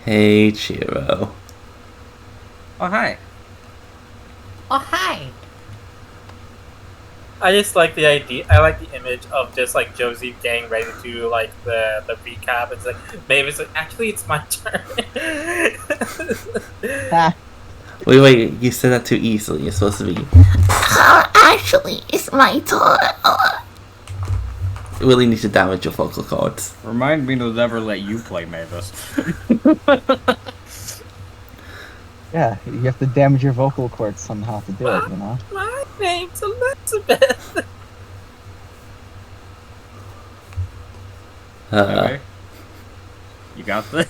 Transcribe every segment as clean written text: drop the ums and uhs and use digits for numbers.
Hey, Chiro. Oh, hi. Oh, hi. I just like the idea. I like the image of just like Josie getting ready to do like the recap. It's like maybe it's like actually it's my turn. Ah, Wait, you said that too easily. You're supposed to be. Actually, it's my turn. You really need to damage your vocal cords. Remind me to never let you play Mavis. yeah, you have to damage your vocal cords somehow to do it, you know? My name's Elizabeth. Okay. You got this?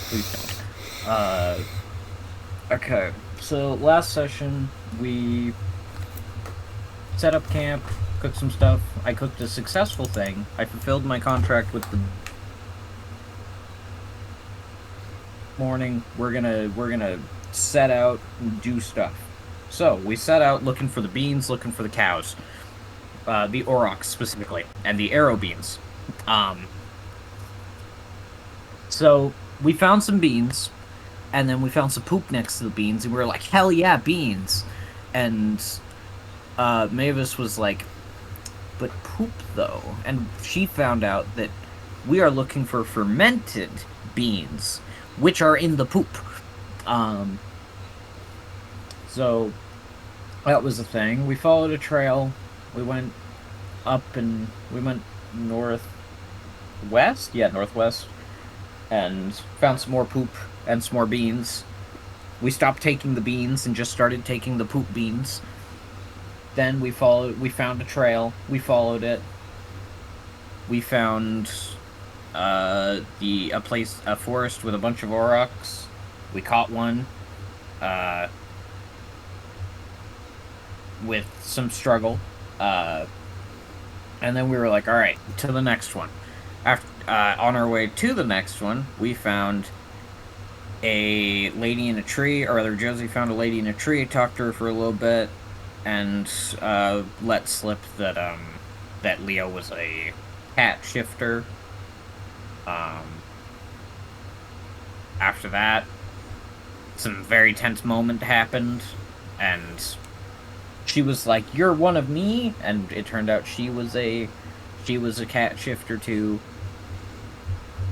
Please don't. Okay. So, last session, we set up camp, cooked some stuff. I cooked a successful thing. I fulfilled my contract with the morning. We're gonna set out and do stuff. So, we set out looking for the beans, looking for the cows. The Aurochs specifically, and the arrow beans. So we found some beans, and then we found some poop next to the beans, and we were like, hell yeah, beans! And Mavis was like, but poop though? And she found out that we are looking for fermented beans, which are in the poop. So that was the thing. We followed a trail. We went up and we went northwest? Yeah, northwest. And found some more poop and some more beans. We stopped taking the beans and just started taking the poop beans. Then we found a trail. We followed it. We found a forest with a bunch of aurochs. We caught one. With some struggle. And then we were like, all right, to the next one. After on our way to the next one, we found a lady in a tree, or rather, Josie found a lady in a tree, talked to her for a little bit, and let slip that that Leo was a cat shifter. After that, some very tense moment happened, and she was like, "You're one of me," and it turned out she was a cat shifter too.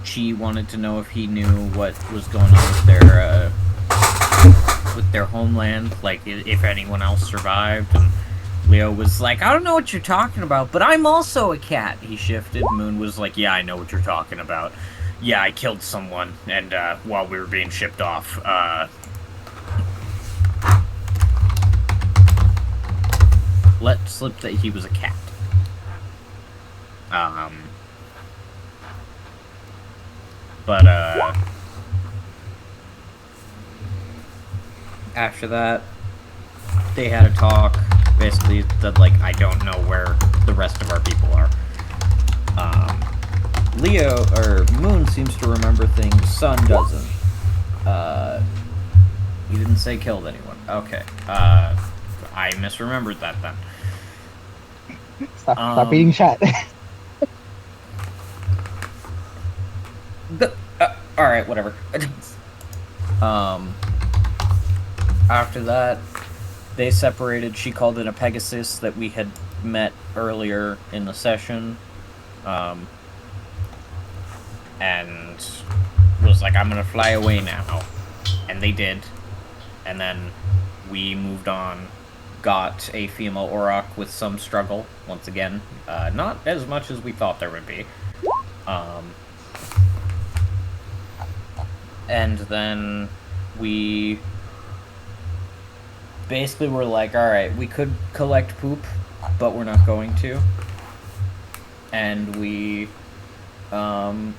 She wanted to know if he knew what was going on with their homeland, like if anyone else survived. And Leo was like, "I don't know what you're talking about, but I'm also a cat." He shifted. Moon was like, "Yeah, I know what you're talking about. Yeah, I killed someone, and while we were being shipped off, let slip that he was a cat." But after that, they had a talk. Basically, that like I don't know where the rest of our people are. Leo or Moon seems to remember things. Sun doesn't. He didn't say killed anyone. Okay. I misremembered that then. Stop being shot. Alright, whatever. After that, they separated. She called in a Pegasus that we had met earlier in the session. And was like, I'm gonna fly away now. And they did. And then we moved on. Got a female Auroch with some struggle, once again. Not as much as we thought there would be. And then we basically were like, alright, we could collect poop, but we're not going to. And we, then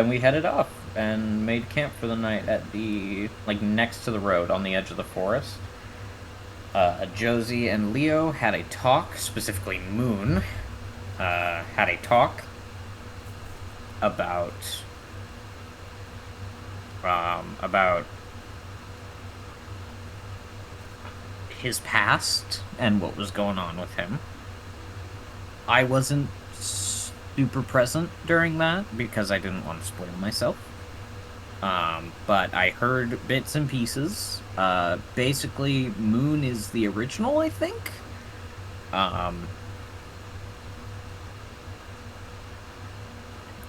we headed off and made camp for the night at the, like, next to the road on the edge of the forest. Josie and Leo had a talk, specifically Moon, had a talk about his past and what was going on with him. I wasn't super present during that because I didn't want to spoil myself. But I heard bits and pieces. Basically, Moon is the original, I think.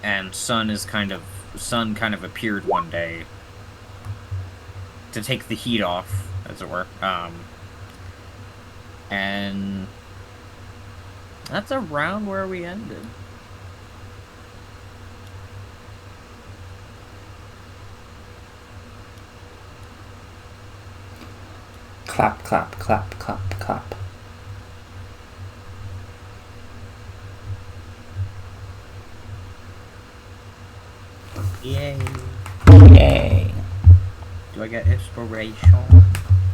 And Sun kind of appeared one day to take the heat off, as it were. And that's around where we ended. Clap, clap, clap, clap, clap. Yay. Yay. Do I get inspiration?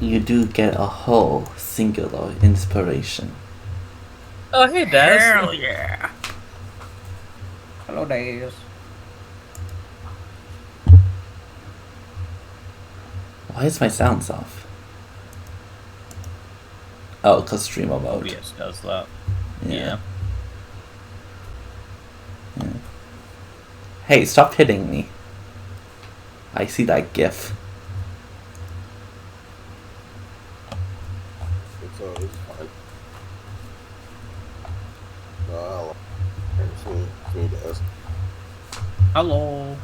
You do get a whole singular inspiration. Oh, hey, Des. Hell yeah. Hello, Days. Why is my sounds off? Oh, cause streamer mode. OBS does that. Yeah. Hey, stop hitting me. I see that gif. It's always fine. Well, it's me, Des. Hello.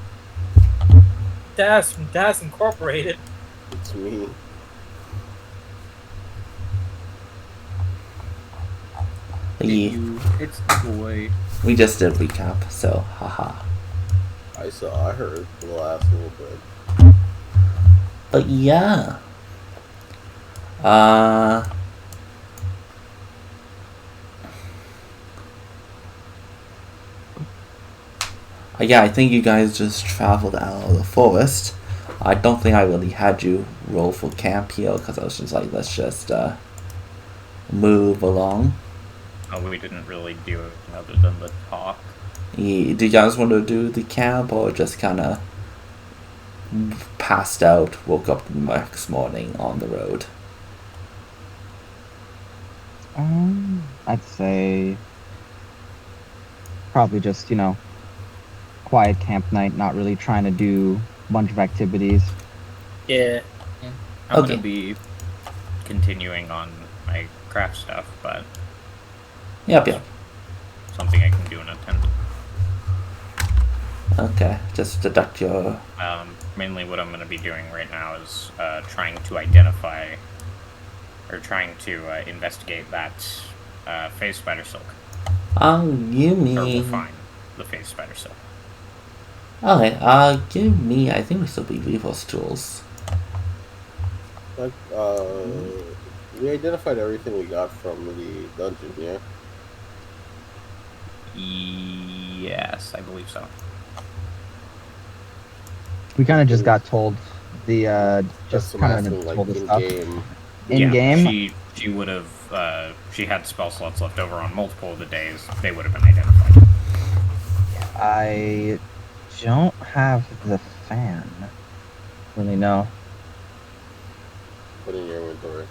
Des from Des Incorporated. It's me. It's the boy. We just did recap, so haha. I heard the last little bit. But yeah. Yeah, I think you guys just traveled out of the forest. I don't think I really had you roll for camp here because I was just like, let's just move along. Oh, we didn't really do it other than the talk. Yeah, do you guys want to do the camp or just kind of passed out, woke up the next morning on the road? I'd say probably just, quiet camp night, not really trying to do a bunch of activities. Yeah. I'm Okay. gonna be continuing on my craft stuff, but Yep. something I can do in a tent. Okay, just deduct your... Mainly what I'm going to be doing right now is trying to identify or trying to investigate that phase spider silk. you Or mean... we'll find the phase spider silk. Okay, give me... I think we still be Revo's tools. Like, we identified everything we got from the dungeon, yeah? Yes, I believe so. We kind of just got told the That's just what kind I'm of asking, like, told the stuff in-game. in game. She would have. She had spell slots left over on multiple of the days. They would have been identified. I don't have the fan. Really, no. Put in your inventory.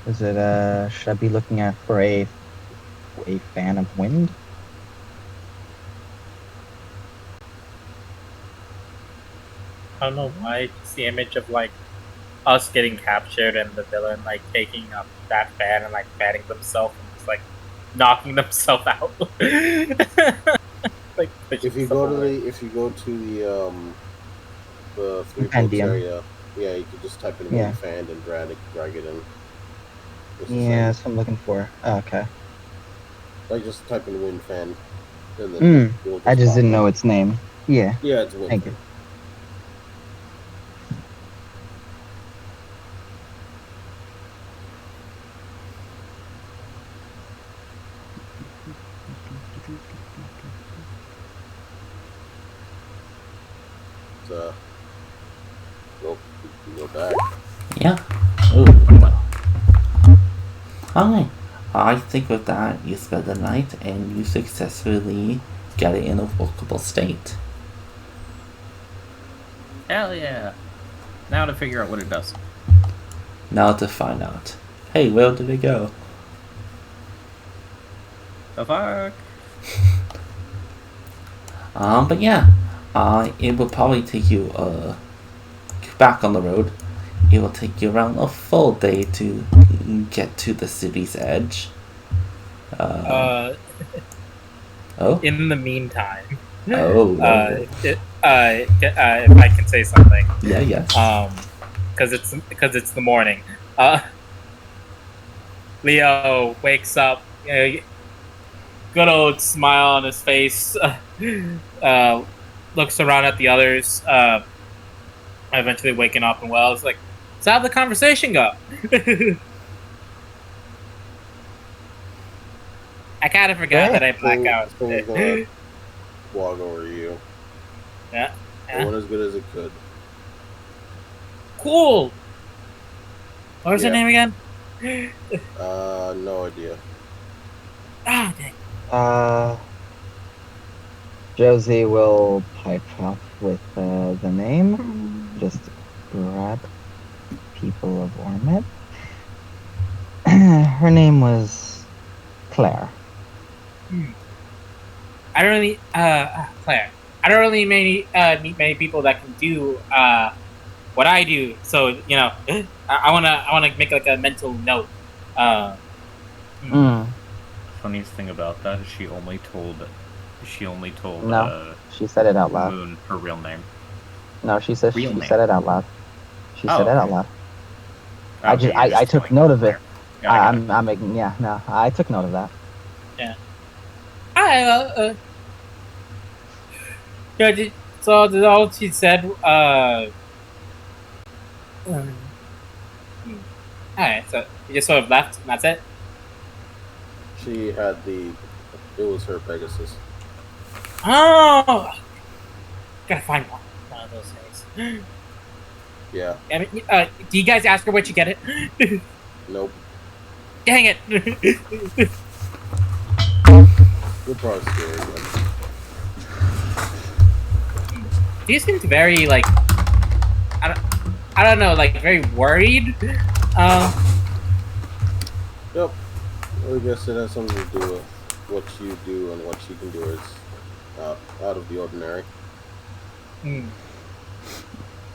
Is it should I be looking at for a fan of wind? I don't know why. Just the image of like us getting captured and the villain like taking up that fan and like fanning themselves and just like knocking themselves out. Like If you go to the three books Compendium. area, yeah, you can just type in Yeah. wind fan and drag it in. Just the Yeah, same. that's what I'm looking for. Oh, okay. Like just type in wind fan, and then it'll I just pop didn't up. know its name. Yeah. Yeah, it's wind Thank fan. you. Go back. Yeah. Ooh. Okay. I think with that, you spend the night and you successfully get it in a workable state. Hell yeah! Now to figure out what it does. Now to find out. Hey, where did it go? The fuck? But yeah, it will probably take you back on the road. It will take you around a full day to get to the city's edge. Oh, In the meantime, oh, if I can say something, yeah, yes. because it's the morning. Leo wakes up, good old smile on his face. Looks around at the others. Eventually waking up and well, it's like, let's have the conversation go. I kind of forgot that I black out. Someone's gonna walk over you. Yeah. It went as good as it could. Cool. What was her name again? No idea. Ah, dang. Josie will pipe up with the name. Just grab people of Ormete. Her name was Claire. I don't really, Claire. I don't really meet many people that can do what I do. So you know, I wanna make like a mental note. Funniest thing about that is she only told No, she said it out loud. Moon her real name. No, she said Real she name. said it out loud. She said it out loud. Okay, I took note of it. Yeah, I'm making I took note of that. Yeah. Yeah. So all she said. Alright, so you just sort of left, and that's it. She had it was her Pegasus. Oh, gotta find one of those things. Yeah. I mean, do you guys ask her where'd you get it? Nope. Dang it! You're probably scared. But... He seemed very like I don't know, like very worried. Yep. Well, I guess it has something to do with what you do and what she can do is out of the ordinary.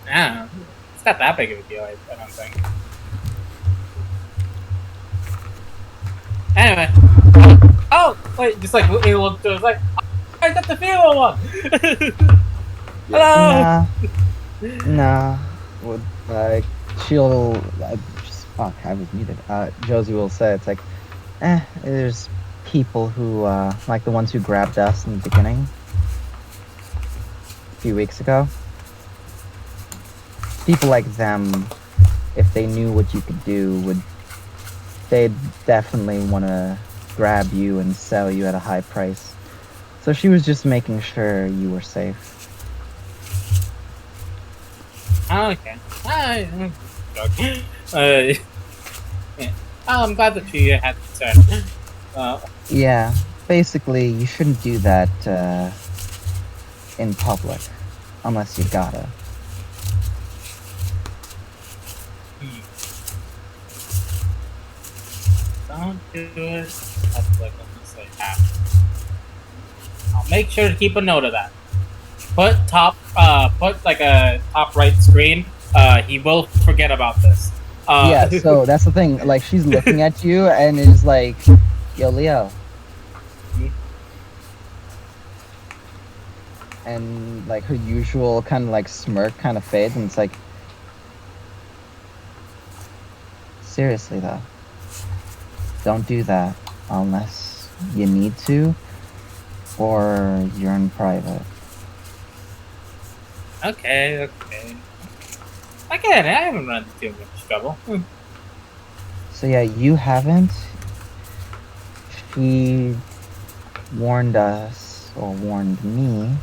Yeah, it's not that big of a deal, I don't think. Anyway. Oh, wait, just like he looked, it was like, I got the female one. Hello. Nah. She'll. Fuck, I was muted. Josie will say it's like, there's people who like the ones who grabbed us in the beginning, a few weeks ago. People like them, if they knew what you could do, they'd definitely want to grab you and sell you at a high price. So she was just making sure you were safe. Okay. Yeah. Oh, I'm glad that you had concern. Yeah, basically, you shouldn't do that in public, unless you gotta. Don't do it. That's like unless I have. I'll make sure to keep a note of that. Put like a top right screen. He will forget about this. Yeah, so that's the thing. Like, she's looking at you and is like, "Yo, Leo." And like her usual kind of like smirk kind of fades, and it's like, seriously though, don't do that unless you need to, or you're in private. Okay. Again, I haven't run into too much trouble. So yeah, you haven't. She warned us, or warned me,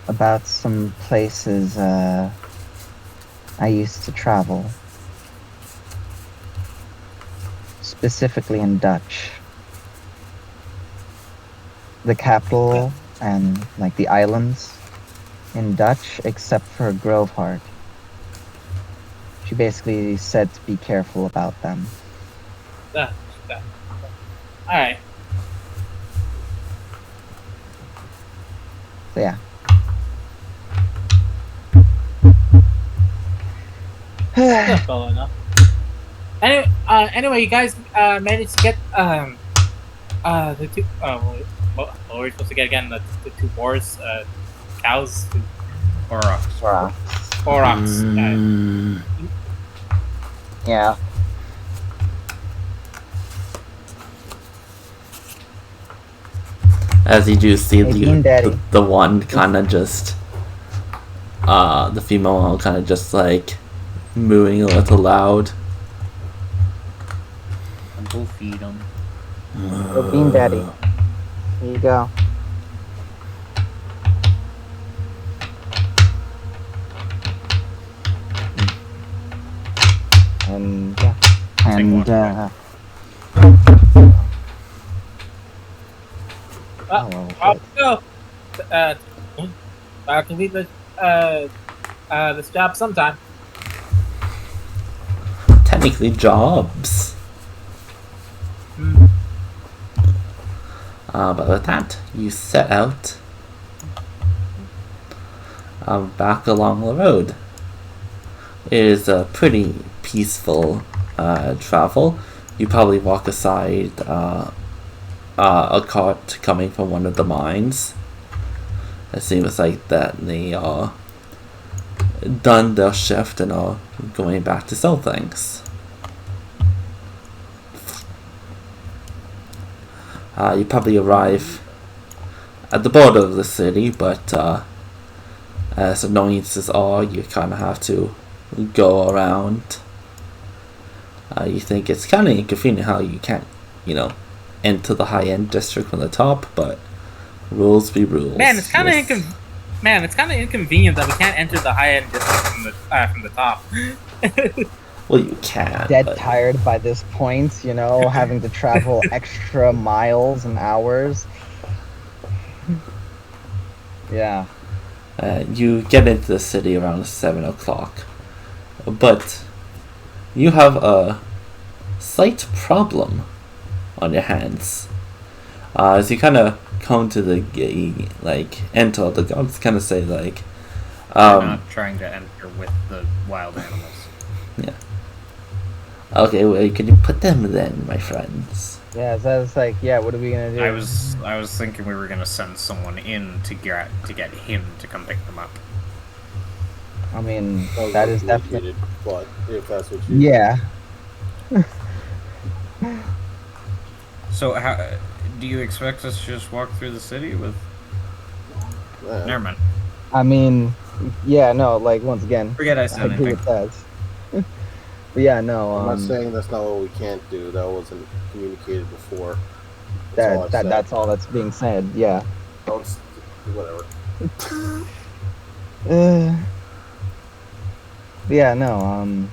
about some places I used to travel. Specifically in Dutch. The capital and like the islands in Dutch, except for Groveheart. She basically said to be careful about them. Alright. So yeah. That's well enough. Anyway, you guys managed to get the two. What were we supposed to get again? The two boars, cows, Aurochs. Aurochs. Yeah. As you do see Hey, Bean Daddy. the one kind of just the female one kind of just like mooing a little loud. And we'll feed them. So Bean Daddy. Here you go. And yeah. And I'll go. I can leave this job sometime. Technically jobs. But with that, you set out back along the road. It is a pretty peaceful travel. You probably walk aside a cart coming from one of the mines. It seems like that they are done their shift and are going back to sell things. You probably arrive at the border of the city, but as annoyances are, you kind of have to go around. You think it's kind of inconvenient how you can't, enter the high-end district from the top, but rules be rules. Man, it's kind of inconvenient that we can't enter the high-end district from the top. Well, you can. dead but tired by this point, having to travel extra miles and hours. Yeah. You get into the city around 7 o'clock, but you have a slight problem on your hands. As you kind of come to the gate, enter, the guards kind of say, I'm not trying to enter with the wild animals. Yeah. Okay, well, can you put them then, my friends? Yeah, so it's what are we gonna do? I was thinking we were gonna send someone in to get him to come pick them up. I mean, that is definitely. But if that's what you. Yeah. So how do you expect us to just walk through the city with? Never mind. I mean, yeah, no, once again, Forget I I said agree anything. with that. But yeah, no, I'm not saying that's not what we can't do. That wasn't communicated before. that's all that's being said. Yeah. Whatever. Yeah, no,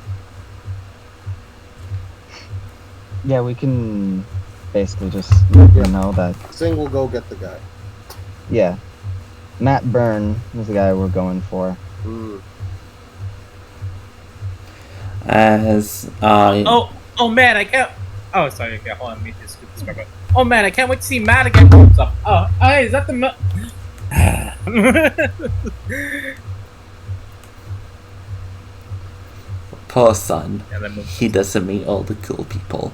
yeah, we can basically just let them know that. Sing will go get the guy. Yeah, Matt Byrne is the guy we're going for. As Oh man, I can't. Oh, sorry. Okay, hold on. Let me just scoop this back up. Oh man, I can't wait to see Matt again. What's up? Oh, hey, is that the? poor son, Yeah, then he doesn't meet all the cool people.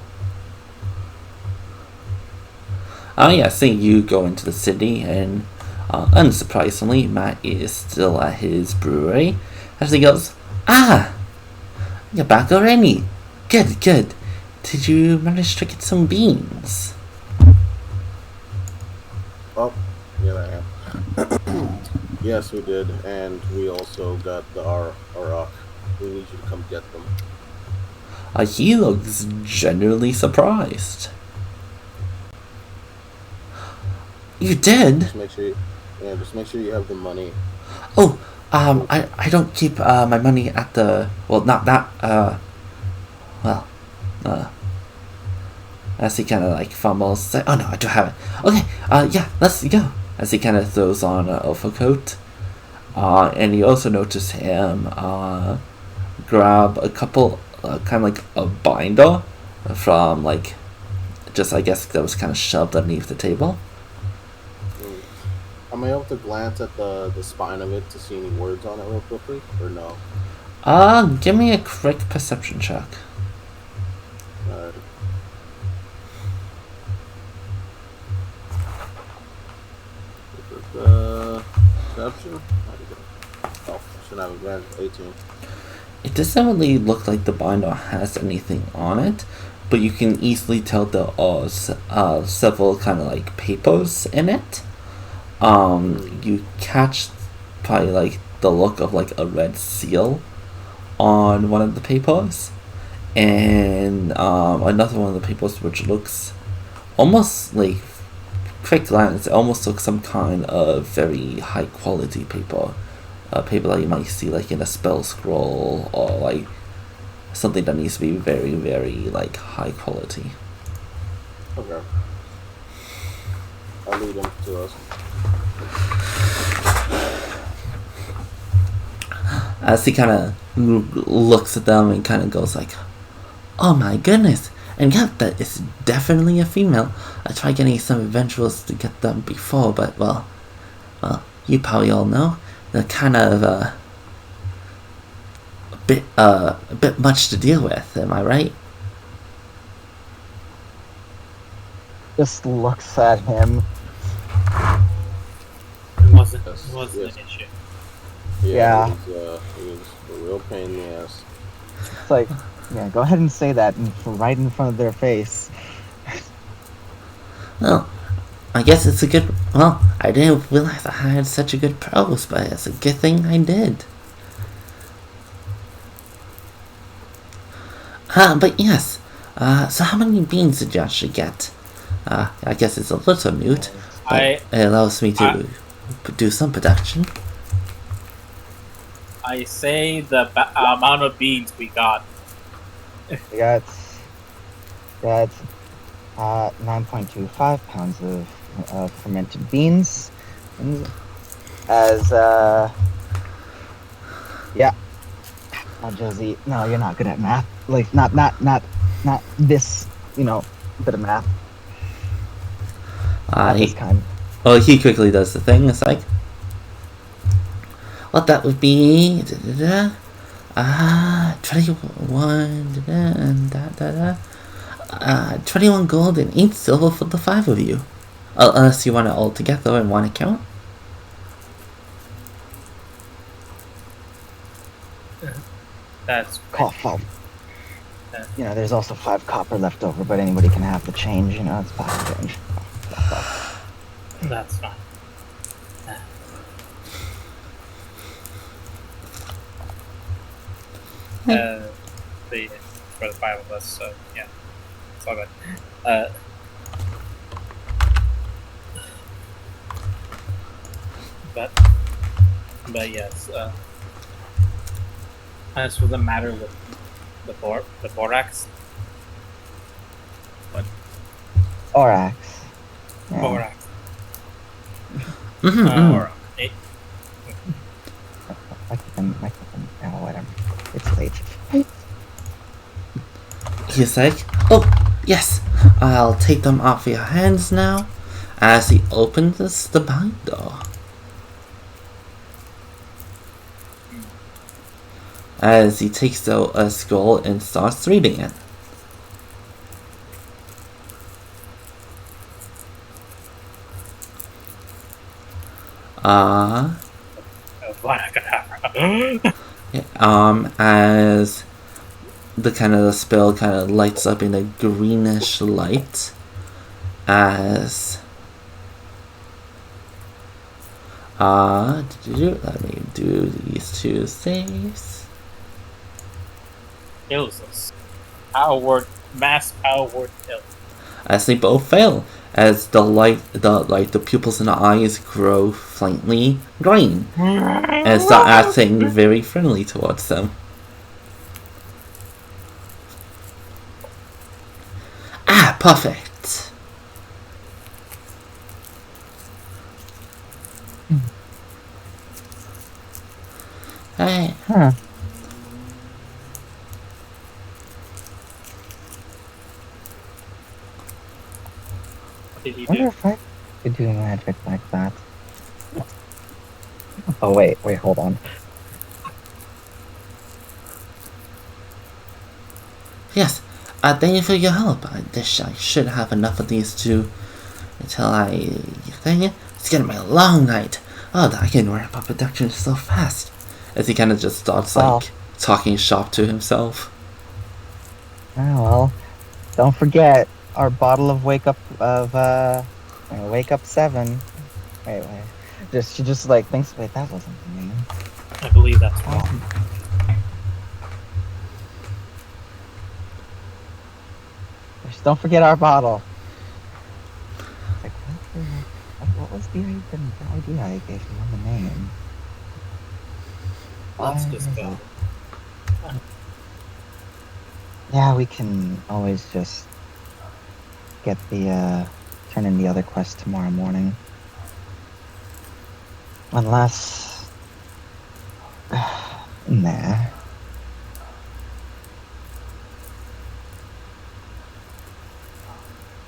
Yeah, seeing you go into the city, and unsurprisingly, Matt is still at his brewery. As he goes, you're back already. Good. Did you manage to get some beans? Oh, yeah, I am. Yes, we did, and we also got the Auroch. We need you to come get them. He looks genuinely surprised. You did? Just make sure you have the money. Oh, I don't keep my money at the, not that, as he kind of fumbles, say, oh no, I don't have it. Okay, yeah, let's go. As he kind of throws on an overcoat, and you also notice him grab a couple, kind of a binder from just I guess that was kind of shoved underneath the table. Am I able to glance at the spine of it to see any words on it real quickly, or no? Give me a quick perception check. Alright. Perception? Oh, I should have advantage. 18. It doesn't really look like the binder has anything on it, but you can easily tell there are several kind of like papers in it. You catch probably like the look of like a red seal on one of the papers, and another one of the papers which looks almost like, quick glance, it almost looks some kind of very high quality paper. Paper that you might see like in a spell scroll, or like something that needs to be very, very like high quality. Okay. I'll lead him to us. As he kind of looks at them and kind of goes like, "Oh my goodness!" And yeah, that is definitely a female. I tried getting some adventurers to get them before, but well, you probably all know they're kind of a bit much to deal with. Am I right? Just looks at him. It wasn't Yes, an yes. issue. Yeah. It was a real pain in the ass. It's like, yeah, go ahead and say that right in front of their face. Well, I guess it's a good. Well, I didn't realize I had such a good pros, but it's a good thing I did. But yes. So how many beans did you actually get? I guess it's a little mute, but it allows me to do some production. I say the amount of beans we got. We got 9.25 pounds of fermented beans. As yeah. Oh, Josie, no, you're not good at math. Like not this, bit of math. Not this kind. Well, he quickly does the thing. It's like, well, that would be 21 and 21 gold and 8 silver for the 5 of you. Unless you want it all together in one account. That's Well, there's also 5 copper left over, but anybody can have the change. It's pocket change. that's fine. For the 5 of us, so yeah, it's all good. But yes. As for the matter with the borax, Aurochs. Yeah. borax, Mm-hmm. Whatever. It's late. He's like, oh, yes, I'll take them off your hands now. As he opens the binder. As he takes out a scroll and starts reading it. As the spell kind of lights up in a greenish light, as let me do these 2 saves. Kills us. Mass powered kill. As they both fail, as the pupils in the eyes grow faintly green and start acting very friendly towards them. Perfect. Hey. Huh. did he I wonder do? if I could do magic like that. Oh wait, hold on. Yes. Thank you for your help. I should have enough of these two until I. Dang it. It's gonna be a long night. Oh, I can wrap up production so fast. As he kind of just starts Wow. like talking shop to himself. Oh well, don't forget our bottle of wake up 7. Wait. She just like thinks. Wait, that wasn't the name. I believe that's wrong. Just don't forget our bottle. Like, what was the idea I gave him on the name? Let's Why just is go. it- Yeah, we can always just get the turn in the other quest tomorrow morning. Unless nah.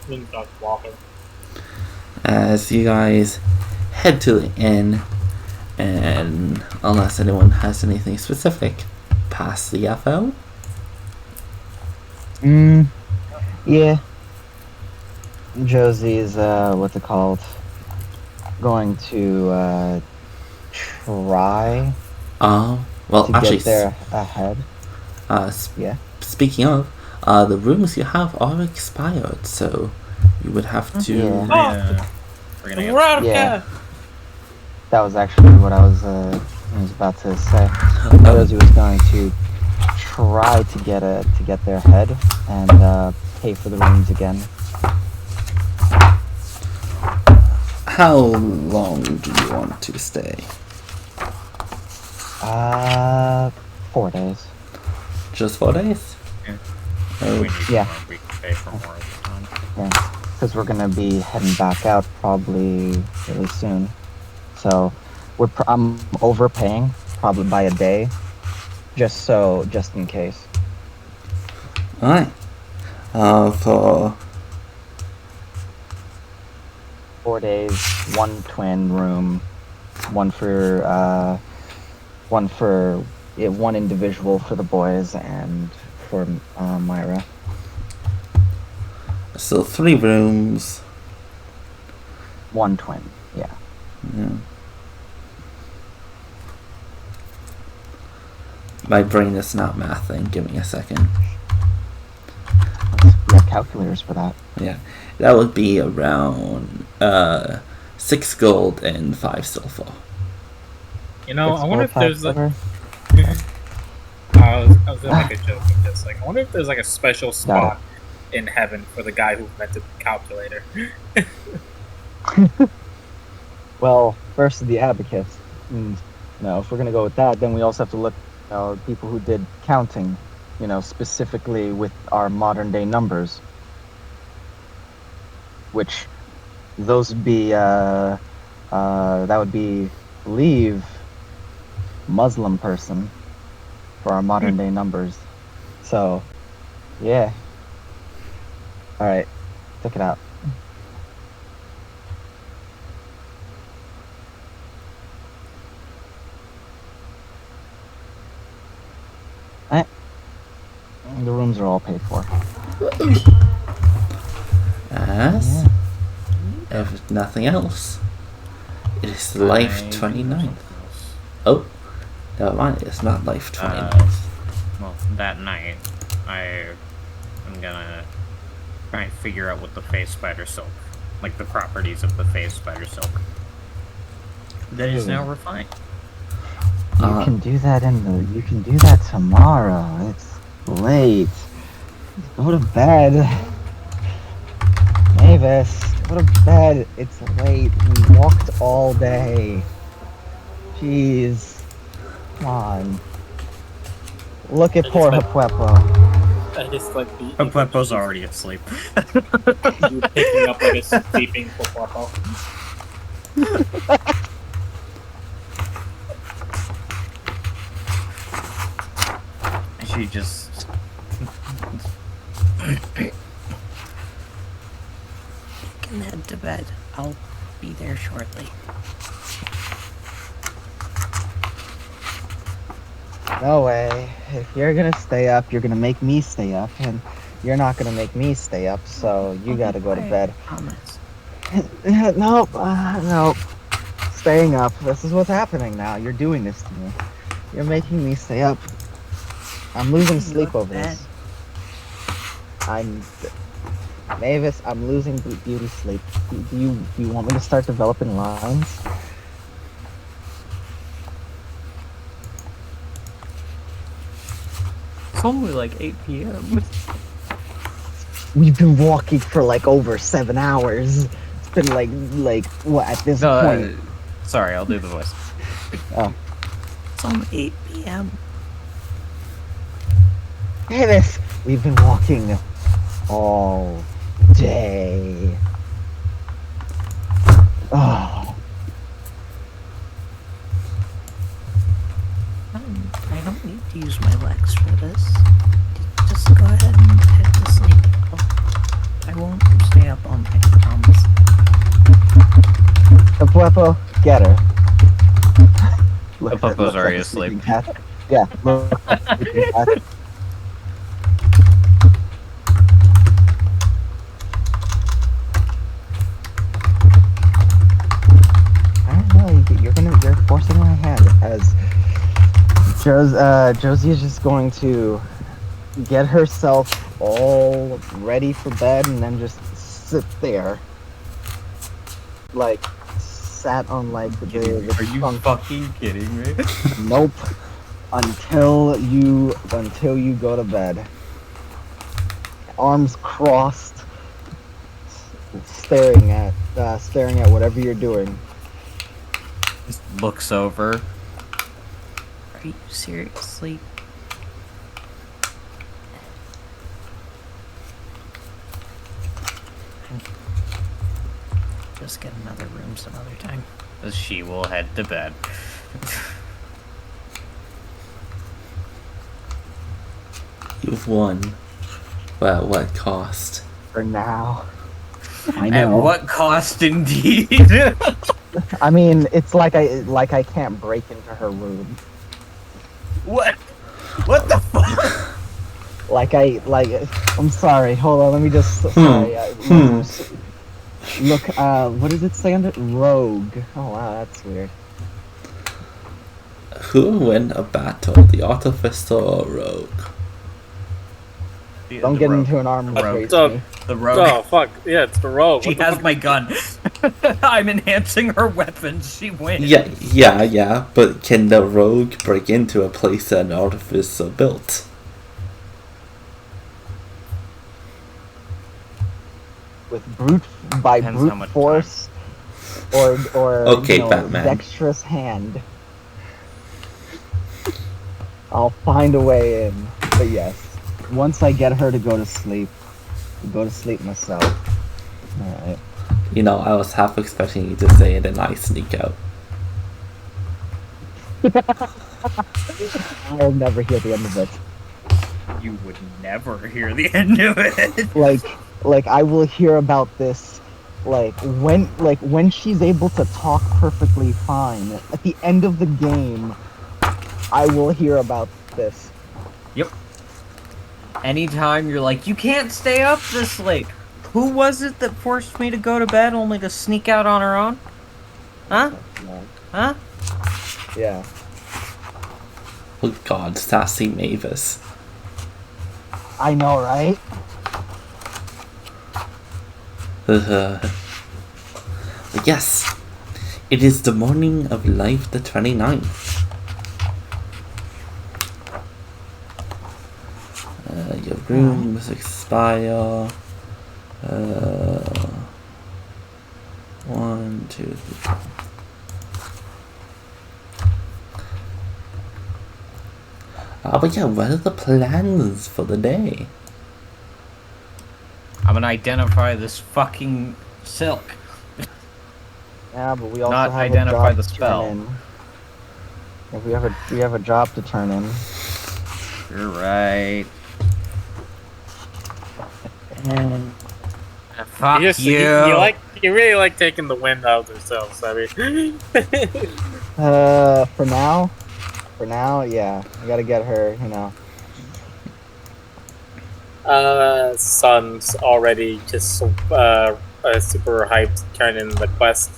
We can start walking. As you guys head to the inn, and unless anyone has anything specific, past the FO. Yeah. Josie's what's it called? Going to try Well, to actually, get there ahead. Yeah. Speaking of, the rooms you have are expired, so you would have to. Yeah. We're gonna get Aurochs! Yeah. That was actually what I was about to say. Josie was going to try to get there ahead and pay for the rooms again. How long do you want to stay? 4 days. Just 4 days? Yeah. Oh, We need Yeah. more. We can pay for more of the time. Yeah, because we're gonna be heading back out probably really soon. So I'm overpaying probably by a day, just in case. alright. For 4 days, 1 twin room, one individual for the boys and for Myra. so 3 rooms. 1 twin, yeah. Yeah. My brain is not mathing. Give me a second. We have calculators for that. Yeah, that would be around 6 gold and 5 silver. You know, I wonder if there's like. Silver. I was gonna make a joke with this. Like, I wonder if there's like a special spot in heaven for the guy who invented the calculator. Well, first the abacus. No, if we're gonna go with that, then we also have to look at people who did counting, specifically with our modern day numbers. Which those would be that would be, I believe, Muslim person for our modern day numbers. So yeah. Alright, check it out. The rooms are all paid for. As if nothing else, it is life 29. Oh, never mind. It's not life 29. Well, that night, I'm gonna try and figure out what the phase spider silk, like the properties of the phase spider silk, that is now refined. You can do that you can do that tomorrow. It's late. Go to bed. Mavis, go to bed. It's late. We walked all day. Jeez. Come on. Look at poor Hapwepo. I just like the. Pleppo's already asleep. You picking up like a sleeping Popo. She just... can head to bed. I'll be there shortly. No way. If you're gonna stay up, you're gonna make me stay up, and you're not gonna make me stay up, so you I'll gotta be go to quiet, bed. I promise. Nope, nope. Staying up. This is what's happening now. You're doing this to me. You're making me stay up. I'm losing sleep over this. Mavis, I'm losing beauty sleep. Do you want me to start developing lines? It's only like 8 p.m. We've been walking for like over 7 hours. It's been like what at this point? Sorry, I'll do the voice. Oh. It's only 8 p.m. Mavis, we've been walking all day. Oh. I don't need to use my legs for this. Just go ahead and head to sleep. I won't stay up all night, I promise. Puepo, get her. Puepo's already like a asleep. sleeping cat. Yeah, look like a sleeping cat. I don't know, you're forcing my hand as Josie is just going to get herself all ready for bed and then just sit there. Like, sat on like the Are you trunk. fucking kidding me? Nope. Until you go to bed. Arms crossed, staring at whatever you're doing. Just looks over. Are you seriously? Just get another room some other time. As she will head to bed. You've won. But at what cost? For now. I At know. what cost, indeed? I mean, it's like I can't break into her room. What? What the fuck? I'm sorry. Hold on. Let me just. Sorry. Look. What does it say under rogue? Oh wow, that's weird. Who will win a battle, the artificer or rogue? Don't get into an arm race. The rogue. Oh fuck! Yeah, it's the rogue. She has my gun. I'm enhancing her weapons. She wins. Yeah. But can the rogue break into a place that an artificer built? With brute Depends how much force, or Okay, Batman. dexterous hand. I'll find a way in. But yes, once I get her to go to sleep myself. All right. You know, I was half expecting you to say it and I sneak out. I'll never hear the end of it. You would never hear the end of it. Like I will hear about this when she's able to talk perfectly fine. At the end of the game, I will hear about this. Yep. Anytime you're like, you can't stay up this late. Who was it that forced me to go to bed only to sneak out on her own? Huh? Huh? Yeah. Oh god, sassy Mavis. I know, right? Yes, it is the morning of life the 29th. Your rooms expire. 1, 2, 3. But yeah, what are the plans for the day? I'm gonna identify this fucking silk. Yeah, but we also Not have identify a job the to spell. turn in. If we have a job to turn in. You're right. Fuck you you. you really like taking the wind out of themselves. I mean, For now, yeah. I gotta get her, you know. Son's already just super hyped, turning the quest.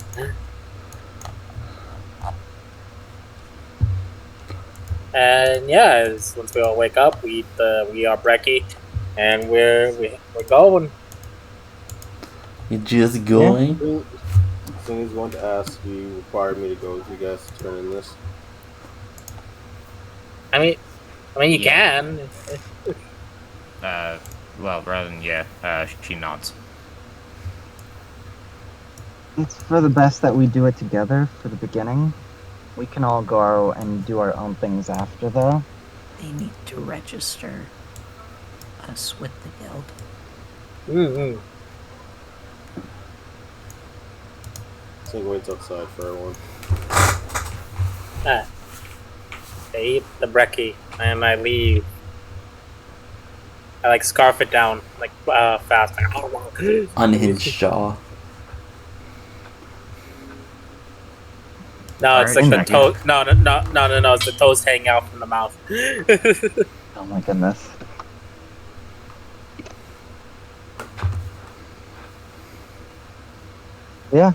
And yeah, once we all wake up, we are brekkie, and we're going. You're just going? Thing is going to ask, do you require me to go with you guys to turn in this? I mean, you Yeah. can. Well, rather than she nods. It's for the best that we do it together for the beginning. We can all go and do our own things after, though. They need to register us with the guild. Mm-hmm. So waits outside for everyone. They eat the brekkie, and I leave. I scarf it down fast. Unhinged jaw. No, it's Alright, like the toast. No, it's the toast hanging out from the mouth. Oh my goodness. Yeah.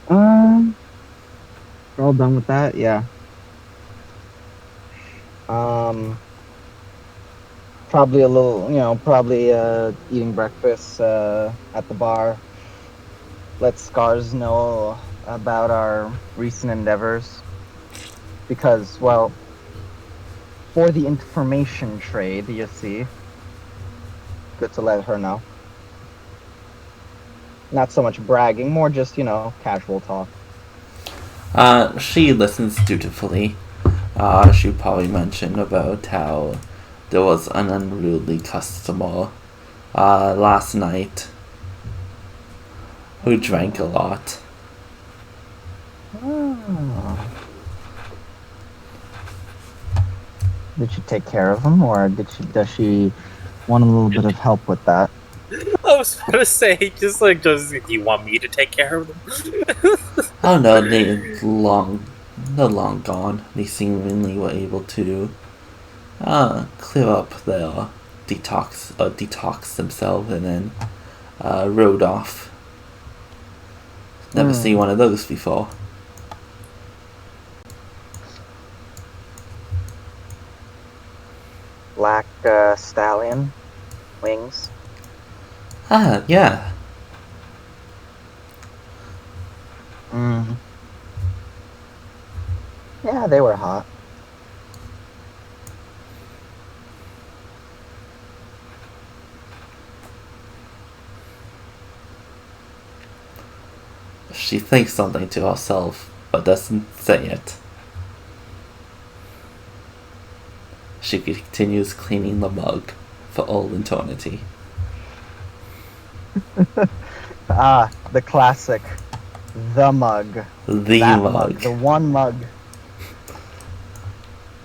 We're all done with that, yeah. Probably a little, eating breakfast at the bar. Let Scars know about our recent endeavors. Because, well, for the information trade, you see, good to let her know. Not so much bragging, more just, casual talk. She listens dutifully. She probably mentioned about how there was an unruly customer last night who drank a lot. Oh. Did she take care of him, or does she want a little bit of help with that? I was about to say, do you want me to take care of them? Oh no, they're long gone. They seemingly were able to clear up their detox themselves, and then rode off. Never seen one of those before. Black stallion wings. Yeah. Yeah, they were hot. She thinks something to herself, but doesn't say it. She continues cleaning the mug for all eternity. The classic. The mug. The That mug. The one mug.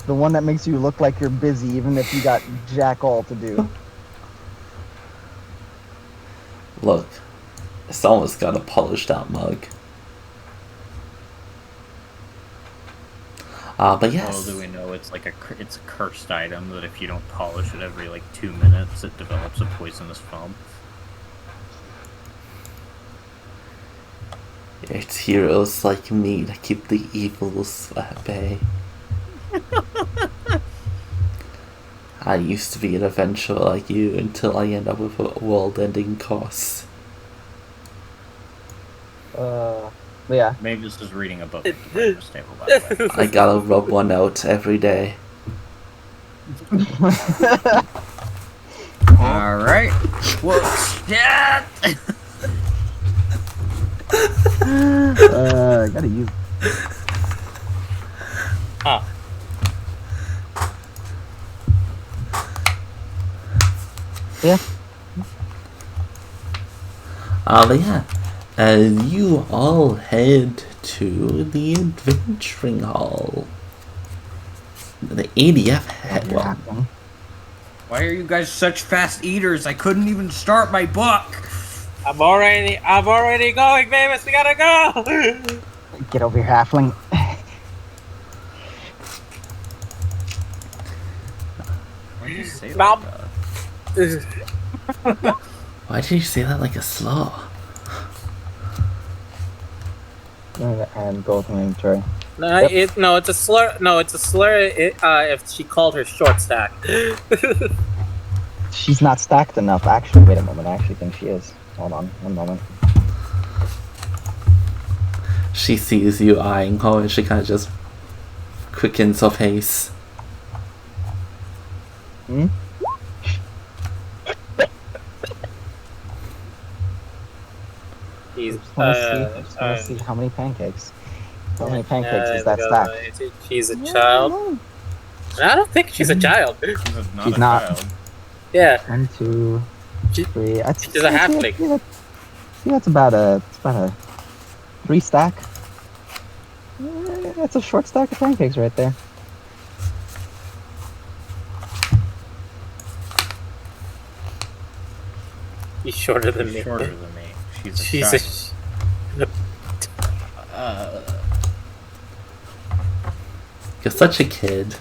The one that makes you look like you're busy even if you got jack all to do. Look, it's almost got a polished out mug. But yes. Little do we know it's it's a cursed item that if you don't polish it every 2 minutes, it develops a poisonous foam. It's heroes like me that keep the evils at bay. I used to be an adventurer like you until I end up with a world-ending curse. Yeah. Maybe this is reading a book at the breakfast table, by the way. I gotta rub one out every day. Alright. Whoops. Yeah! Gotta use. Yeah. But yeah, you all head to the adventuring hall. The ADF head. Well, Why are you guys such fast eaters? I couldn't even start my book. I'm already going, Mavis. We gotta go. Get over here, halfling. Why'd you say Nom. that? Why did you say that like a slow? And go with my inventory. No, it's a slur. No, it's a slur. If she called her short stack. She's not stacked enough. Actually, wait a moment. I actually think she is. Hold on, one moment. She sees you eyeing her and she kind of just quickens her pace. Hmm? He's, I just want to see how many pancakes. How many pancakes is that stack? She's a child. I don't think she's a child. She's not. Yeah. 1, 2, 3. She's a halfling. See, that's about a 3 stack. That's a short stack of pancakes right there. He's shorter than me. Shorter than me. She's a She's child. You're such a kid.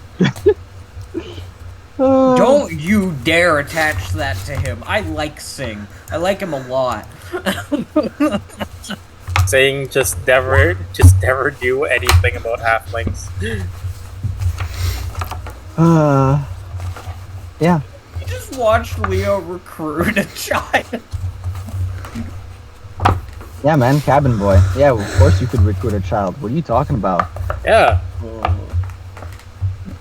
Don't you dare attach that to him. I like Sing. I like him a lot. saying just never do anything about halflings. Yeah. You just watched Leo recruit a child. Yeah, man, cabin boy. Yeah, of course you could recruit a child. What are you talking about? Yeah.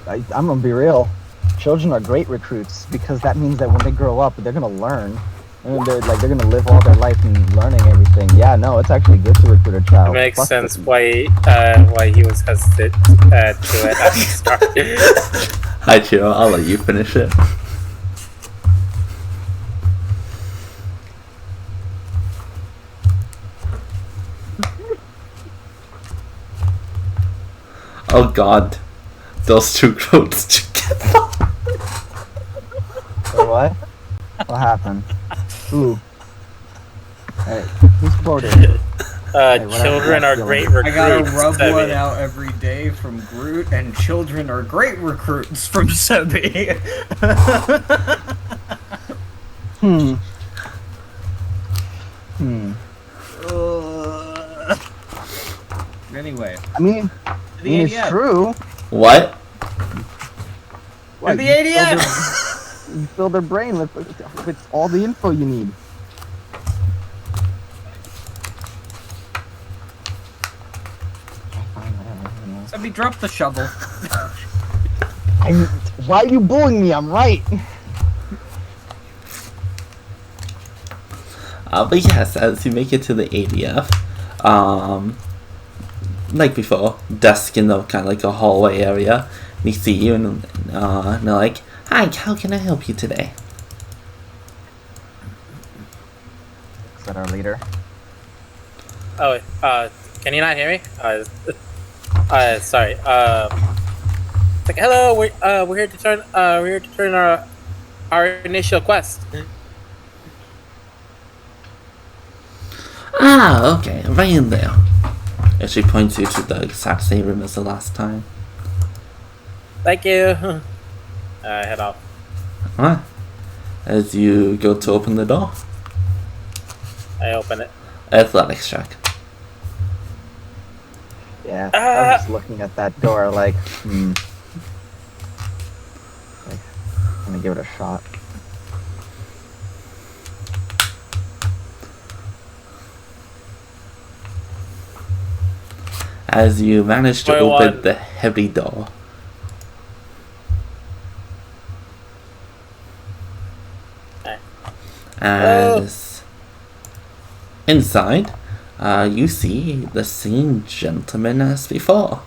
I'm gonna be real. Children are great recruits because that means that when they grow up, they're gonna learn. And they're gonna live all their life and learning everything. Yeah, no, it's actually good to recruit a child. It makes Plus sense why he was hesitant to it at the start. Hi, Chiro. I'll let you finish it. Oh God, those two goats together. Wait, what? What happened? Ooh. Hey, who's quoted? Children are great I recruits. gotta rub Sebi. one out every day from Groot, and children are great recruits from Sebi. Anyway, I mean, it's ADF. true. What? What, the you filled ADF. You fill their brain with all the info you need. Sebi, drop the shovel. Why are you bullying me? I'm right. But yes, as you make it to the ADF, like before, desk in the kind of like a hallway area, they see you and they're like, "Hi, how can I help you today?" Is that our leader? Oh, can you not hear me? Sorry. It's like, hello, we're here to turn our initial quest. Ah, okay, right in there. And she points you to the exact same room as the last time. Thank you. Head off. Alright. As you go to open the door, I open it. athletics check. Yeah, I was just looking at that door like, I'm gonna give it a shot. As you manage to Roll open one. the heavy door. Okay. As inside, you see the same gentleman as before.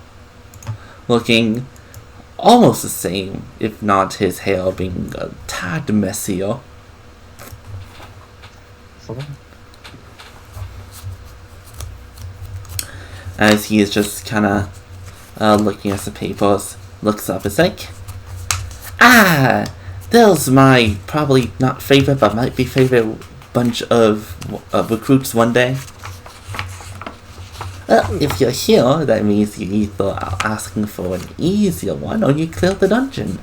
Looking almost the same, if not his hair being a tad messier. As he is just kind of looking at the papers, looks up, it's like, "Ah, There's my probably not favorite, but might be favorite bunch of recruits one day. Well, if you're here, that means you either are asking for an easier one or you cleared the dungeon.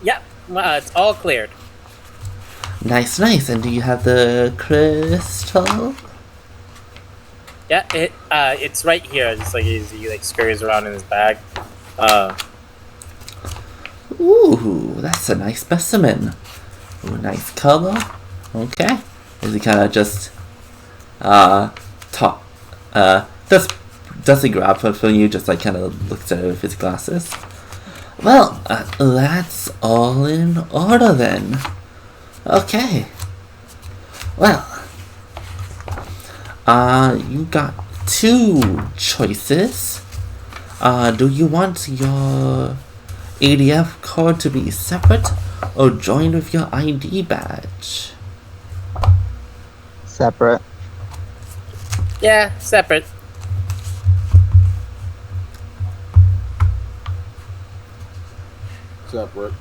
Yep, it's all cleared. Nice, nice. And do you have the crystal? Yeah, it's right here. It's like he like scurries around in his bag. Ooh, that's a nice specimen. Ooh, nice color. Okay. Is he kind of just does he grab it from you? Just like kind of looks at it with his glasses. Well, that's all in order then. Okay. Well, you got two choices. Do you want your ADF card to be separate or joined with your ID badge? Separate. Yeah, separate. Separate.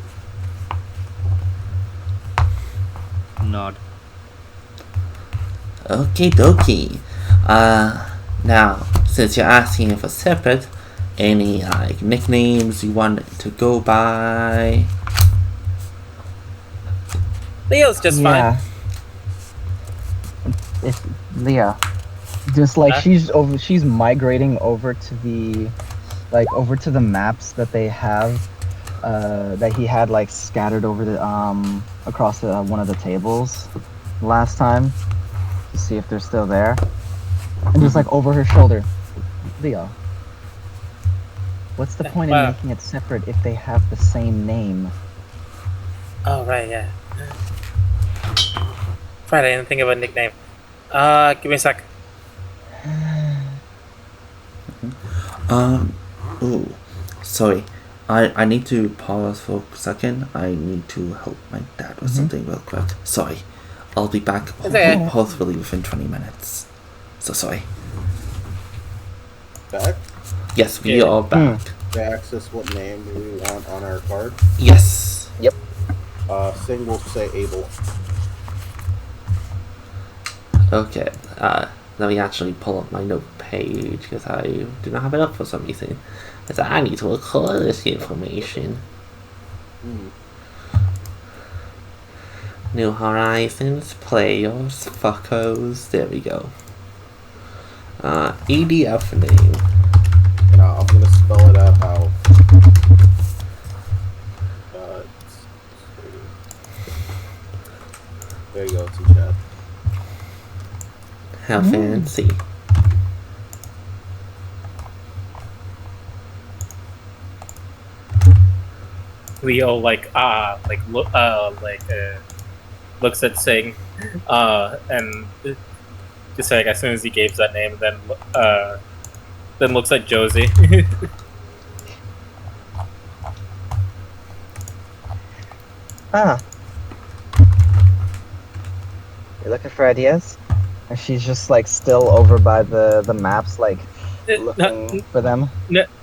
Nod. Okie dokie. Now, since you're asking for separate, any like nicknames you want it to go by? Leo's just fine. It's Leah. Just like she's migrating over to the maps that they have that he had like scattered over the across one of the tables last time to see if they're still there. And just like over her shoulder, Leah. What's the point in making it separate if they have the same name? Oh right, yeah. Right, I didn't think of a nickname. Give me a sec. Ooh, sorry. I need to pause for a second. I need to help my dad with something real quick. Sorry. I'll be back hopefully within 20 minutes. So sorry. Back? Yes, we are back. To access what name do we want on our card? Yes. Yep. Sing will say Abel. Okay. Let me actually pull up my note page because I do not have it up for some reason. Because I need to record this information. New Horizons, players, fuckos. There we go. EDF name. And I'm gonna spell it out how. There you go, it's in chat. How fancy. Leo looks at Sing, and just like as soon as he gave that name, then looks at Josie. You're looking for ideas? And she's just like still over by the maps, like looking for them.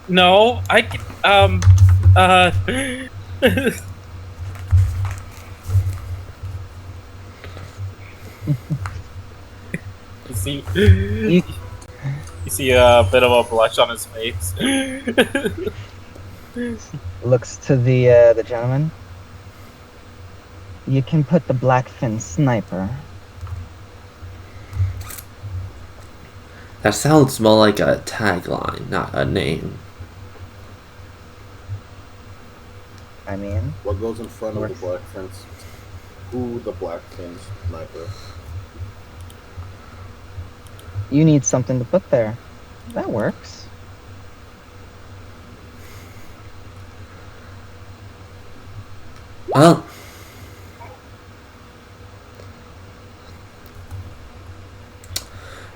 No, you see a bit of a blush on his face. Looks to the gentleman. You can put the Blackfin Sniper. That sounds more like a tagline, not a name. I mean, What goes in front of the black fence? Who the black fin sniper? you need something to put there. That works. Well,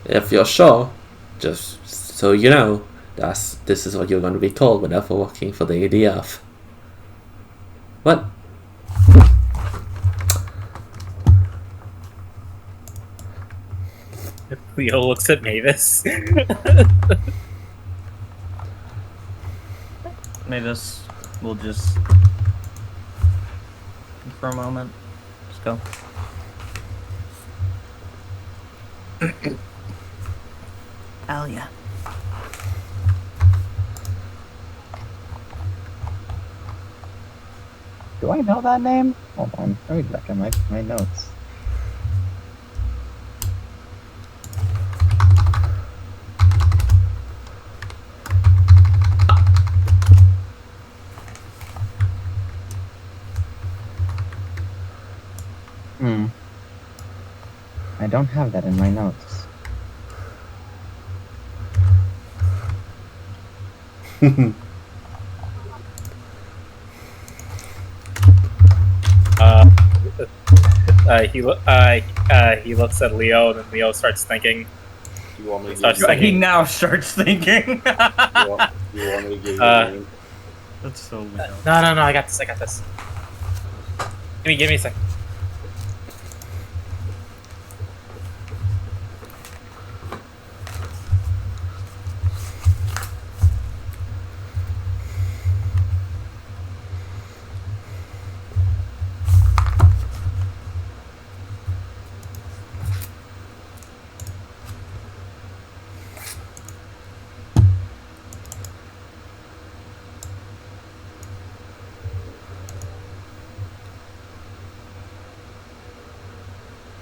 if you're sure, just so you know, this is what you're going to be called whenever working for the ADF. What? Leo looks at Mavis. Mavis will just for a moment. Let's go. Alia. Do I know that name? Hold on. Let me look at my notes. I don't have that in my notes. He looks at Leo, and then Leo starts thinking. Do you want me to Starts give you He a name? now starts thinking. Do you want me to give you a name? That's so Leo. No, I got this. Give me a second.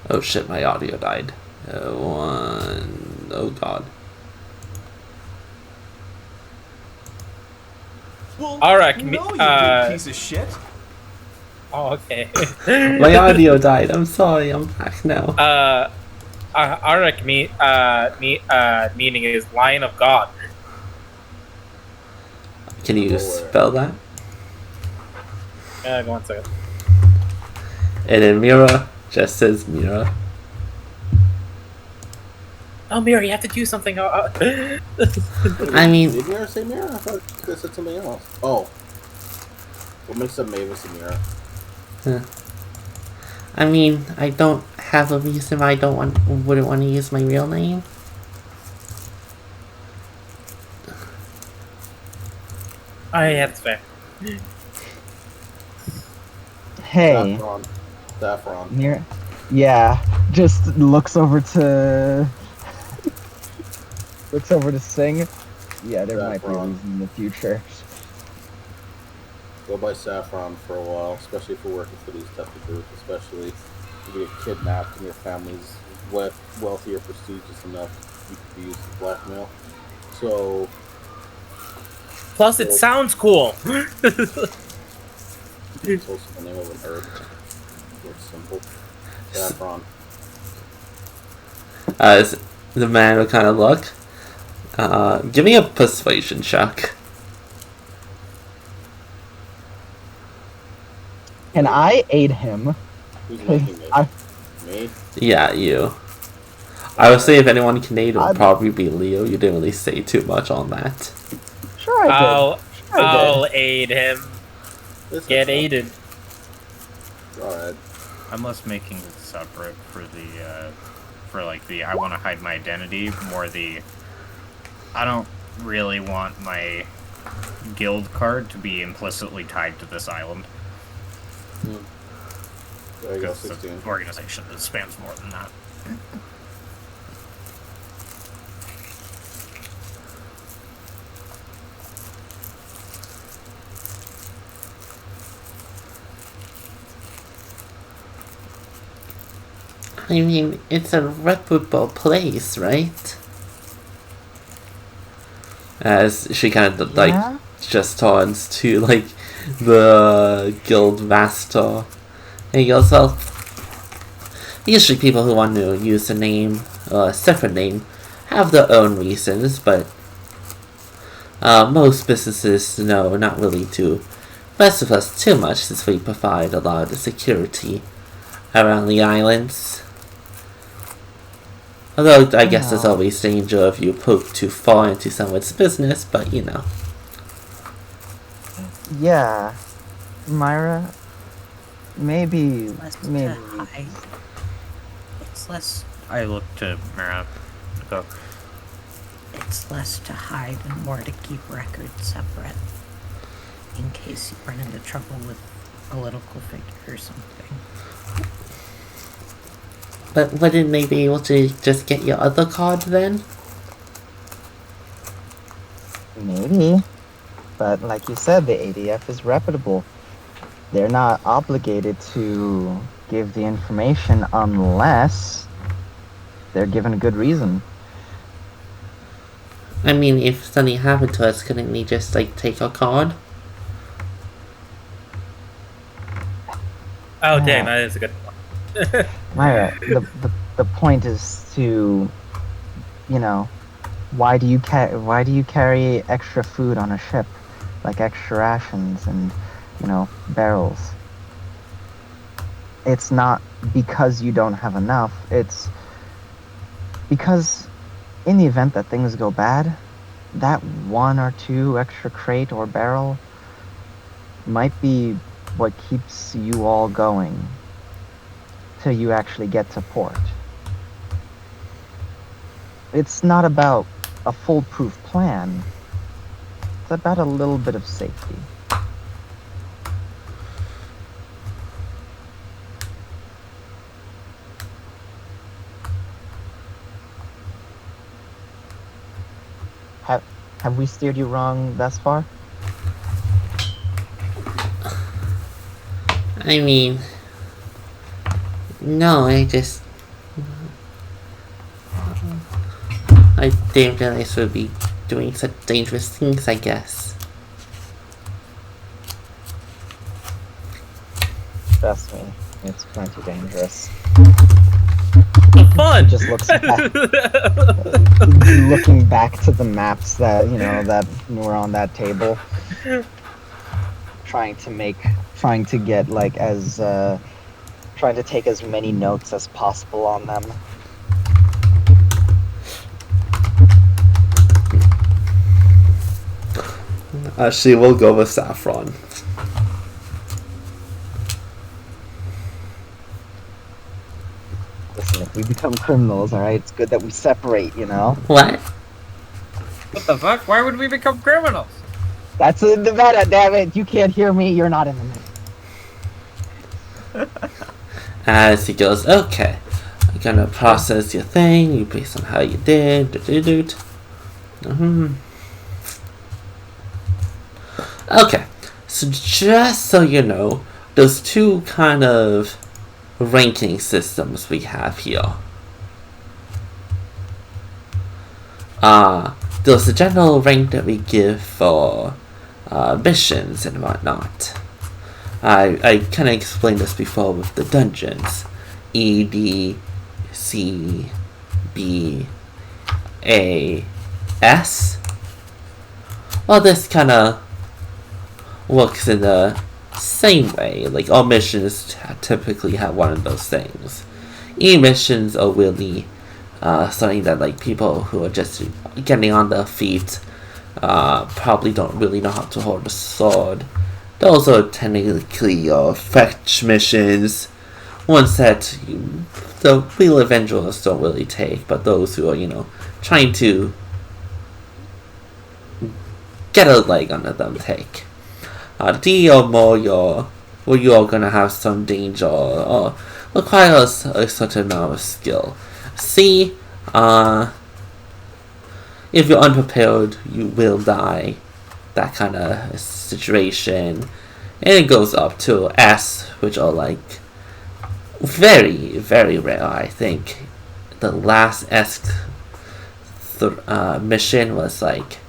Oh shit, my audio died. Oh god. Well, Alright, no, you big piece of shit. Oh, okay. My audio died. I'm sorry. I'm back now. Auroch meaning is Lion of God. Can you spell that? Go 1 second. And then Mira just says Mira. Oh, Mira, you have to do something. I mean, Did Mira say Mira? I thought they said something else. Oh. What makes up Mavis and Mira? I mean, I don't have a reason why I wouldn't want to use my real name. Oh, yeah, that's fair. Hey. Saffron. Mira. Yeah. Just looks over to Sing. Yeah, there might be a reason in the future. Go by Saffron for a while, especially if you're working for these type of groups, especially if you get kidnapped and your family's wealthy or prestigious enough, you could be used as blackmail. So... Plus, it sounds cool. It's also the name of an herb. It's simple. Saffron. The man will kind of look. Give me a persuasion check. Can I aid him? Who's making it? Me? Yeah, you. I would say if anyone can aid, it would probably be Leo. You didn't really say too much on that. Sure I did. I'll aid him. Get aided. Alright. I'm less making it separate for the, I want to hide my identity, more the, I don't really want my guild card to be implicitly tied to this island. There you go, Because 16. the organization that spans more than that. I mean, it's a reputable place, right? As she kind of just turns to the guild master, and he goes, "Well, usually people who want to use a name, a separate name, have their own reasons, but most businesses know not really to mess with us too much since we provide a lot of the security around the islands. Although, I guess there's always danger if you poke too far into someone's business, but you know." Yeah. Myra, maybe. It's less. I look to Mira. Go. It's less to hide and more to keep records separate. In case you run into trouble with political figure or something. But wouldn't they be able to just get your other card then? Maybe. But like you said, the ADF is reputable. They're not obligated to give the information unless they're given a good reason. I mean, if something happened to us, couldn't they just, like, take our card? Oh, damn, that is a good one. Myra, the point is to, you know, why do you carry extra food on a ship, like extra rations and, you know, barrels? It's not because you don't have enough. It's because in the event that things go bad, that 1 or 2 extra crate or barrel might be what keeps you all going till you actually get to port. It's not about a foolproof plan. It's about a little bit of safety. Have we steered you wrong thus far? I mean... No, I didn't realize we'd be doing such dangerous things, I guess. Trust me, it's plenty dangerous. Fun! Just looks back, looking back to the maps that, you know, that were on that table. Trying to get like as trying to take as many notes as possible on them. Actually, we'll go with Saffron. Listen, if we become criminals, alright, it's good that we separate, you know? What? What the fuck? Why would we become criminals? That's in the meta, damn it! You can't hear me, you're not in the meta. As he goes, okay, I'm gonna process your thing, you based on how you did, Okay, so just so you know, there's 2 kind of ranking systems we have here. There's the general rank that we give for missions and whatnot. I kind of explained this before with the dungeons. E, D, C, B, A, S. Well, this kind of works in the same way. Like, all missions typically have one of those things. E missions are really something that, like, people who are just getting on their feet probably don't really know how to hold a sword. Those are technically fetch missions, ones that the real evangelists don't really take, but those who are, you know, trying to get a leg under them take. D or more where you're gonna have some danger or requires a certain amount of skill. C, if you're unprepared, you will die. That kind of situation. And it goes up to S, which are like very, very rare. I think the last S mission was like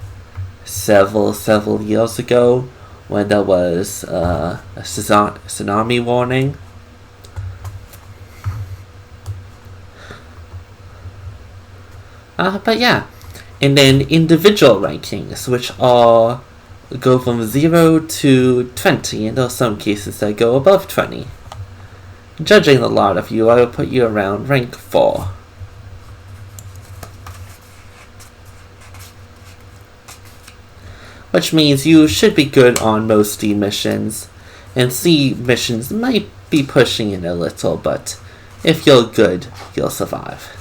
several years ago when there was a tsunami warning. But yeah, and then individual rankings, which go from 0 to 20, and there are some cases that go above 20. Judging a lot of you, I would put you around rank 4. Which means you should be good on most D missions, and C missions might be pushing it a little, but if you're good, you'll survive.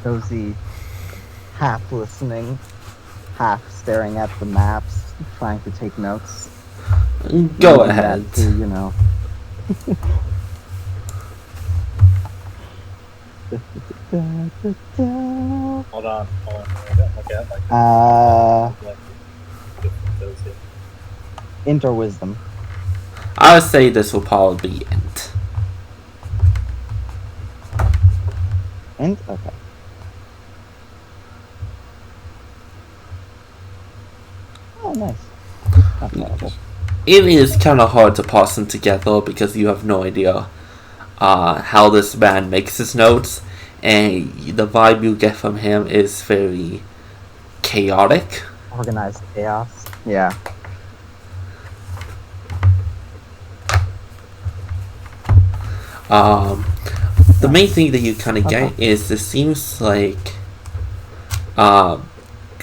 Rosie, half listening, half staring at the maps, trying to take notes. Go Leaving ahead. that to, you know. Hold on. Look at like. Those here. Int or wisdom? I would say this will probably be int. Int? Okay. Oh, nice. Not terrible. It is kind of hard to parse them together because you have no idea how this man makes his notes, and the vibe you get from him is very chaotic. Organized chaos. Yeah. The main thing that you kind of get is it seems like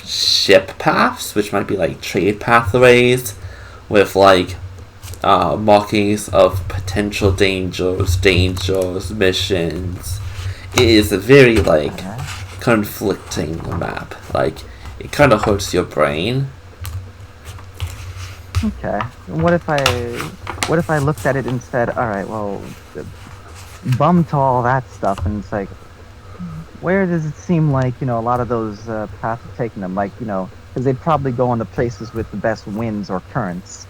ship paths, which might be like trade pathways, with like markings of potential dangers, missions. It is a very like conflicting map. Like it kind of hurts your brain. Okay. What if I looked at it and said, all right, well, bum to all that stuff, and it's like, where does it seem like, you know, a lot of those paths are taking them? Like, you know, because they'd probably go into places with the best winds or currents.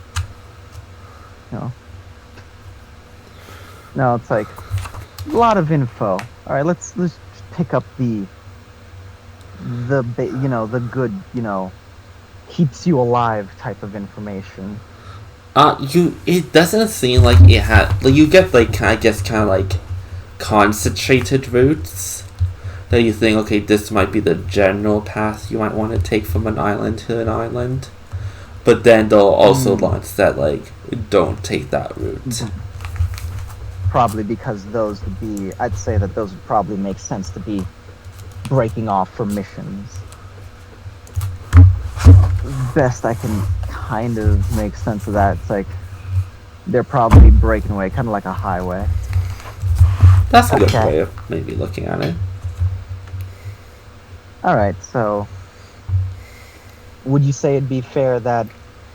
You know? No, it's like a lot of info. All right, let's pick up the good, you know, keeps you alive type of information. It doesn't seem like it had, like, you get like, I guess, kind of like concentrated routes that you think, okay, this might be the general path you might want to take from an island to an island, but then they'll also launch that like, don't take that route. Probably because those would be, I'd say that those would probably make sense to be breaking off for missions. Best I can kind of make sense of that. It's like they're probably breaking away, kind of like a highway. That's a good way of maybe looking at it. All right, so would you say it'd be fair that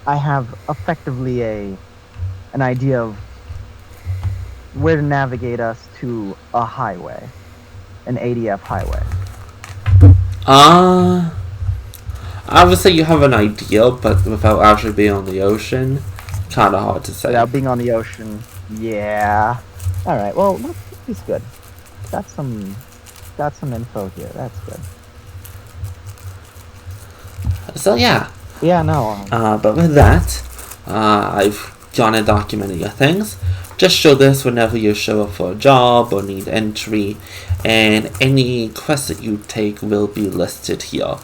I have effectively an idea of where to navigate us to a highway, an ADF highway? I would say you have an idea, but without actually being on the ocean, kind of hard to say. Without being on the ocean, yeah. All right, well, that's good. Got some info here. That's good. So yeah. Yeah, no. But with that, I've gone and documented your things. Just show this whenever you show up for a job or need entry, and any quest that you take will be listed here.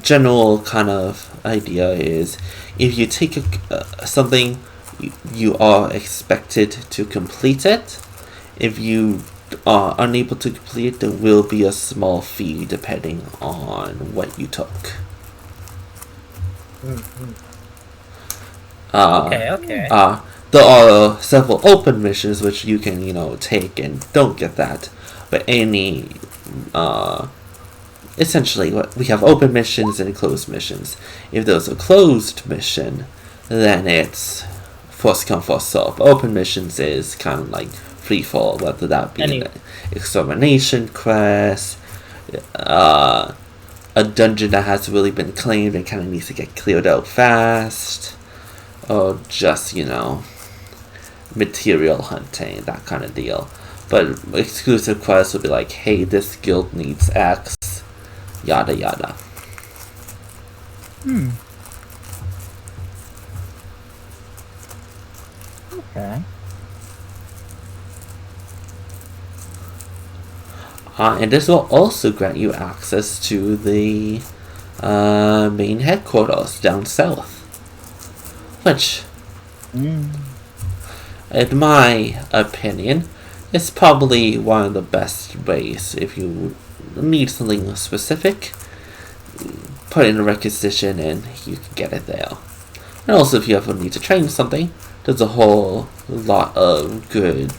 General kind of idea is if you take something, you are expected to complete it. If you are unable to complete it, there will be a small fee depending on what you took. Okay. There are several open missions which you can, you know, take and don't get that. But any, essentially, we have open missions and closed missions. If there's a closed mission, then it's first come, first serve. Open missions is kind of like free fall, whether that be an extermination quest, a dungeon that has really been claimed and kind of needs to get cleared out fast, or just, you know, material hunting, that kind of deal. But exclusive quests will be like, hey, this guild needs X, yada yada. Okay. And this will also grant you access to the main headquarters down south. Which, in my opinion, is probably one of the best ways. If you need something specific, put in a requisition and you can get it there. And also if you ever need to train something, there's a whole lot of good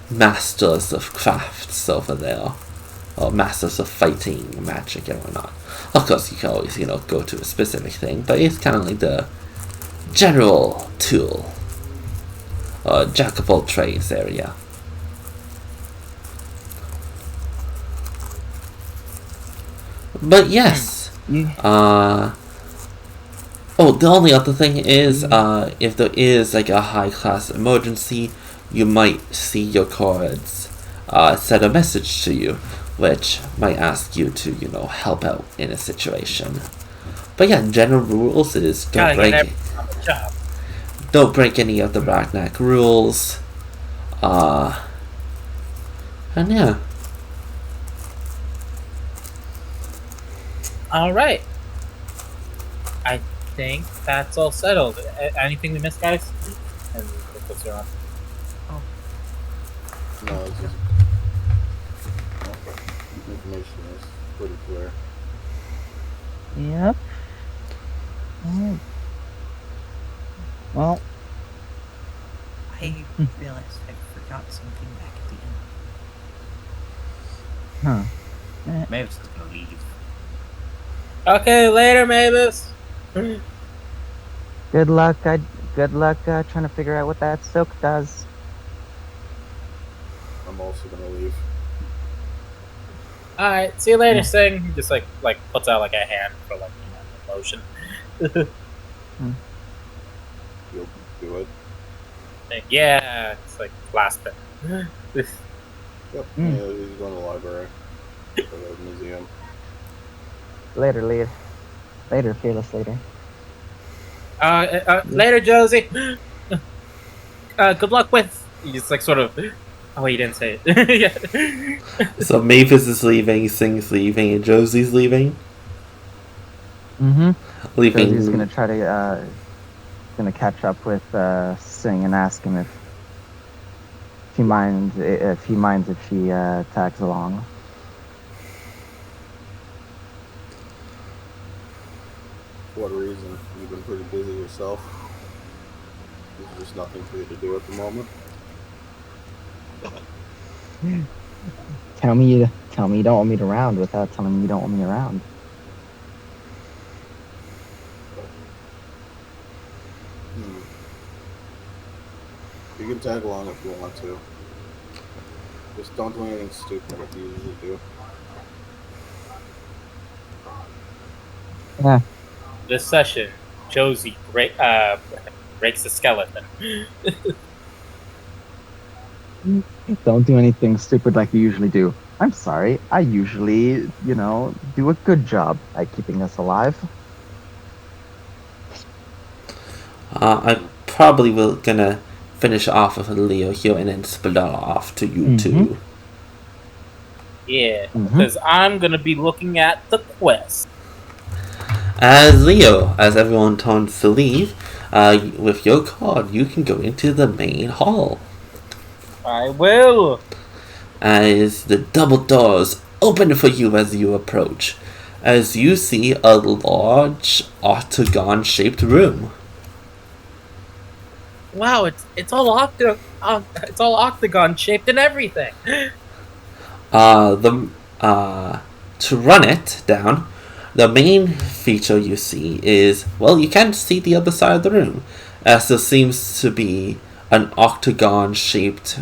masters of crafts over there masters of fighting, magic, and whatnot. Of course, you can always, go to a specific thing, but it's kind of like the general tool, jack of all trades area. But yes, the only other thing is, if there is like a high class emergency, you might see your cards send a message to you, which might ask you to, help out in a situation. But yeah, general rules is don't break any of the Ragnak rules. And yeah. All right. I think that's all settled. Anything we missed, guys? And what's your No, it's just information is pretty clear. Yep. Alright. Well, I realized I forgot something back at the end. Mavis is gonna leave. Okay, later, Mavis. good luck. Good luck trying to figure out what that silk does. I'm also gonna leave. All right, see you later, Sing. He just like puts out like a hand for like motion. You'll do it. Yeah, it's like last bit. Yep. Yeah, he's going to the library. Or the museum. Later, Leah. Later, fearless later. Later, Josie. Good luck with. You just like sort of. Oh, you didn't say it. Yeah. So Mavis is leaving, Sing's leaving, and Josie's leaving. Mm-hmm. Leaving. Josie's gonna try to catch up with Sing and ask him if he minds if she tags along. For what reason? You've been pretty busy yourself. There's just nothing for you to do at the moment. Tell me you don't want me around without telling me you don't want me around. You can tag along if you want to. Just don't do anything stupid like you usually do. Yeah. This session, Josie breaks the skeleton. Don't do anything stupid like you usually do. I'm sorry. I usually, do a good job at keeping us alive. I'm probably gonna finish off with Leo here and then split off to you two. Yeah, because I'm gonna be looking at the quest. As everyone turns to leave, with your card, you can go into the main hall. I will. As the double doors open for you as you approach, as you see a large octagon-shaped room. Wow, it's all octagon shaped and everything. To run it down, the main feature you see is, well, you can't see the other side of the room, as there seems to be an octagon-shaped,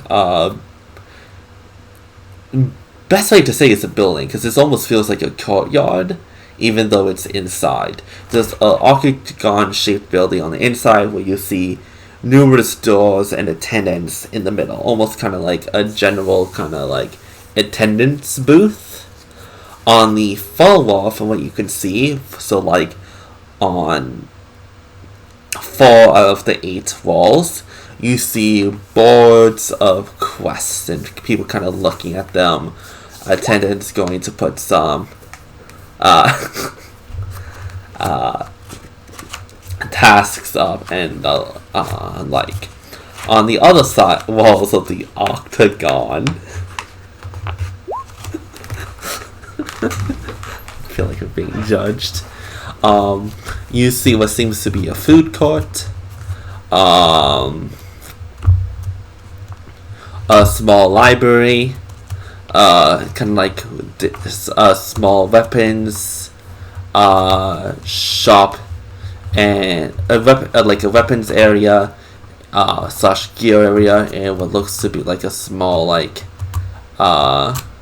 best way to say it's a building, because it almost feels like a courtyard, even though it's inside. There's an octagon-shaped building on the inside where you see numerous doors and attendants in the middle, almost kind of like a general kind of like attendance booth. On the far wall, from what you can see, so like on 4 out of the 8 walls, you see boards of quests and people kind of looking at them. Attendants going to put some tasks up, and like on the other side walls of the octagon. I feel like I'm being judged. You see what seems to be a food court, a small library, kind of like small weapons shop and like a weapons area slash gear area, and what looks to be like a small like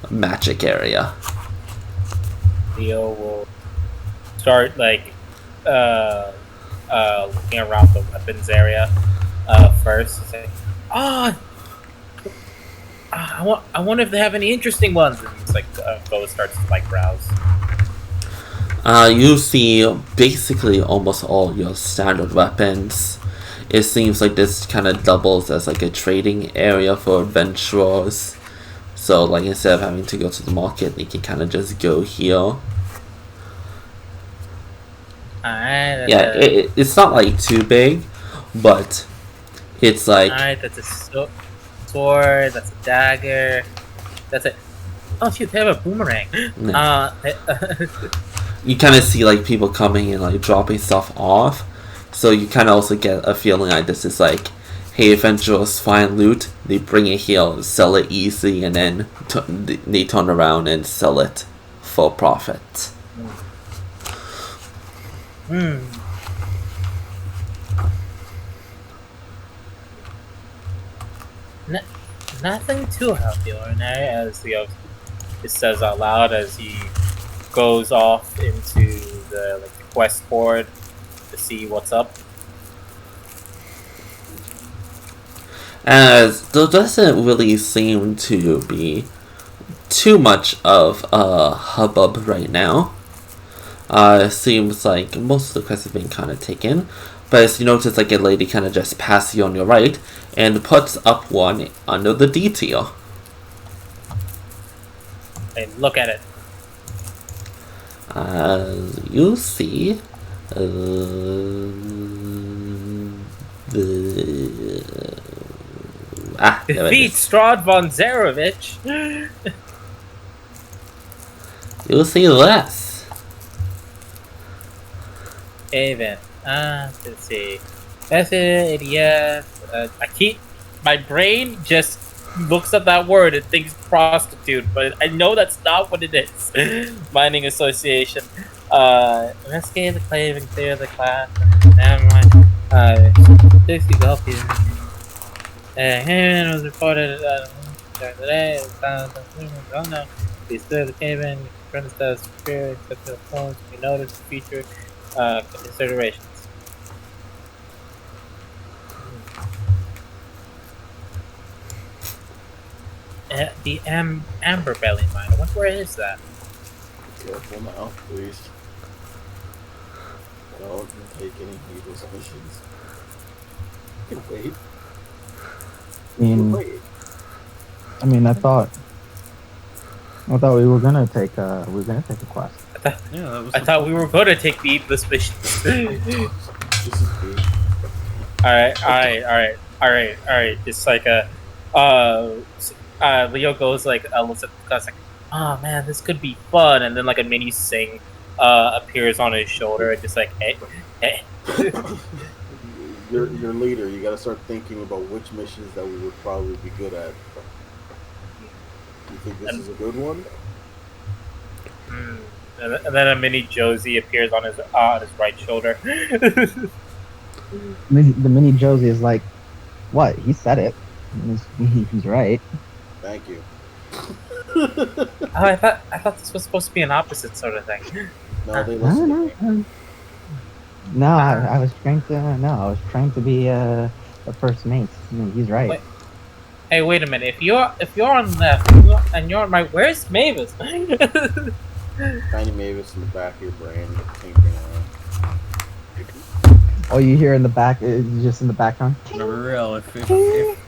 magic area. Leo will start like looking around the weapons area first. He's like, I wonder if they have any interesting ones. And it's like Bo starts to like browse. You see basically almost all your standard weapons. It seems like this kind of doubles as like a trading area for adventurers. So like instead of having to go to the market, they can kind of just go here. Alright. Yeah, it's not like too big, but it's like... Alright, that's a sword, that's a dagger, that's a... Oh shoot, they have a boomerang. Yeah. You kind of see like people coming and like dropping stuff off, so you kind of also get a feeling like this is like, hey, adventurers find loot, they bring it here, sell it easy, and then they turn around and sell it for profit. Nothing too healthy, Ormete, as Leo says out loud as he goes off into the quest board to see what's up. As there doesn't really seem to be too much of a hubbub right now. It seems like most of the quests have been kind of taken, but as you notice, like a lady kind of just passes you on your right and puts up one under the detail. Hey, look at it. You see, Defeat Strahd von Zarevich. You see this. Hey then, let's see. That's it, yeah. My brain just looks at that word and thinks prostitute, but I know that's not what it is. Mining Association. Investigate the claim and clear the class. Never mind. 60 go help you. It was reported today. Oh no. Please clear the cave in. Friend status secure, except the phones. We notice the feature considerations. The Amber Belly mine. Where is that? Careful now, please. Don't take any needless missions. You can wait. I mean, I thought we were gonna take a quest. I thought we were gonna take the needless missions. This is big. Alright. It's like Leo goes like looks at the class like, oh man, this could be fun, and then like a mini sing appears on his shoulder and just like, hey. Your leader, you gotta start thinking about which missions that we would probably be good at. You think this is a good one? And then a mini Josie appears on his right shoulder. The mini Josie is like, what? He said it. He's right. Thank you. I thought this was supposed to be an opposite sort of thing. No, they listen. No, I was trying to be a first mate. He's right. Hey, wait a minute. If you're on left and you're on right, where's Mavis? Tiny Mavis in the back of your brain, tinkering around. All you hear in the back is just in the background. For real, if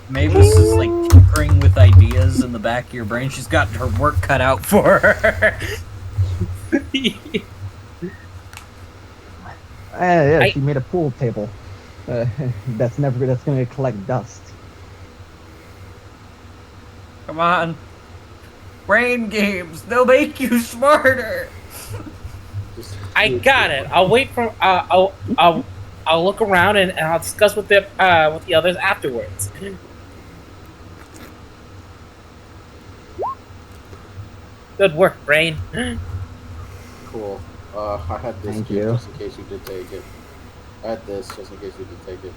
Mavis is like tinkering with ideas in the back of your brain, she's got her work cut out for her. Yeah, she made a pool table. That's gonna collect dust. Come on, brain games. They'll make you smarter. I got it. I'll wait for. I'll look around and I'll discuss with the others afterwards. Good work, brain. Cool. I had this Thank kit you. just in case you did take it. I had this just in case you did take it.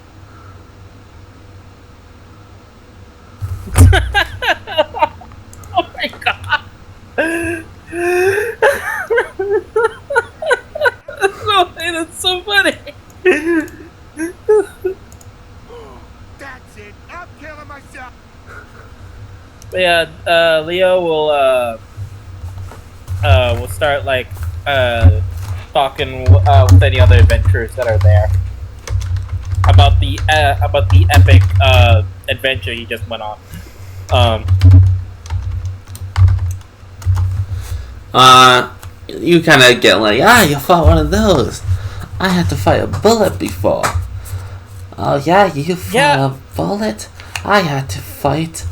Oh my god. No, that's so funny. That's it. I'm killing myself. But yeah, Leo will start like talking with any other adventurers that are there about the epic adventure he just went on. You kind of get like, you fought one of those. I had to fight a bullet before. Oh yeah, you fought a bullet? I had to fight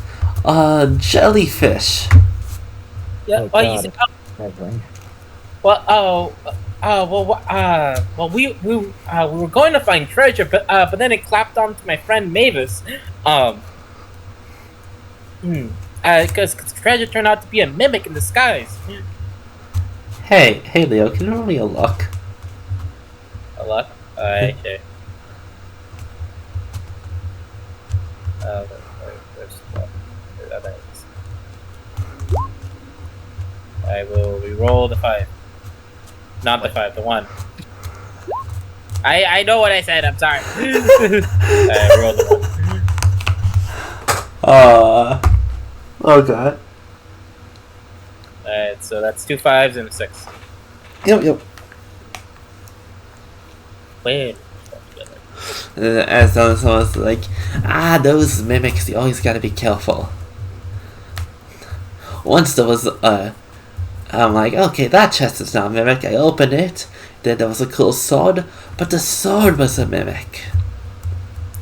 a jellyfish. Yeah. Oh, He's, God. Wrangling. we were going to find treasure, but then it clapped onto my friend Mavis. Because treasure turned out to be a mimic in disguise. Hey Leo, can you roll me a luck? A luck? Okay. Where's the luck? There that is. I will re-roll the 5. Not the 5, the 1. I know what I said, I'm sorry. I rolled the 1. Okay. Alright, so that's 2 5s and a 6. Yep. Wait. As someone's like, those mimics, you always gotta be careful. Once there was, I'm like, okay, that chest is not a mimic. I opened it, then there was a cool sword, but the sword was a mimic.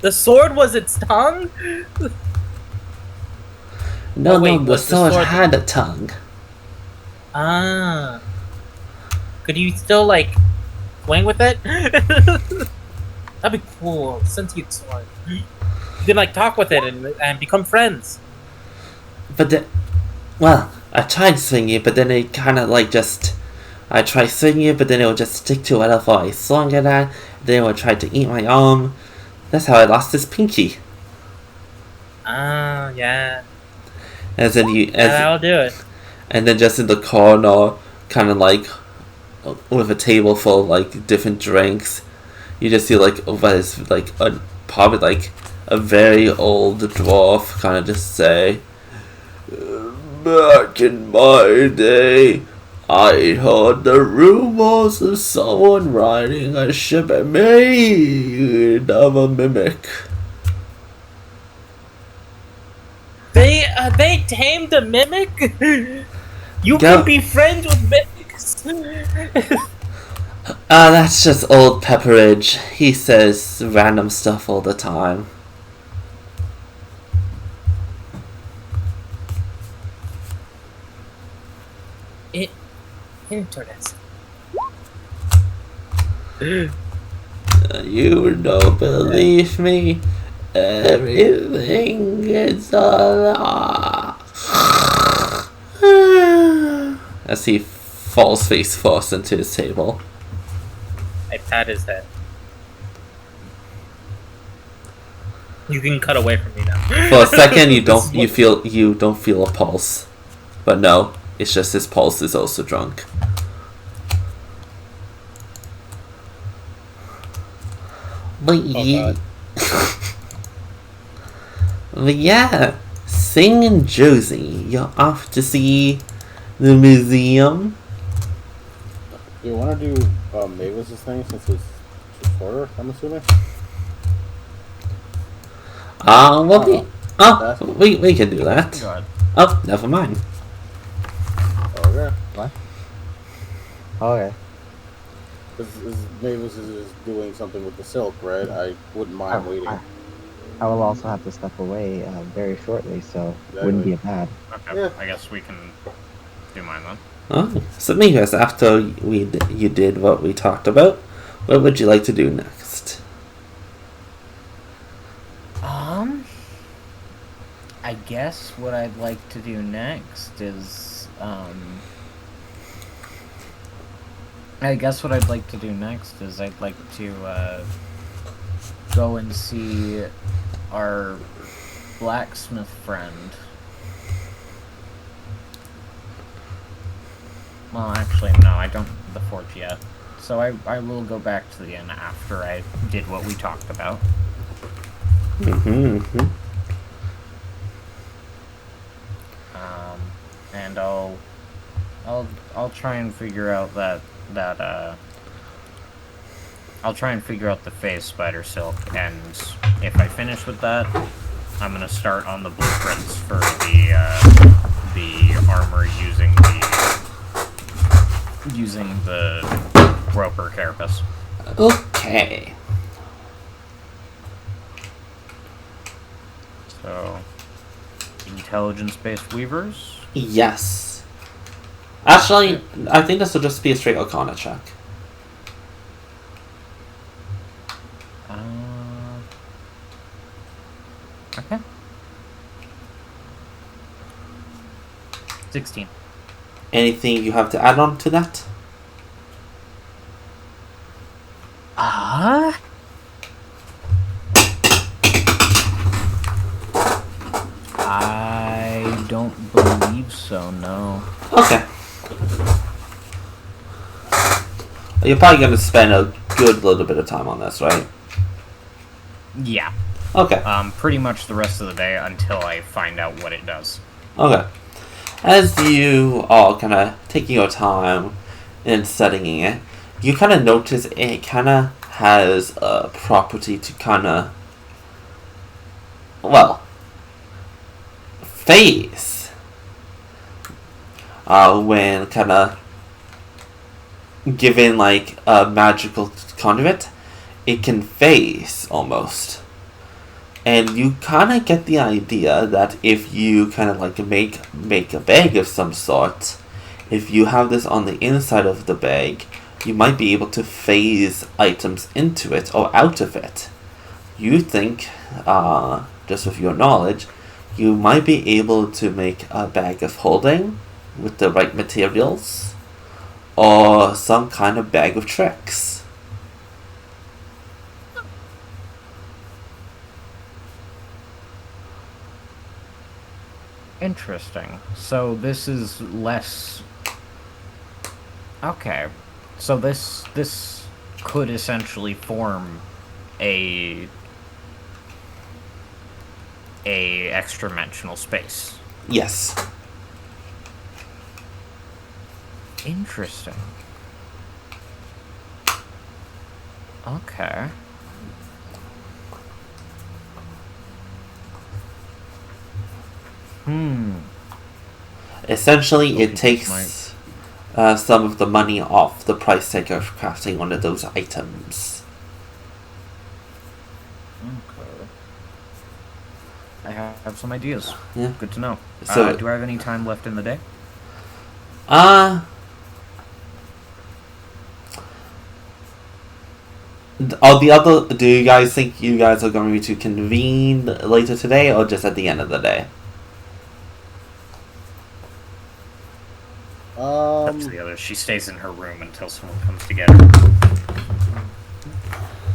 The sword was its tongue? No, the was the sword sword had a tongue. Ah. Could you still, like, swing with it? That'd be cool. Sentient sword. You can, like, talk with it and become friends. But then, well, I tried swinging it, but then it kind of like just... I tried swinging it, but then it would just stick to whatever I swung it at. Then it would try to eat my arm. That's how I lost this pinky. Ah, yeah. I'll do it. And then just in the corner, kind of like with a table full of like different drinks, you just see like what is like probably like a very old dwarf kind of just say, back in my day, I heard the rumors of someone riding a ship made of a mimic. They tamed a mimic? You can be friends with mimics? That's just old Pepperidge. He says random stuff all the time. Interesting. You don't believe me? Everything is a lie. As he falls face first into his table. I pat his head. You can cut away from me now. For a second, you don't feel a pulse, but no, it's just his pulse is also drunk. But but yeah, Sing and Josie, you're off to see the museum. You want to do Mavis's thing since it's shorter, I'm assuming? We can do that. God. Oh, never mind. Okay. What? Okay. Mavis is doing something with the silk, right? I wouldn't mind waiting. I will also have to step away very shortly, so it wouldn't be a bad. Okay, Yeah. I guess we can do mine then. Oh, so Miguel, after you did what we talked about, what would you like to do next? I guess what I'd like to do next is I guess what I'd like to do next is I'd like to go and see our blacksmith friend. Well, actually, no, I don't have the forge yet. So I will go back to the inn after I did what we talked about. And I'll try and figure out I'll try and figure out the phase spider silk, and if I finish with that, I'm gonna start on the blueprints for the armor using the roper carapace. Okay. So, intelligence-based weavers. Yes. Actually, I think this will just be a straight Arcana check. Okay. 16. Anything you have to add on to that? I don't believe so, no. Okay. You're probably going to spend a good little bit of time on this, right? Yeah. Okay. Pretty much the rest of the day until I find out what it does. Okay. As you all kind of taking your time in studying it, you kind of notice it kind of has a property to kind of, well, phase. When kind of given like a magical conduit, it can phase almost. And you kind of get the idea that if you kind of like make a bag of some sort, if you have this on the inside of the bag, you might be able to phase items into it or out of it. You think, just with your knowledge, you might be able to make a bag of holding with the right materials, or some kind of bag of tricks. Interesting. So this is less... Okay. So this could essentially form a extra-dimensional space. Yes. Interesting. Okay. Essentially, it takes some of the money off the price tag of crafting one of those items. Okay. I have some ideas. Yeah. Good to know. So, do I have any time left in the day? Do you guys think you guys are going to convene later today, or just at the end of the day? That's the other. She stays in her room until someone comes to get her.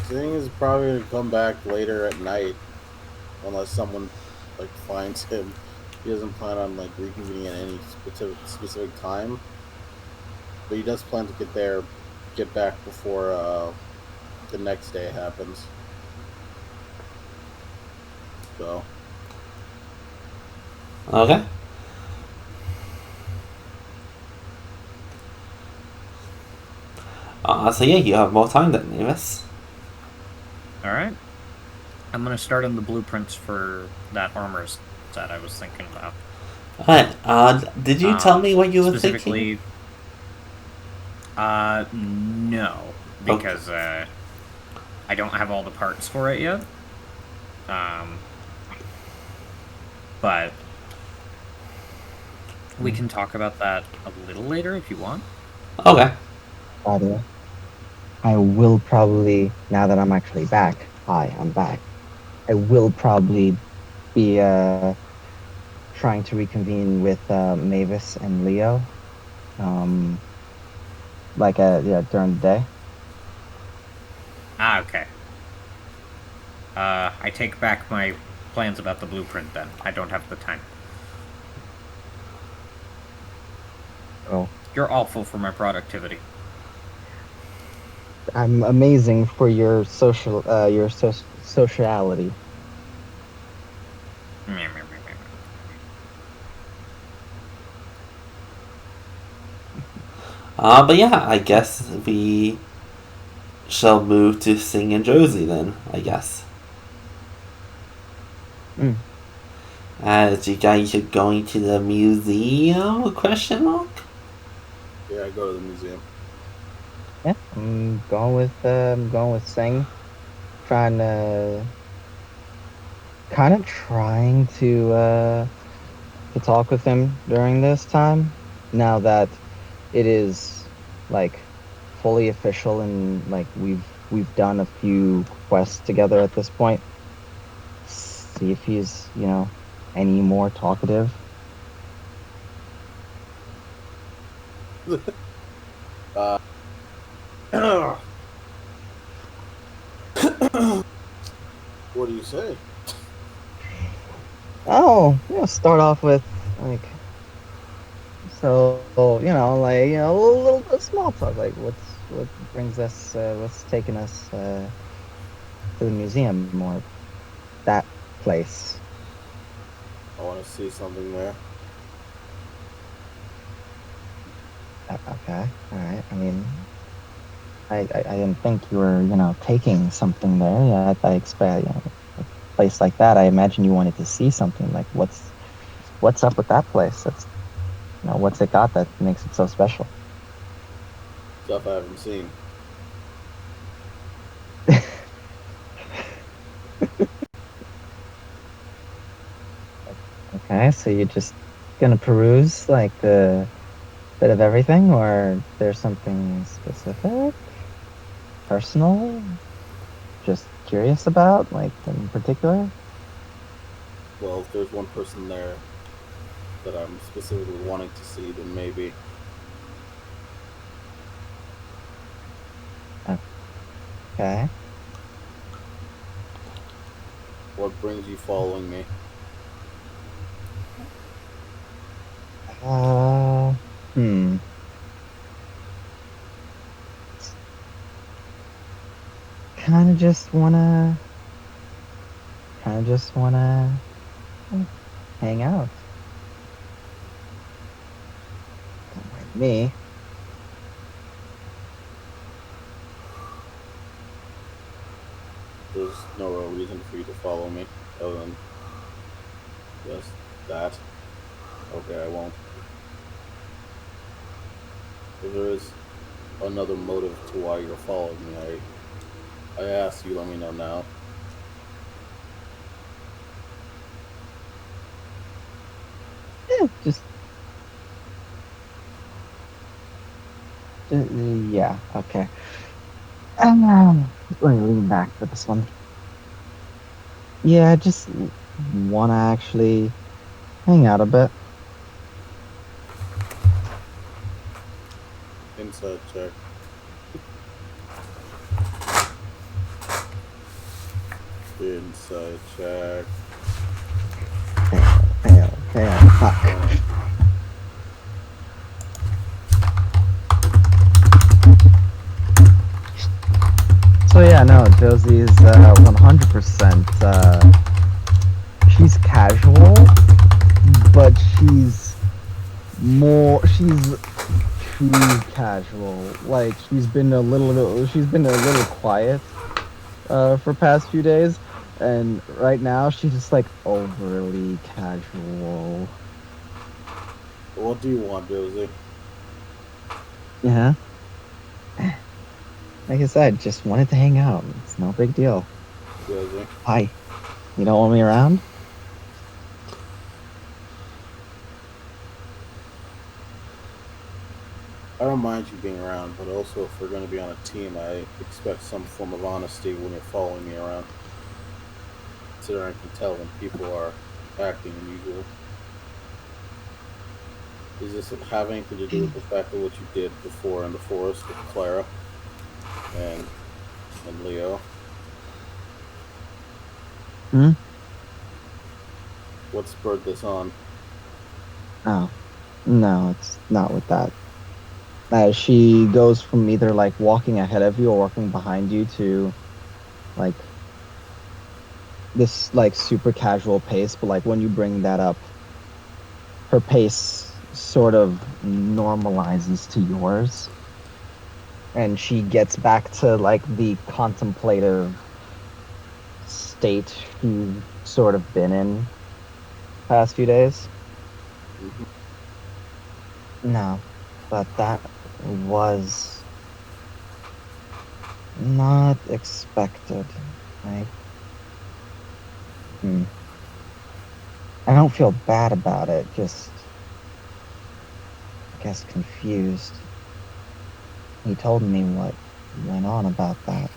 Zing is probably going to come back later at night, unless someone like finds him. He doesn't plan on like reconvening at any specific time, but he does plan to get back before the next day happens. So. Okay. So yeah, you have more time then, Nevis. Alright. I'm gonna start on the blueprints for that armor set I was thinking about. Alright, did you tell me what you were thinking? No. Because, I don't have all the parts for it yet. But we can talk about that a little later if you want. Okay. Father, I will probably, now that I'm actually back, hi, I'm back, I will probably be trying to reconvene with Mavis and Leo. like during the day. Ah, okay. I take back my plans about the blueprint then. I don't have the time. Oh, You're awful for my productivity. I'm amazing for your sociality. But yeah, I guess we shall move to Sing and Josie then, I guess. Mm. As you guys are going to the museum? Question mark? Yeah, I go to the museum. Yeah, I'm going with Sing, trying to kind of trying to talk with him during this time. Now that it is like fully official and like we've done a few quests together at this point. See if he's, any more talkative. uh, what do you say? Oh, start off with like a little bit of small talk, like what brings us, what's taking us to the museum or that place. I want to see something there. Okay, all right. I mean, I didn't think you were, taking something there. Yeah, I expect, a place like that. I imagine you wanted to see something. Like, what's up with that place? That's, what's it got that makes it so special? Stuff I haven't seen. Okay, so you're just gonna peruse like the bit of everything, or there's something specific, personal, just curious about, like in particular? Well, if there's one person there that I'm specifically wanting to see, then maybe. Okay. What brings you following me? Uh, hmm. Kind of just wanna hang out. Don't mind me. There's no real reason for you to follow me other than just that. Okay, I won't. If there is another motive to why you're following me, I ask you, let me know now. Just yeah. Okay. Let me lean back for this one. Yeah, just wanna actually hang out a bit. Inside check. Inside check. Fail. Fuck. So yeah, no, Josie's 100%. She's casual, but she's too casual. Like she's been a little quiet for past few days, and right now she's just like overly casual. What do you want, Josie? Yeah. Like I said, just wanted to hang out. It's no big deal. Josie? Hi. You don't want me around? I don't mind you being around, but also if we're going to be on a team, I expect some form of honesty when you're following me around. Considering I can tell when people are acting unusual. Is this have anything to do with the fact of what you did before in the forest with Clara and Leo? Hmm? What spurred this on? Oh. No, it's not with that. She goes from either like walking ahead of you or walking behind you to like this like super casual pace, but like when you bring that up, her pace sort of normalizes to yours, and she gets back to like the contemplative state she's sort of been in past few days. Hmm. No, but that was not expected. I hmm. I don't feel bad about it, just I guess confused. He told me what went on about that,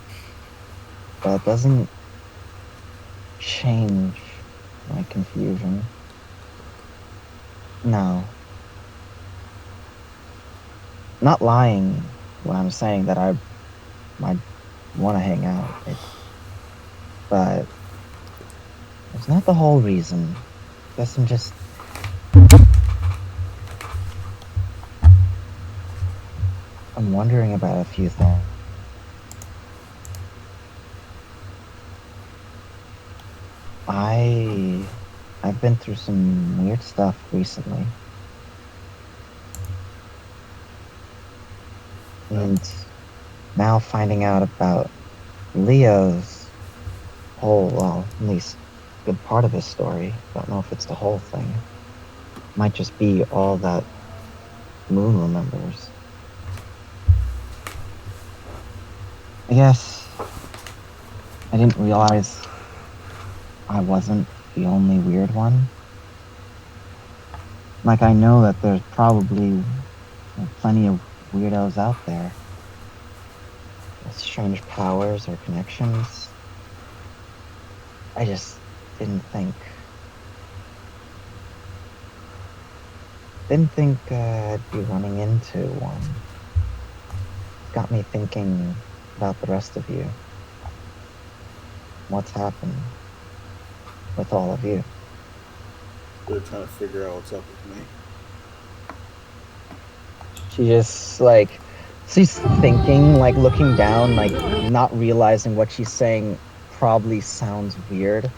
but it doesn't change my confusion. No, not lying when I'm saying that I might want to hang out. But it's not the whole reason. Guess I'm wondering about a few things. I I've been through some weird stuff recently, Yeah. and now finding out about Leo's whole, well, at least good part of his story. Don't know if it's the whole thing. Might just be all that Moon remembers. I guess I didn't realize I wasn't the only weird one. Like, I know that there's probably plenty of weirdos out there with strange powers or connections. I just didn't think I'd be running into one. Got me thinking about the rest of you. What's happened with all of you? They're trying to figure out what's up with me. She just like she's thinking, like looking down, like not realizing what she's saying probably sounds weird.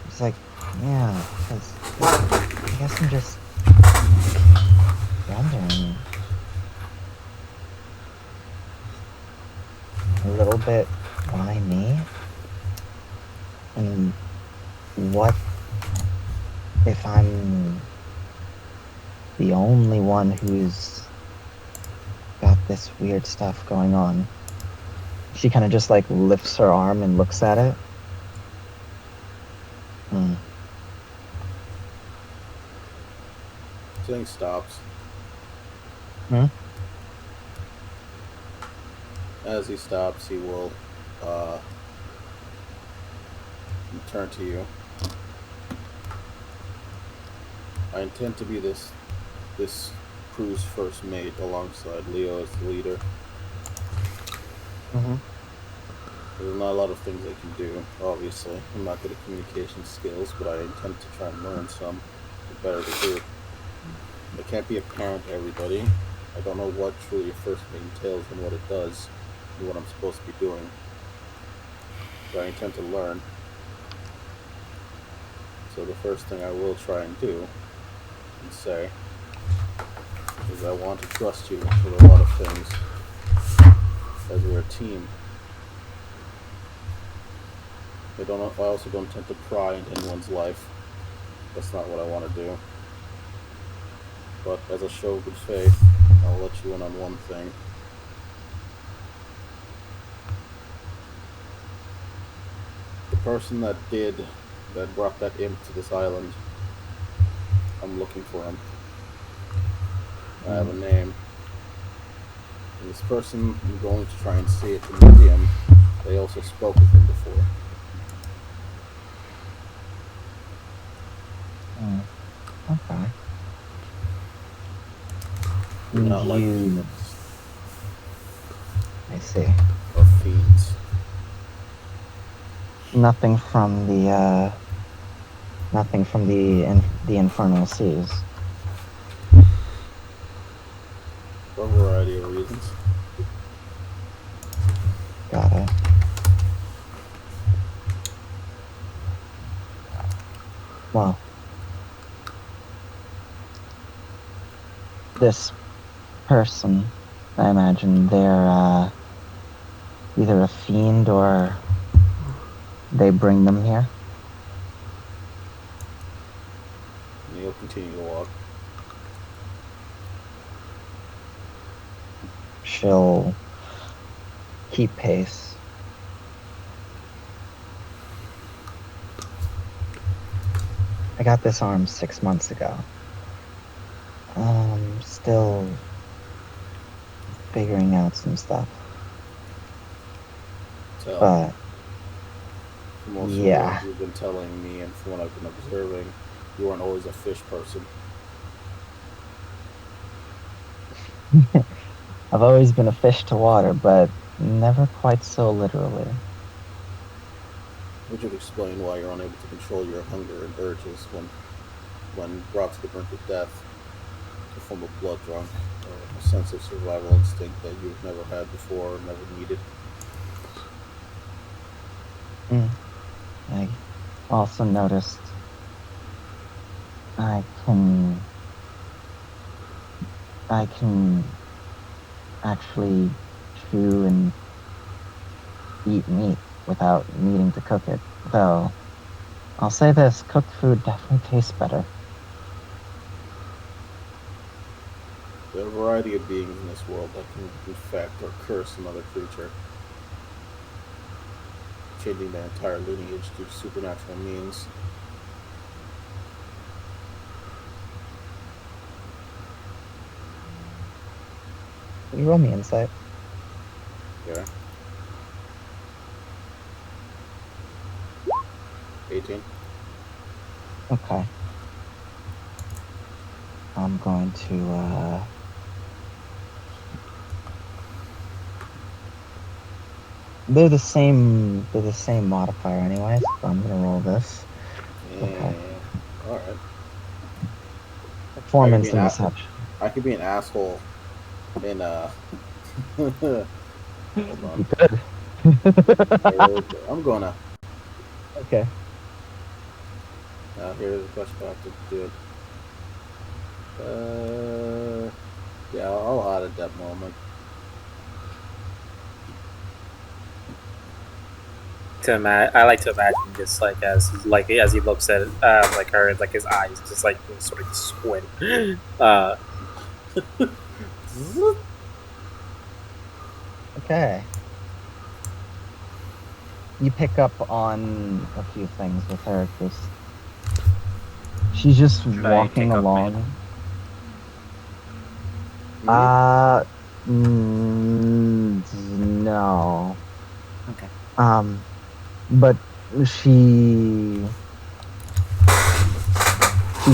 It's like, yeah, because I guess I'm just wondering a little bit why me? And what if I'm the only one who's got this weird stuff going on? She kind of just like lifts her arm and looks at it. Hmm. Thing stops. Hmm? As he stops, he will turn to you. I intend to be this crew's first mate alongside Leo as the leader. Mm-hmm. There's not a lot of things I can do, obviously. I'm not good at communication skills, but I intend to try and learn some to better the group. I can't be apparent to everybody. I don't know what truly a first mate entails and what it does and what I'm supposed to be doing. But I intend to learn. So the first thing I will try and do and say is I want to trust you with a lot of things as we're a team. I also don't intend to pry into anyone's life. That's not what I want to do. But as a show of good faith, I'll let you in on one thing. The person that brought that imp to this island, I'm looking for him. I have a name. And this person, I'm going to try and see at the museum. They also spoke with him before. Okay. do not like You- demons I see. or fiends. Nothing from the the infernal seas. For a variety of reasons. Got it. Well, this person, I imagine they're either a fiend or they bring them here. And you'll continue to walk. She'll keep pace. I got this arm 6 months ago. Still figuring out some stuff. Tell. But From most yeah. of what you've been telling me and from what I've been observing, you aren't always a fish person. I've always been a fish to water, but never quite so literally. Which would explain why you're unable to control your hunger and urges when brought to the brink of death, a form of blood drunk, or a sense of survival instinct that you've never had before or never needed. I also noticed I can actually chew and eat meat without needing to cook it. Though, I'll say this, cooked food definitely tastes better. There are a variety of beings in this world that can infect or curse another creature, changing their entire lineage through supernatural means. Can you roll me insight? Okay. 18. Okay. I'm going to, they're the same modifier anyways, so I'm gonna roll this. Okay. Alright. Performance and deception. I could be an asshole in hold on. You could. I'm gonna. Okay. Now here's the question I have to do it. Yeah, I'll add a that moment. I like to imagine just like as he looks at like her, like his eyes just like sort of squint. Okay. You pick up on a few things with her. She's just Should I walking take up along. No. Okay. But she's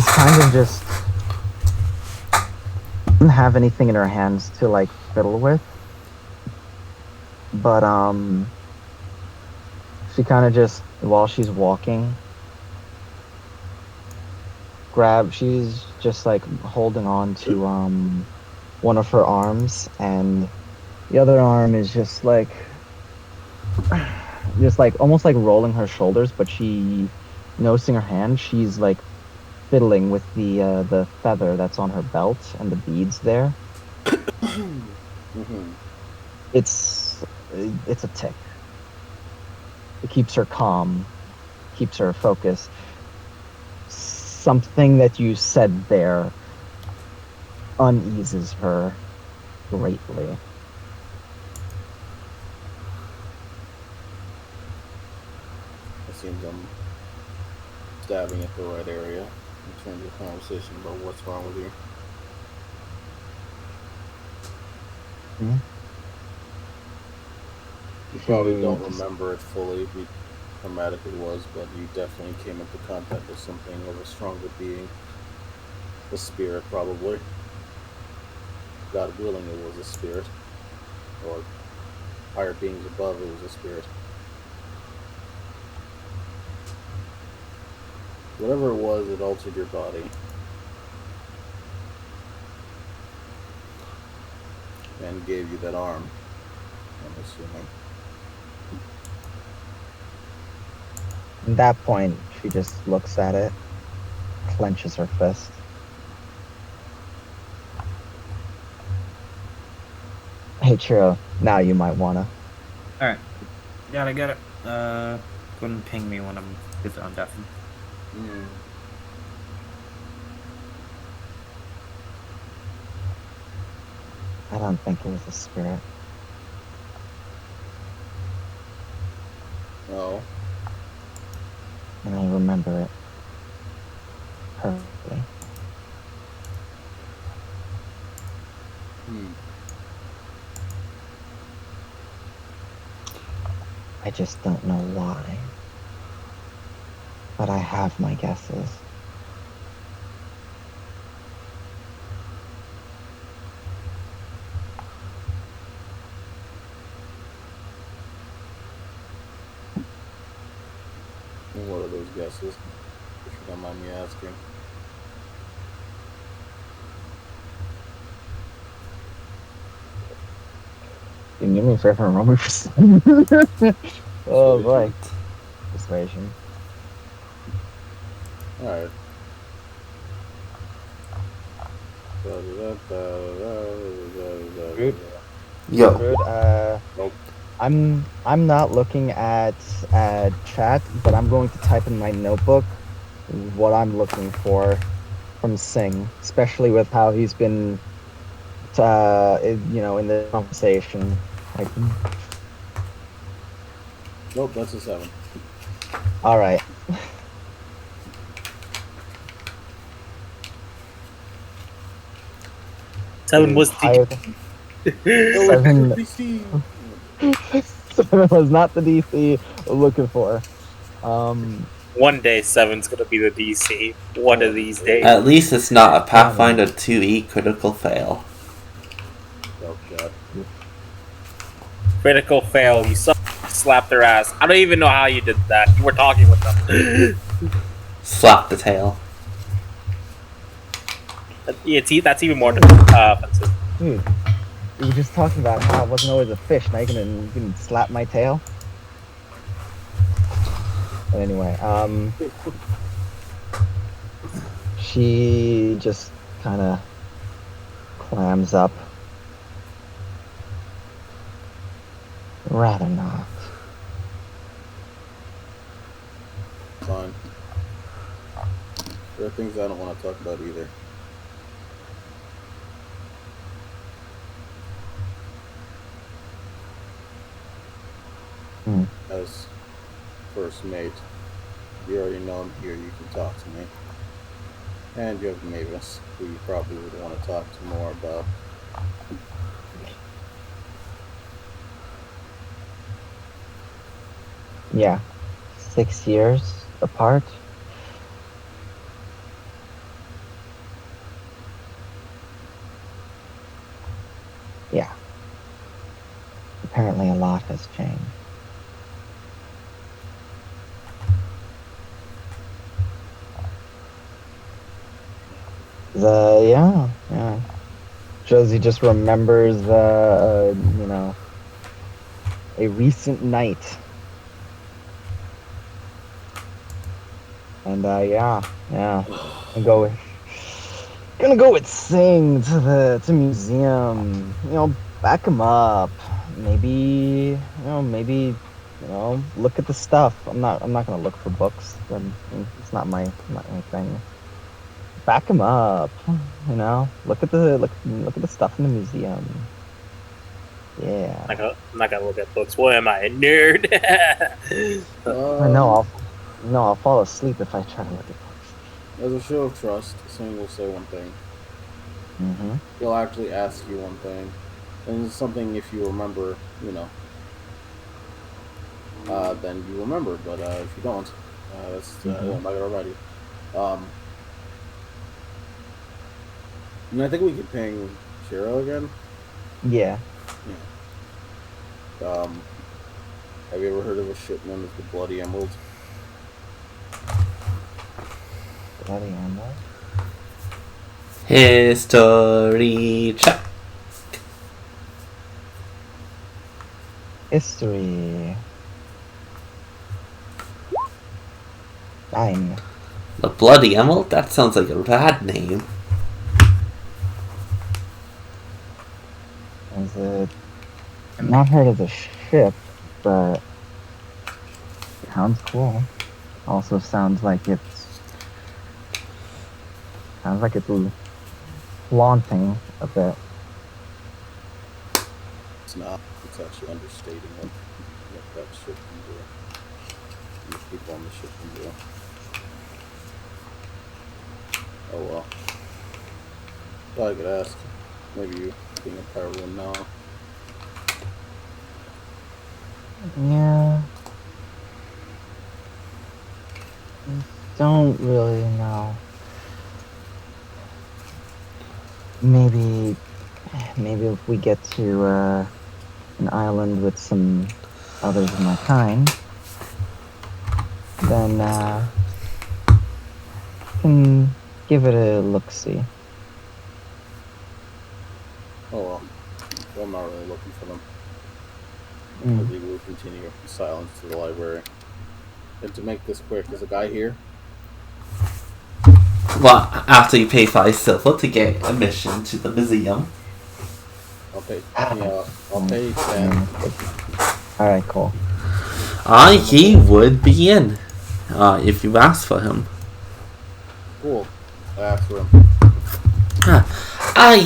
kind of just doesn't have anything in her hands to like fiddle with. But she kind of just while she's walking she's just like holding on to one of her arms, and the other arm is just like almost like rolling her shoulders, but she noticing her hand, she's like fiddling with the feather that's on her belt and the beads there. Mm-hmm. It's a tick. It keeps her calm, keeps her focused. Something that you said there uneases her greatly. It seems I'm stabbing at the right area in terms of conversation about what's wrong with you. Hmm? You probably don't remember it fully, how traumatic it was, but you definitely came into contact with something of a stronger being. A spirit, probably. God willing, it was a spirit, or higher beings above, it was a spirit. Whatever it was, it altered your body. And gave you that arm, I'm assuming. At that point, she just looks at it, clenches her fist. Hey, Chiro, now you might wanna. Alright. Got it. Go ahead and ping me when I'm get on deafen. I don't think it was a spirit. Oh. And I remember it perfectly. I just don't know why. But I have my guesses. And what are those guesses? If you don't mind me asking. Can you give me a favor and roll me for some? Oh boy. Persuasion. Alright. Root. Yo. Root, Nope. I'm not looking at chat, but I'm going to type in my notebook what I'm looking for from Singh, especially with how he's been, in the conversation. Like, Nope, that's a 7. all right. Seven was higher the than 7 was not the DC we're looking for. one day. Seven's gonna be the DC. One of these days. At least it's not a Pathfinder 2E critical fail. Oh god. Critical fail. You slapped their ass. I don't even know how you did that. You were talking with them. Slap the tail. That's even more offensive. Dude, we were just talking about how I wasn't always a fish. Now you can slap my tail. But anyway, she just kind of clams up. Rather not. Fine. There are things I don't want to talk about either. As first mate, you already know I'm here, you can talk to me. And you have Mavis, who you probably would want to talk to more about. Yeah. 6 years apart. Yeah. Apparently a lot has changed. Yeah. Josie just remembers, a recent night. And, yeah. Gonna go with Sing to museum. Back him up. Maybe, look at the stuff. I'm not gonna look for books. It's not my thing. Back him up. Look at the stuff in the museum. Yeah. I'm not gonna look at books. What am I, a nerd? I know. I'll fall asleep if I try to look at books. As a show of trust, Sing will say one thing. Mm-hmm. He'll actually ask you one thing. And it's something, if you remember, then you remember. But if you don't, I'm not gonna write you. And I think we could ping Shiro again? Yeah. Have you ever heard of a ship known as the Bloody Emerald? Bloody Emerald. History check. History. 9. The Bloody Emerald? That sounds like a bad name. Is it? I've not heard of the ship, but sounds cool. Also sounds like it's flaunting a bit. It's not. It's actually understating what that ship can do. And the people on the ship can do. Oh well. Thought I could ask. Maybe you being a powerful one now. Yeah. Don't really know. Maybe if we get to an island with some others of my kind, then can give it a look-see. Oh well. I'm not really looking for them. We will continue in silence to the library. And to make this quick, there's a guy here. Well, after you pay 5 silver to get admission to the museum. I'll pay 10. Alright, cool. He would be in. If you ask for him. Cool. I asked for him.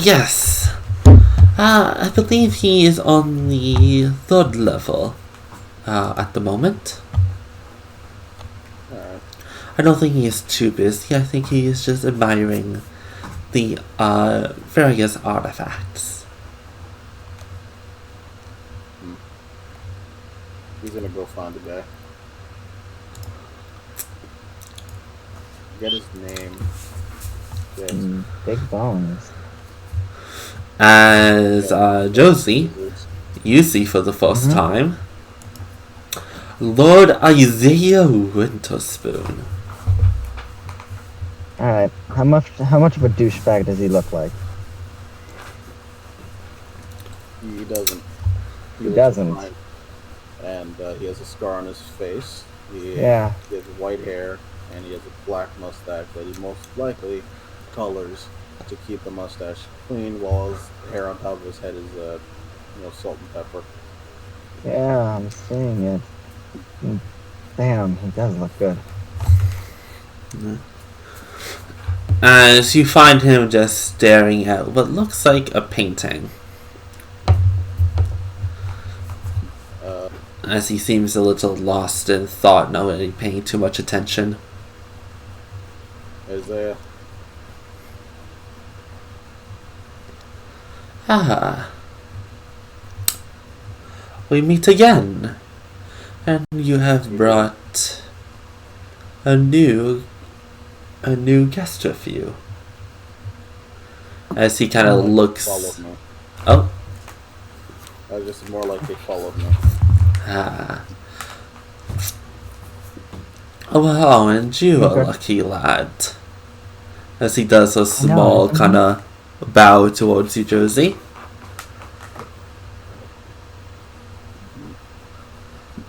Yes. I believe he is on the 3rd level at the moment. Alright. I don't think he is too busy. I think he is just admiring the various artifacts. He's gonna go find the guy. Get his name. Yes. Big bones. As Josie, you see for the first time Lord Isaiah Winterspoon. Alright, how much of a douchebag does he look like? He doesn't. He doesn't. Fine. And he has a scar on his face. He has white hair, and he has a black mustache that he most likely colors to keep the mustache clean, while his hair on top of his head is, salt and pepper. Yeah, I'm seeing it. Damn, he does look good. As you find him just staring at what looks like a painting. As he seems a little lost in thought, not really paying too much attention. Isaiah. We meet again. And you have brought a new guest with you. As he kind of looks. Followed me. Oh. Just more like they followed me. Oh, well, and you a lucky lad. As he does a small kind of bow towards you, Josie.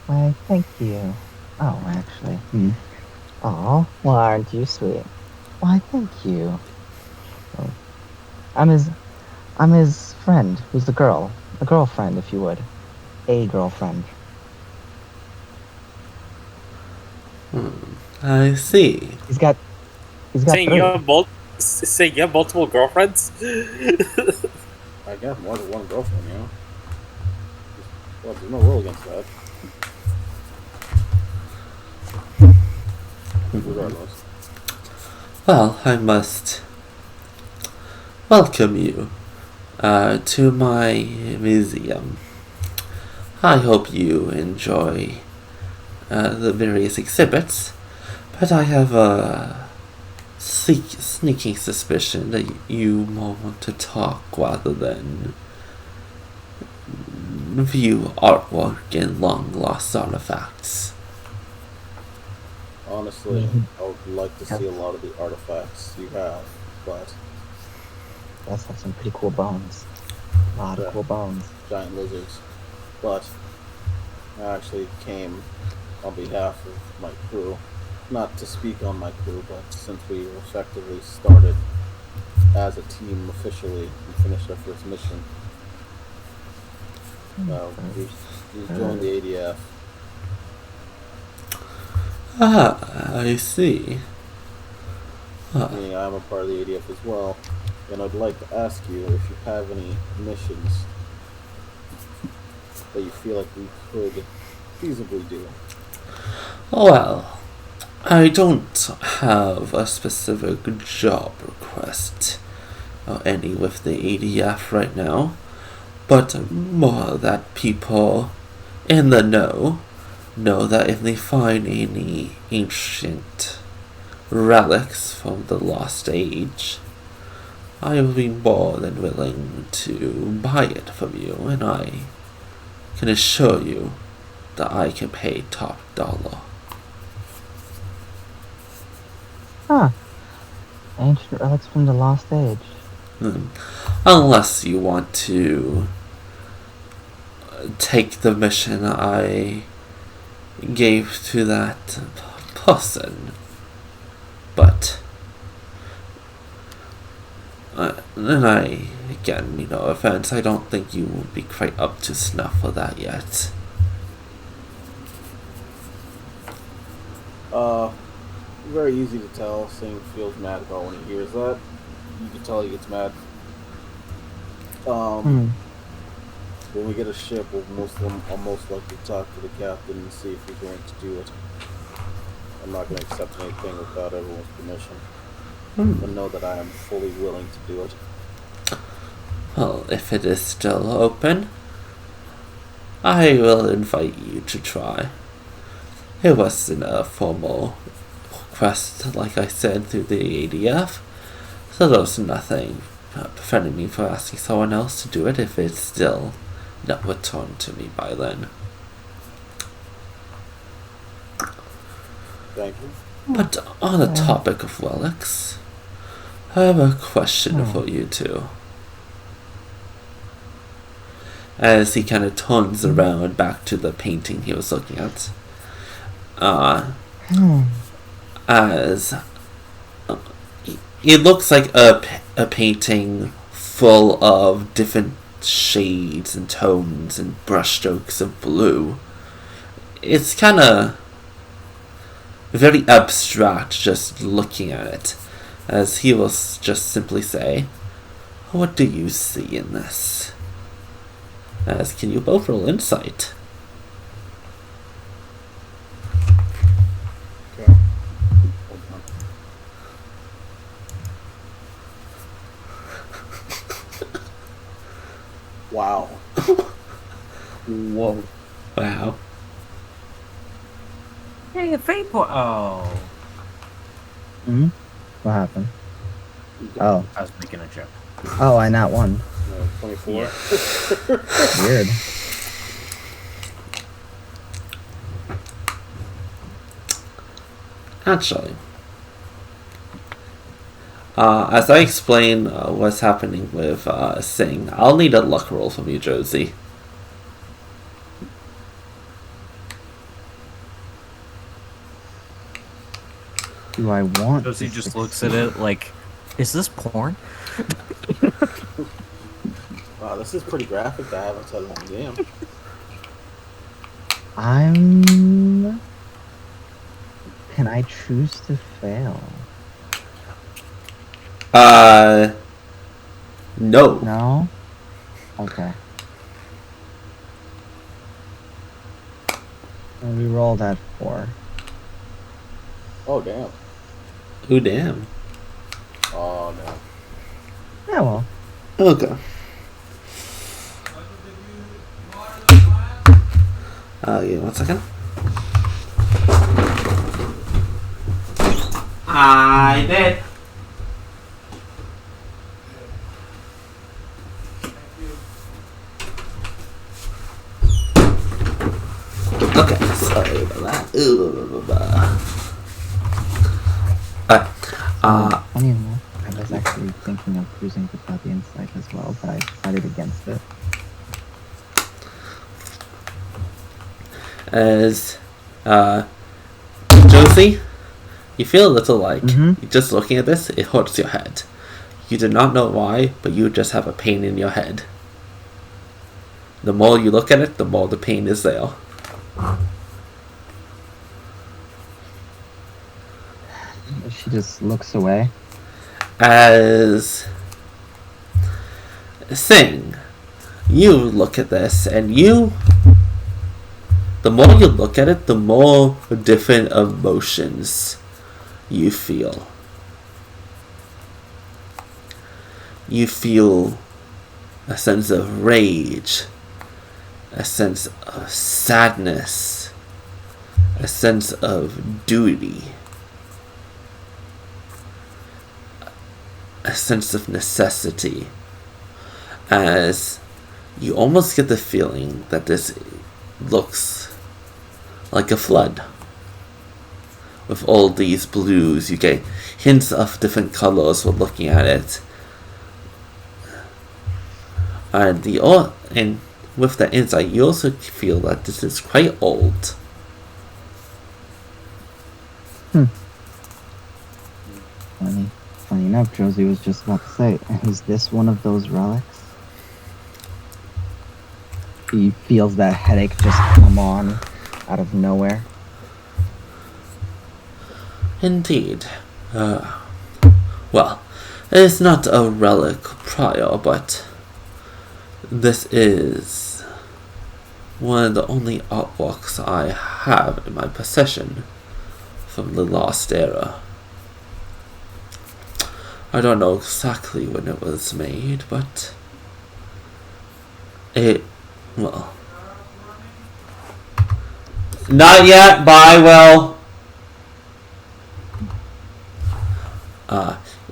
Why, thank you. Oh, actually. Oh, well, aren't you sweet? Why, thank you. Oh. I'm his friend, who's the girl. A girlfriend, if you would. A girlfriend. I see. He's got Saying three. you have multiple girlfriends? I got more than one girlfriend, Well, there's no rule against that. Regardless. Well, I must welcome you to my museum. I hope you enjoy the various exhibits, but I have sneaking suspicion that you more want to talk rather than view artwork and long-lost artifacts. Honestly, I would like to see a lot of the artifacts you have, but Let's have some pretty cool bones. A lot of cool bones. giant lizards. But I actually came on behalf of my crew. Not to speak on my crew, but since we effectively started as a team officially and finished our first mission, we joined the ADF. Ah, I see. Meaning I'm a part of the ADF as well, and I'd like to ask you if you have any missions that you feel like we could feasibly do. Well, I don't have a specific job request or any with the ADF right now, but more that people in the know that if they find any ancient relics from the Lost Age, I will be more than willing to buy it from you, and I can assure you that I can pay top dollar. Huh. Ancient relics from the Lost Age. Unless you want to take the mission I gave to that person. But and again, no offense, I don't think you will be quite up to snuff for that yet. Very easy to tell. Singh feels mad about when he hears that. You can tell he gets mad. When we get a ship, I'll most likely talk to the captain and see if he's going to do it. I'm not going to accept anything without everyone's permission. But know that I am fully willing to do it. Well, if it is still open, I will invite you to try. It wasn't a formal request, like I said, through the ADF, so there's nothing preventing me from asking someone else to do it if it's still not returned to me by then. Thank you. But on the topic of relics, I have a question for you two. As he kind of turns around back to the painting he was looking at. As it looks like a painting full of different shades and tones and brushstrokes of blue. It's kind of very abstract just looking at it, as he will just simply say, "What do you see in this?" As can you both roll insight? Okay. Hold on. Wow. Whoa. Wow. Hey, a fate point. Oh. What happened? Oh. I was making a joke. Oh, I not won. 24. Yeah. Weird. Actually, as I explain what's happening with Singh, I'll need a luck roll from you, Josie. Do I want Josie to just looks at it like, is this porn? Wow, this is pretty graphic to have inside of a museum. Can I choose to fail? No. No? Okay. And we rolled at 4. Oh, damn. Ooh, damn. Oh, no. Yeah, well. Okay. Give me 1 second. I did. Okay, sorry about that. Funny enough, I was actually thinking of using without the insight as well, but I decided against it. As Josie, you feel a little like just looking at this, it hurts your head. You do not know why, but you just have a pain in your head. The more you look at it, the more the pain is there. She just looks away. As Sing, you look at this, and the more you look at it, the more different emotions you feel. You feel a sense of rage, a sense of sadness, a sense of duty, a sense of necessity, as you almost get the feeling that this looks like a flood. With all these blues, you get hints of different colors while looking at it. And with that insight, you also feel that this is quite old. Funny enough, Josie was just about to say, is this one of those relics? He feels that headache just come on out of nowhere. Indeed. Well, it's not a relic prior, but this is one of the only artworks I have in my possession from the Lost Era. I don't know exactly when it was made, but not yet, but I will.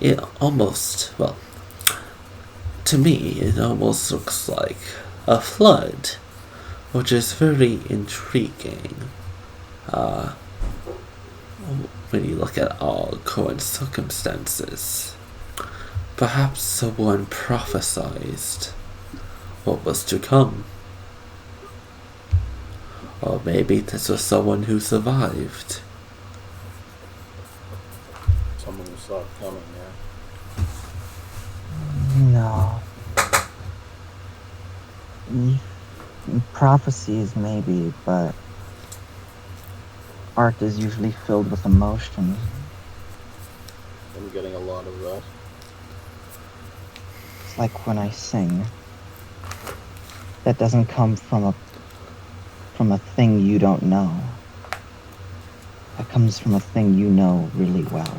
It almost, to me, it almost looks like a flood, which is very intriguing. When you look at all current circumstances, perhaps someone prophesized what was to come. Or maybe this was someone who survived. Someone who saw it coming, No. Prophecies, maybe, but art is usually filled with emotion. I'm getting a lot of that. It's like when I sing. That doesn't come from a thing you don't know. That comes from a thing you know really well.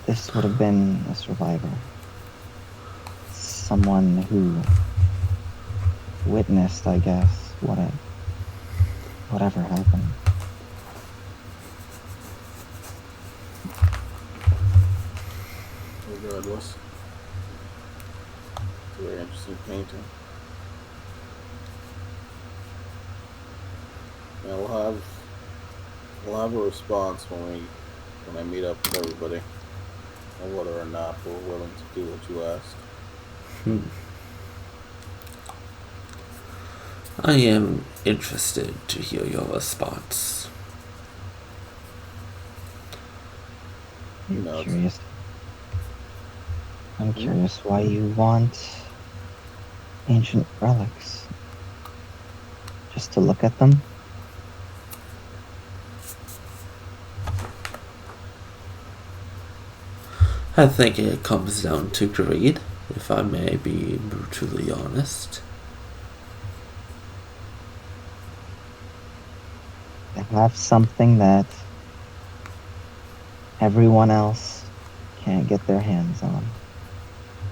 This would have been a survivor. Someone who witnessed, I guess, whatever happened. Regardless, it's a very interesting painting. Yeah, we'll have a response when I meet up with everybody, on whether or not we're willing to do what you asked. I am interested to hear your response. I'm curious why you want ancient relics. Just to look at them? I think it comes down to greed, if I may be brutally honest. They have something that everyone else can't get their hands on.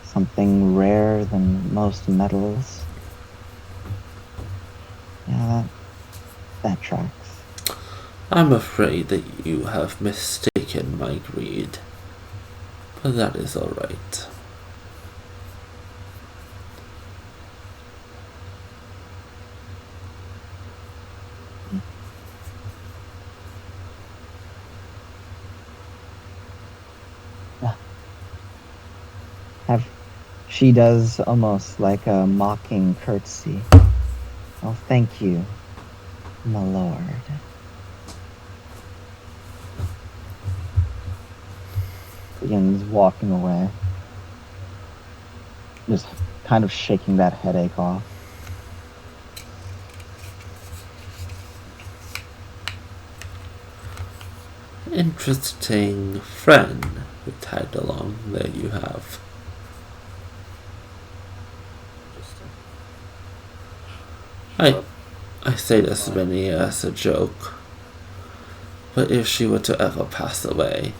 Something rarer than most metals. Yeah, that tracks. I'm afraid that you have mistaken my greed, but that is alright. She does almost like a mocking curtsy. Oh, thank you, my lord. Begins walking away. Just kind of shaking that headache off. Interesting friend who tagged along that you have. I say this mainly as a joke, but if she were to ever pass away,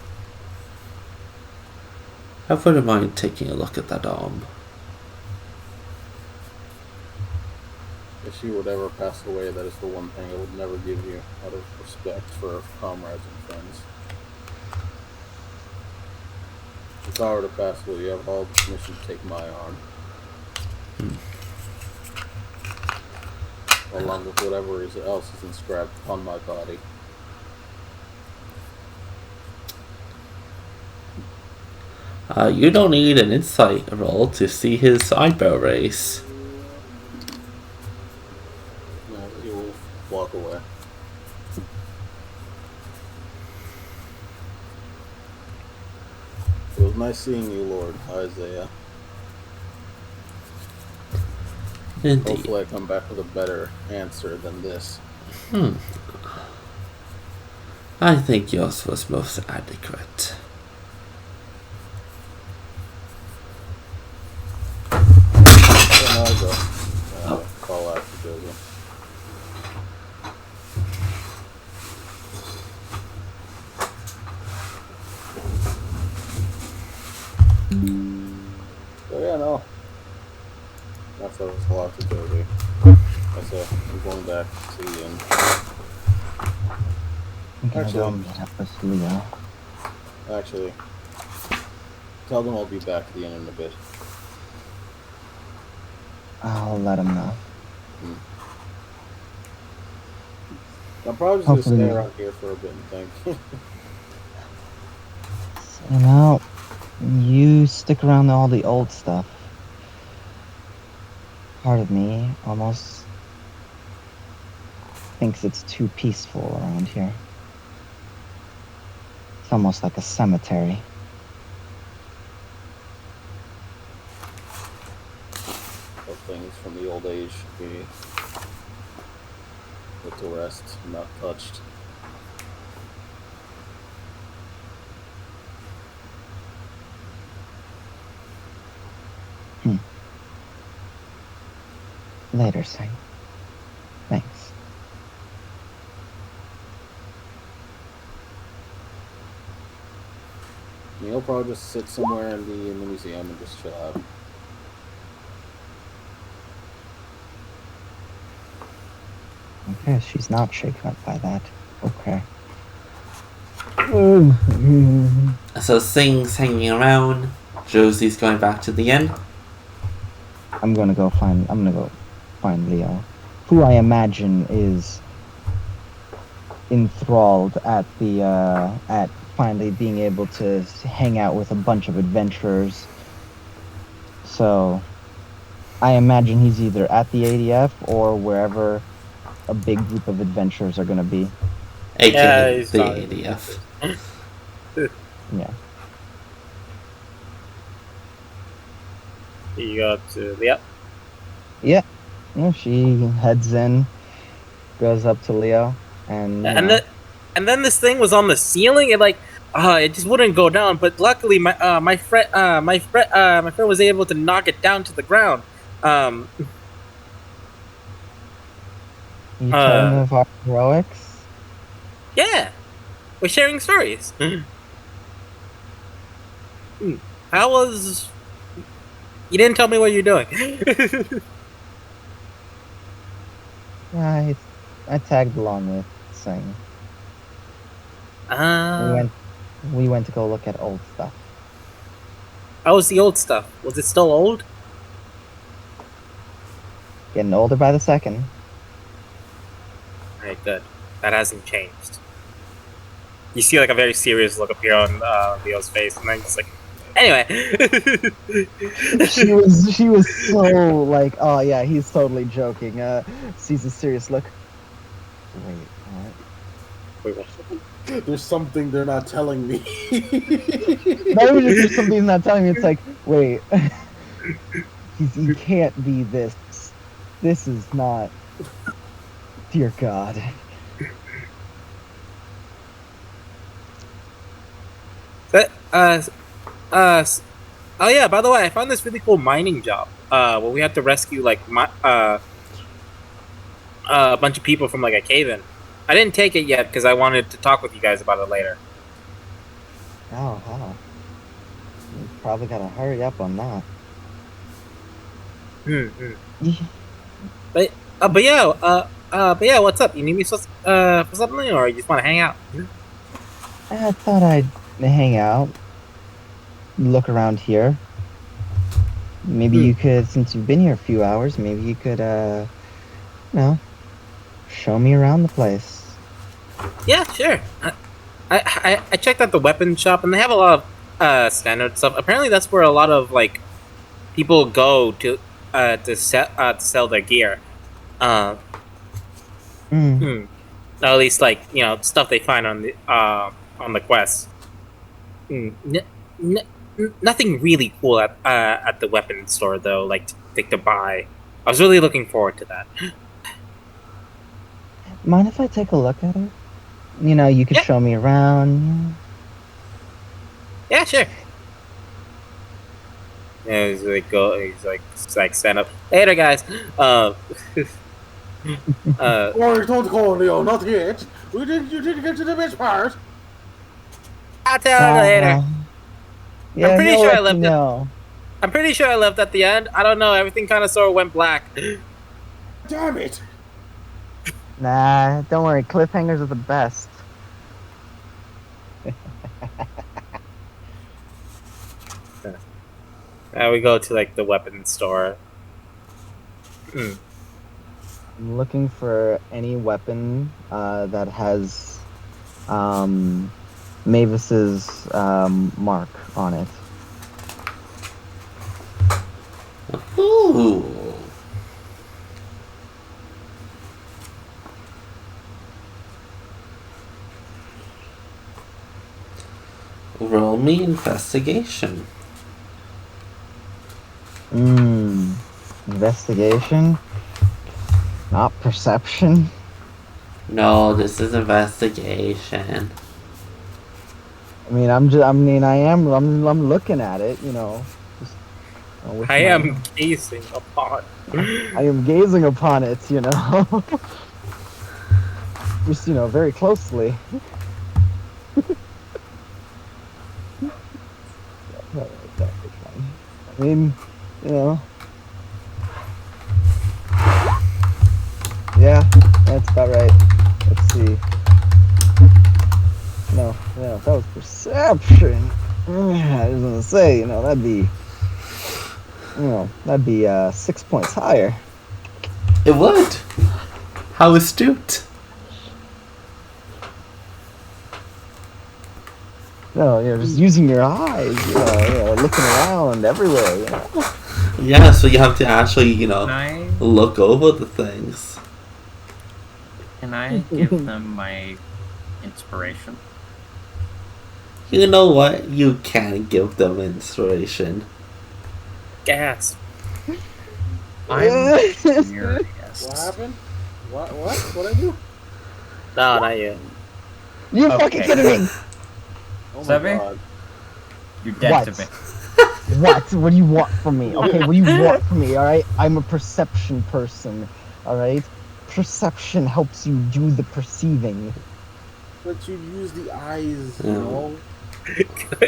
I wouldn't mind taking a look at that arm. If she would ever pass away, that is the one thing I would never give you out of respect for comrades and friends. If I were to pass away, you have all the permission to take my arm. Along with whatever else is inscribed upon my body. You don't need an insight roll to see his eyebrow raise. No, he will walk away. It was nice seeing you, Lord Isaiah. Indeed. Hopefully I come back with a better answer than this. I think yours was most adequate. Then I'll go call out to Josie. So yeah, no. That's a call out to Josie. That's it. I'm going back to the inn. Actually, tell them I'll be back at the inn in a bit. I'll let him know. I'm probably just going to stay around here for a bit and think. You know, you stick around to all the old stuff. Part of me almost thinks it's too peaceful around here. It's almost like a cemetery. Those things from the old age should be put to rest, not touched. Later, Saint. Thanks. You'll probably just sit somewhere in the museum and just chill out. Okay, she's not shaken up by that. Okay. So Sing's hanging around. Josie's going back to the inn. I'm gonna go find Leo, who I imagine is enthralled at finally being able to hang out with a bunch of adventurers. So I imagine he's either at the ADF or wherever a big group of adventurers are gonna be. AKA the ADF. Yeah. You go to Leo? Yeah. Well, she heads in, goes up to Leo, and then this thing was on the ceiling. It just wouldn't go down. But luckily, my friend was able to knock it down to the ground. You telling of our heroics? Yeah, we're sharing stories. How was? You didn't tell me what you're doing. Yeah, I tagged along with Sing. We went to go look at old stuff. How was the old stuff? Was it still old? Getting older by the second. Alright, good. That hasn't changed. You see like a very serious look appear on Leo's face, and then just like, Anyway. She was so like, oh yeah, he's totally joking. Sees a serious look. Wait, what? Wait, what? There's something they're not telling me. Not even just there's something he's not telling me. It's like, wait, he can't be this. This is not. Dear God. Oh yeah, by the way, I found this really cool mining job. Where we have to rescue like a bunch of people from like a cave-in. I didn't take it yet because I wanted to talk with you guys about it later. Oh, wow. You probably gotta hurry up on that. But yeah, what's up? You need me for something, or you just want to hang out? I thought I'd hang out, look around here. Maybe you could, since you've been here a few hours, maybe you could, show me around the place. Yeah, sure. I checked out the weapon shop, and they have a lot of standard stuff. Apparently, that's where a lot of like people go to sell their gear. At least like stuff they find on the quest. Nothing really cool at the weapon store though, like to buy. I was really looking forward to that. Mind if I take a look at it? You could show me around. Yeah, sure. Yeah, he's like stand up. Later, guys. Oh, don't go, Leo, not yet. You didn't get to the best part. I'll tell you later. Yeah, I'm pretty sure I left it. I'm pretty sure I left at the end. I don't know. Everything kind of sort of went black. Damn it. Nah, don't worry. Cliffhangers are the best. Now we go to like the weapon store. I'm looking for any weapon that has Mavis's mark on it. Ooh. Roll me investigation. Investigation? Not perception? No, this is investigation. I'm looking at it, Just, I am gazing upon. I am gazing upon it, Just, very closely. Yeah, that's about right. Let's see. No, if that was perception. I was gonna say, that'd be 6 points higher. It would. How astute. No, just using your eyes, looking around everywhere, Yeah, so you have to actually, Can I, look over the things. can I give them my inspiration? You know what? You can give them inspiration. Gas. I'm curious. What happened? What? What'd I do? No, not you. You Okay. fucking kidding me? Oh my Seven? god. You're dead What? to me. What? What do you want from me? Okay, what do you want from me, alright? I'm a perception person, alright? Perception helps you do the perceiving. But you use the eyes, Oh.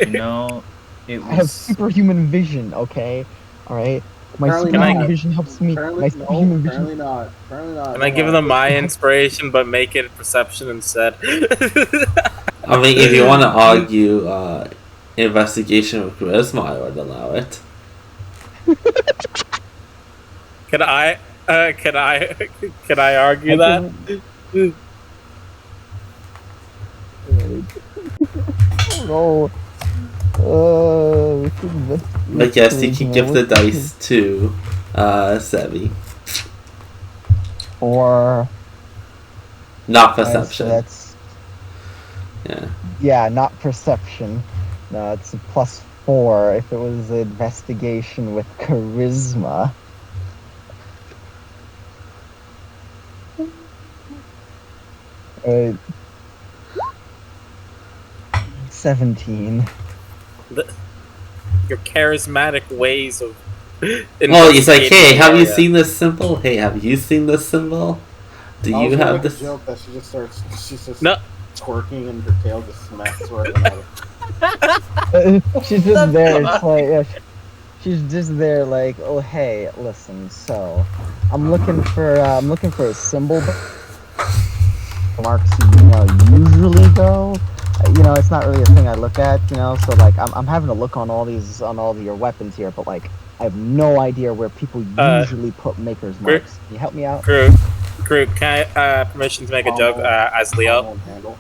No, it I have was. superhuman vision, okay? Alright? My Apparently superhuman not. vision helps me. Apparently, My no, superhuman apparently vision. not. Apparently not. Can I give them my inspiration, but make it perception instead? I mean, if you want to argue investigation with charisma, I would allow it. Can I argue that? Oh, But yes, you can give the dice to Sevi. Or Not perception. that's Yeah. not perception. No, it's a +4 if it was investigation with charisma. 17. Your charismatic ways of. Oh, he's like, hey, investigating have the you area. seen this symbol? Hey, have you seen this symbol? Do I was you gonna have make a this? joke that she's just No. twerking and her tail just smacks right out of She's just there. It's like she's just there, like, oh hey, listen. So, I'm looking for a symbol. Marks, usually go. It's not really a thing I look at. So like, I'm having to look on all your weapons here, but like, I have no idea where people usually put maker's marks. Can you help me out? Crew, can I permission to make a joke as Leo? handle.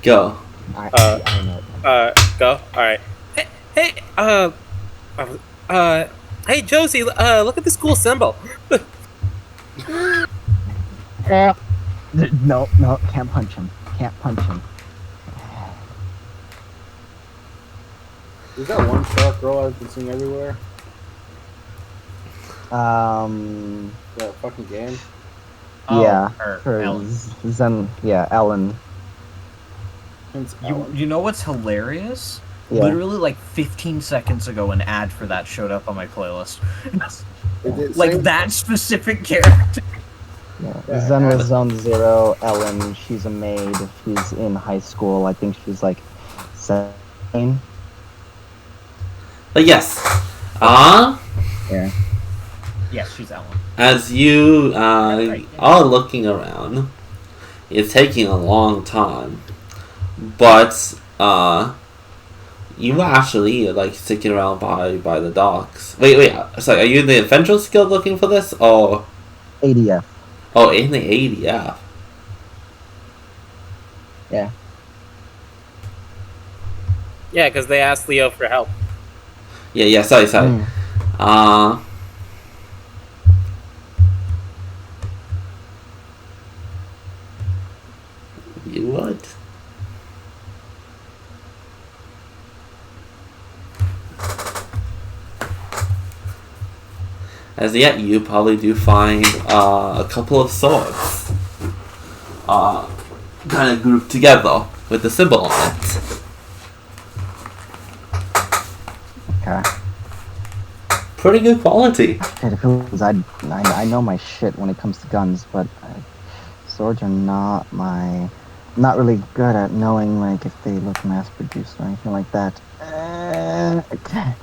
Go. I know. Go. All right. Hey, Josie, look at this cool symbol. No, can't punch him. Is that one shark girl I've been seeing everywhere? That fucking game? Yeah, Or for Ellen. Ellen. You know what's hilarious? Yeah. Literally like 15 seconds ago, an ad for that showed up on my playlist. Like that specific character. Yeah. Zen was Zone 0. Ellen, she's a maid. She's in high school. I think she's like 17. But yes. Yeah. Yes, she's Ellen. As you are looking around, it's taking a long time. But you actually like sticking around by the docks. Wait. Sorry, are you in the Adventurers Guild looking for this, or ADF. Oh, in the ADF? Yeah. Yeah, because they asked Leo for help. Yeah. Sorry. You would. As yet, you probably do find a couple of swords, kind of grouped together with the symbol on it. Okay. Pretty good quality. Because I know my shit when it comes to guns, but swords are not really good at knowing like if they look mass produced or anything like that. Okay.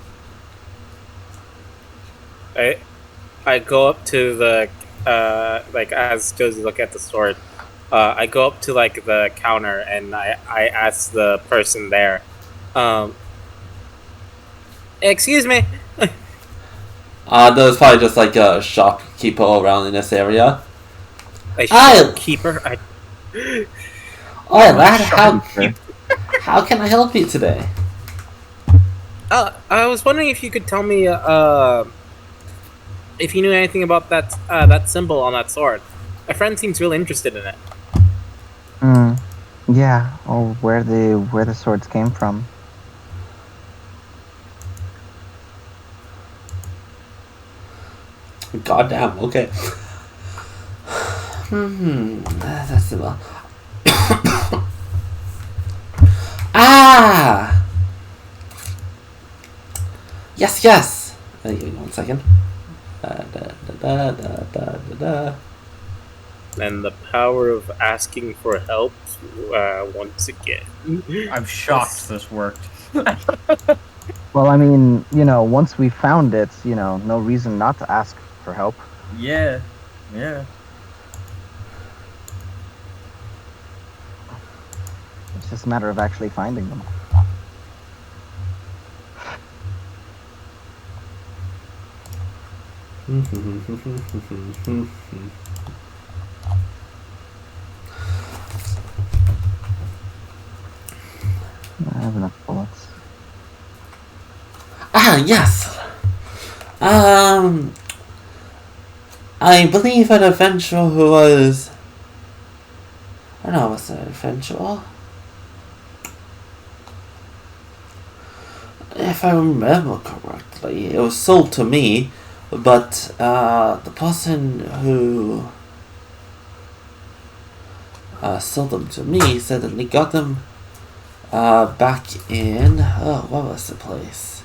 I go up to the like as Josie look at the sword. I go up to like the counter and I ask the person there, excuse me. There's probably just like a shopkeeper around in this area. A shopkeeper. Lad, how can I help you today? I was wondering if you could tell me if you knew anything about that symbol on that sword. My friend seems really interested in it. Yeah. Or where the swords came from. Goddamn. Okay. That's the one. Yes. Give me 1 second. And the power of asking for help once again. I'm shocked this worked. Well, I mean, once we found it, no reason not to ask for help. Yeah. It's just a matter of actually finding them. I have enough bullets. Yes. I believe an adventurer who was... I don't know, was it an adventurer? If I remember correctly, it was sold to me, but the person who sold them to me said that they got them back in... Oh, what was the place?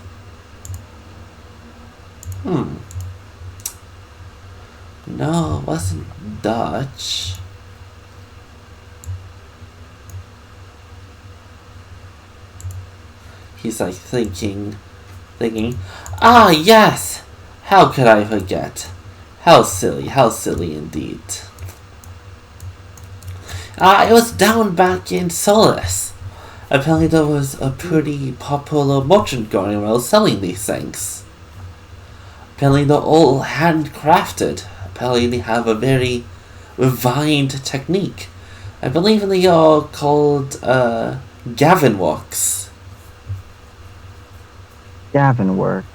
No, it wasn't Dutch. He's like thinking, ah, yes! How could I forget? How silly indeed. It was down back in Solace. Apparently there was a pretty popular merchant going around selling these things. Apparently they're all handcrafted. Apparently they have a very refined technique. I believe they are called Gavin Works. Gavin works.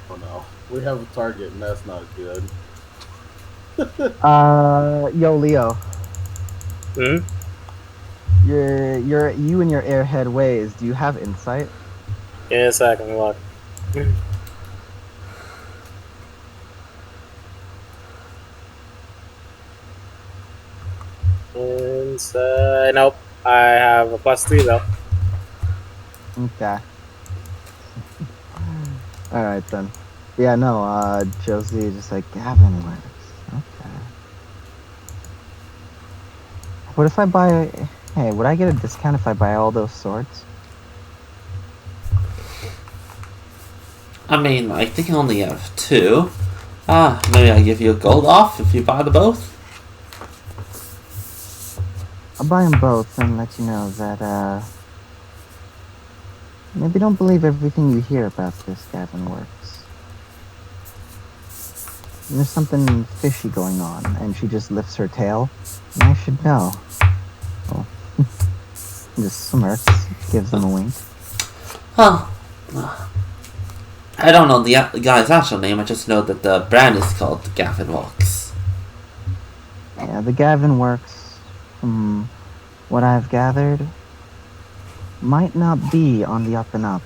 Oh no, we have a target, and that's not good. Yo, Leo. Hmm? You and your airhead ways. Do you have insight? Give me a second, look. Insight. Nope. I have a +3 though. Okay. All right then. Yeah, no. Josie is just like Gavin works. Okay. What if I buy? Hey, would I get a discount if I buy all those swords? I mean, I think I only have 2. Maybe I'll give you a gold off if you buy the both. I'll buy them both and let you know that maybe don't believe everything you hear about this Gavin works. There's something fishy going on, and she just lifts her tail. And I should know. Oh. Just smirks, gives them a wink. Huh. I don't know the guy's actual name, I just know that the brand is called Gavin Works. Yeah, the Gavin works, from what I've gathered, might not be on the up and up.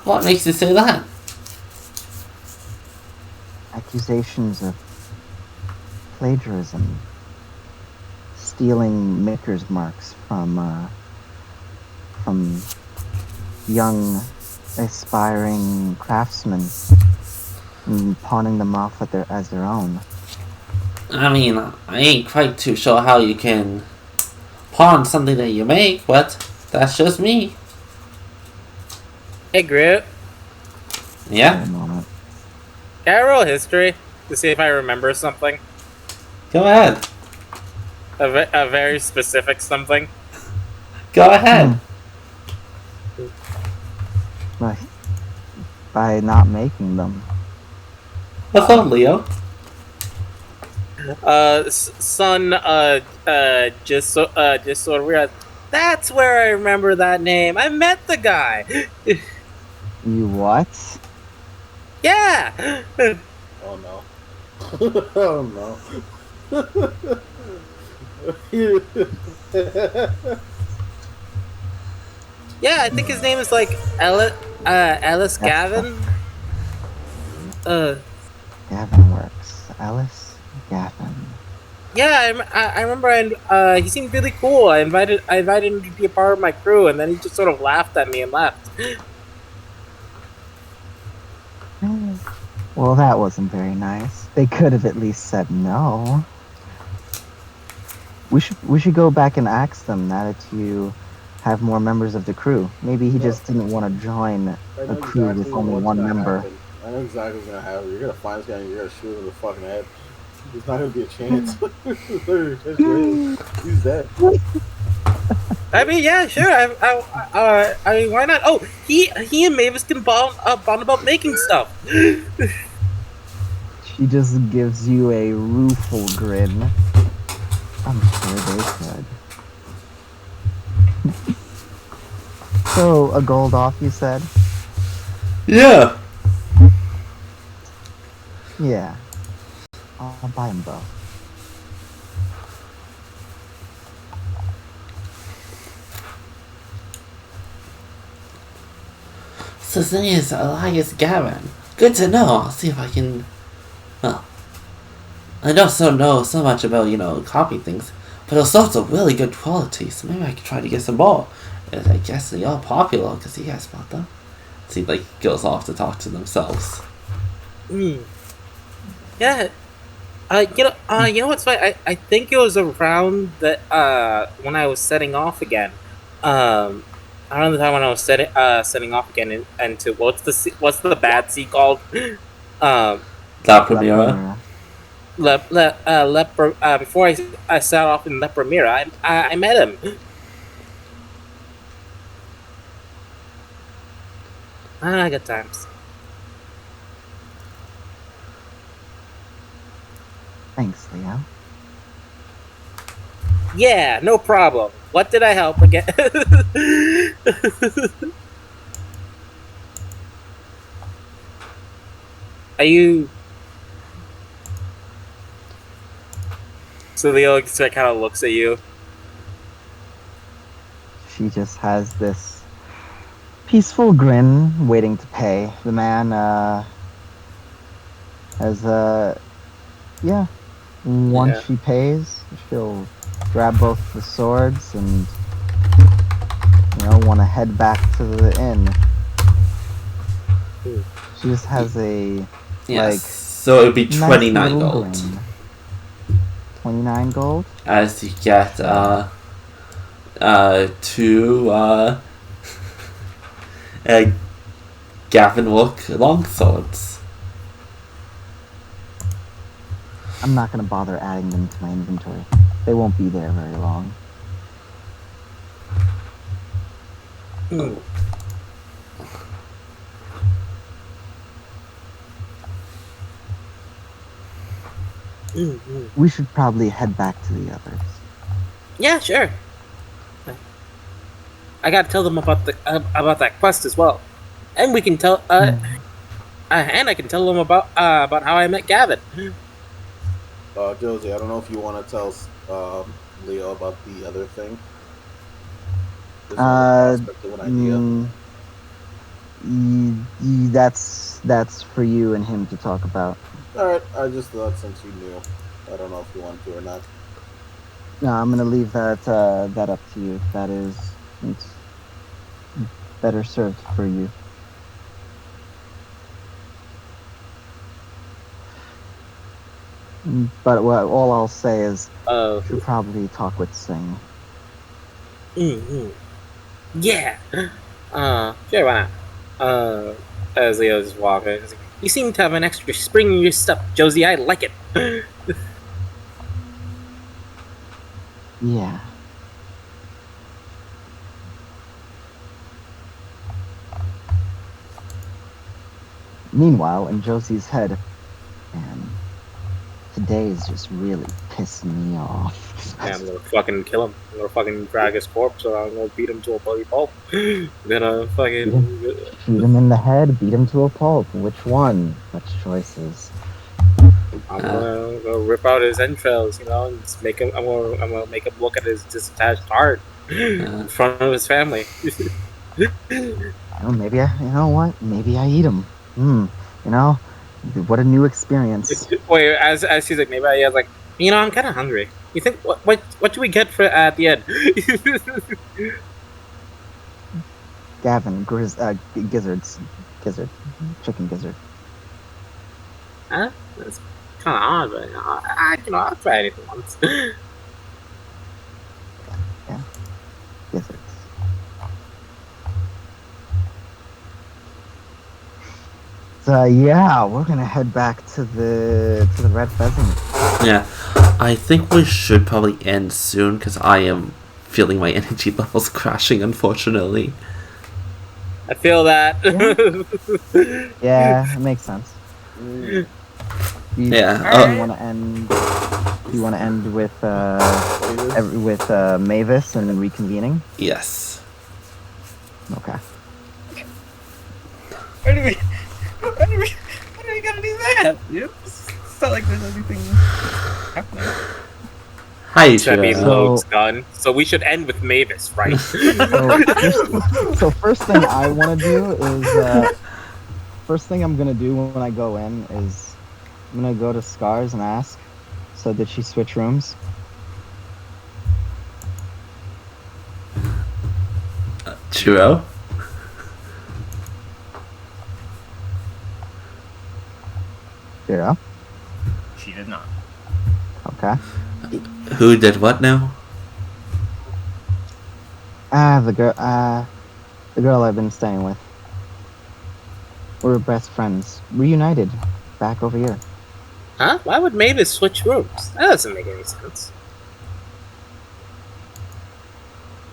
What makes you say that? Accusations of plagiarism, stealing maker's marks from young aspiring craftsmen and pawning them off as their own. I mean, I ain't quite too sure how you can pawn something that you make, but that's just me. Hey, Groot. Yeah? Moment. Can I roll history to see if I remember something? Go ahead. A very specific something? Go ahead. By not making them. What's up, Leo? Son, just sort of realized, that's where I remember that name. I met the guy. You what? Yeah. Oh no. Oh no. Yeah, I think his name is like Ellis Gavin. Gavin works. Alice Gavin. Yeah, I remember. He seemed really cool. I invited him to be a part of my crew, and then he just sort of laughed at me and left. Well, that wasn't very nice. They could have at least said no. We should go back and ask them now that you have more members of the crew. Maybe he just didn't want to join a crew with only one member. I know exactly what's gonna happen. You're gonna find this guy and you're gonna shoot him in the fucking head. There's not gonna be a chance. He's dead. I mean, yeah, sure. I mean, why not? Oh, he and Mavis can bond about making stuff. She just gives you a rueful grin. I'm sure they could. So, a gold off, you said? Yeah. Yeah. I'll buy them both. So the thing is, Elias Gavin. Good to know. I'll see if I can. Well, I don't know so much about, copying things, but those sorts are really good quality, so maybe I could try to get some more. And I guess they are popular because you guys bought them. See, like, goes off to talk to themselves. Yeah. You know what's funny? I think it was around that when I was setting off again. Around the time when I was setting off again into what's the bad sea called? La Primera. Before I set off in La Primera, I met him. Good times. Thanks, Leo. Yeah, no problem. What did I help again? Are you? So Leo kind of looks at you. She just has this peaceful grin waiting to pay. The man has yeah. Once she pays, she'll grab both the swords and want to head back to the inn. She just has a so it would be 29 nice gold. Grin. 29 gold? As you get two Gavin Wook longswords. I'm not going to bother adding them to my inventory. They won't be there very long. We should probably head back to the others. Yeah, sure. I gotta tell them about that quest as well, and we can tell and I can tell them about how I met Gavin. Josie, I don't know if you want to tell Leo about the other thing. That's for you and him to talk about. Alright, I just thought since you knew. I don't know if you want to or not. No, I'm gonna leave that up to you. It's better served for you. But all I'll say is you should probably talk with Singh. Yeah. Sure, why not? As Leo's walking, you seem to have an extra spring in your step, Josie. I like it. Yeah. Meanwhile, in Josie's head, man, today is just really pissing me off. Yeah, I'm gonna fucking kill him. I'm gonna fucking drag his corpse, or I'm gonna beat him to a bloody pulp. I'm gonna fucking shoot him in the head, beat him to a pulp. Which one? Such choices. I'm gonna rip out his entrails, and just make him. I'm gonna make him look at his disattached heart in front of his family. Maybe Maybe I eat him. What a new experience. Wait, as she's like, maybe I was like, I'm kind of hungry. You think what should we get for at the end? Gavin, gizzards, chicken gizzard. Huh? That's kind of odd, but I'll try anything once. Yeah, gizzards. So yeah, we're gonna head back to the Red Pheasant. Yeah, I think we should probably end soon because I am feeling my energy levels crashing, unfortunately. I feel that. Yeah, it makes sense. Do you want to end? Do you want to end with Mavis and then reconvening? Yes. Okay. Why do we gotta do that? Yep. It's not like there's anything happening. Hi, Should be Shiro. Lode's gun. So we should end with Mavis, right? So first thing I want to do is first thing I'm gonna do when I go in is I'm gonna go to Scars and ask. So did she switch rooms? Shiro? Yeah. She did not. Okay. Who did what now? The girl I've been staying with. We're best friends. Reunited. Back over here. Huh? Why would Mavis switch rooms? That doesn't make any sense.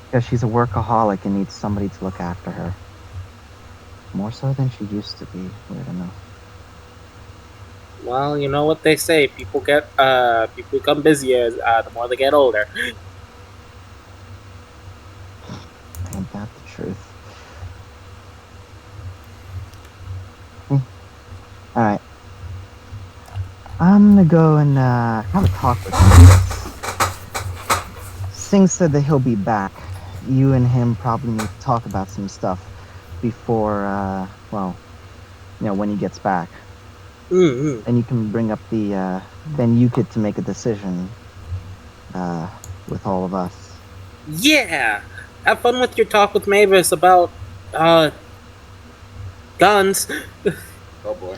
Because she's a workaholic and needs somebody to look after her. More so than she used to be, weird enough. Well, you know what they say. People become busier the more they get older. Ain't that the truth? Alright. I'm gonna go and have a talk with him. Singh said that he'll be back. You and him probably need to talk about some stuff before, well, you know, when he gets back. Mm-hmm. And you can bring up the, then you get to make a decision, with all of us. Yeah! Have fun with your talk with Mavis about, guns. Oh boy.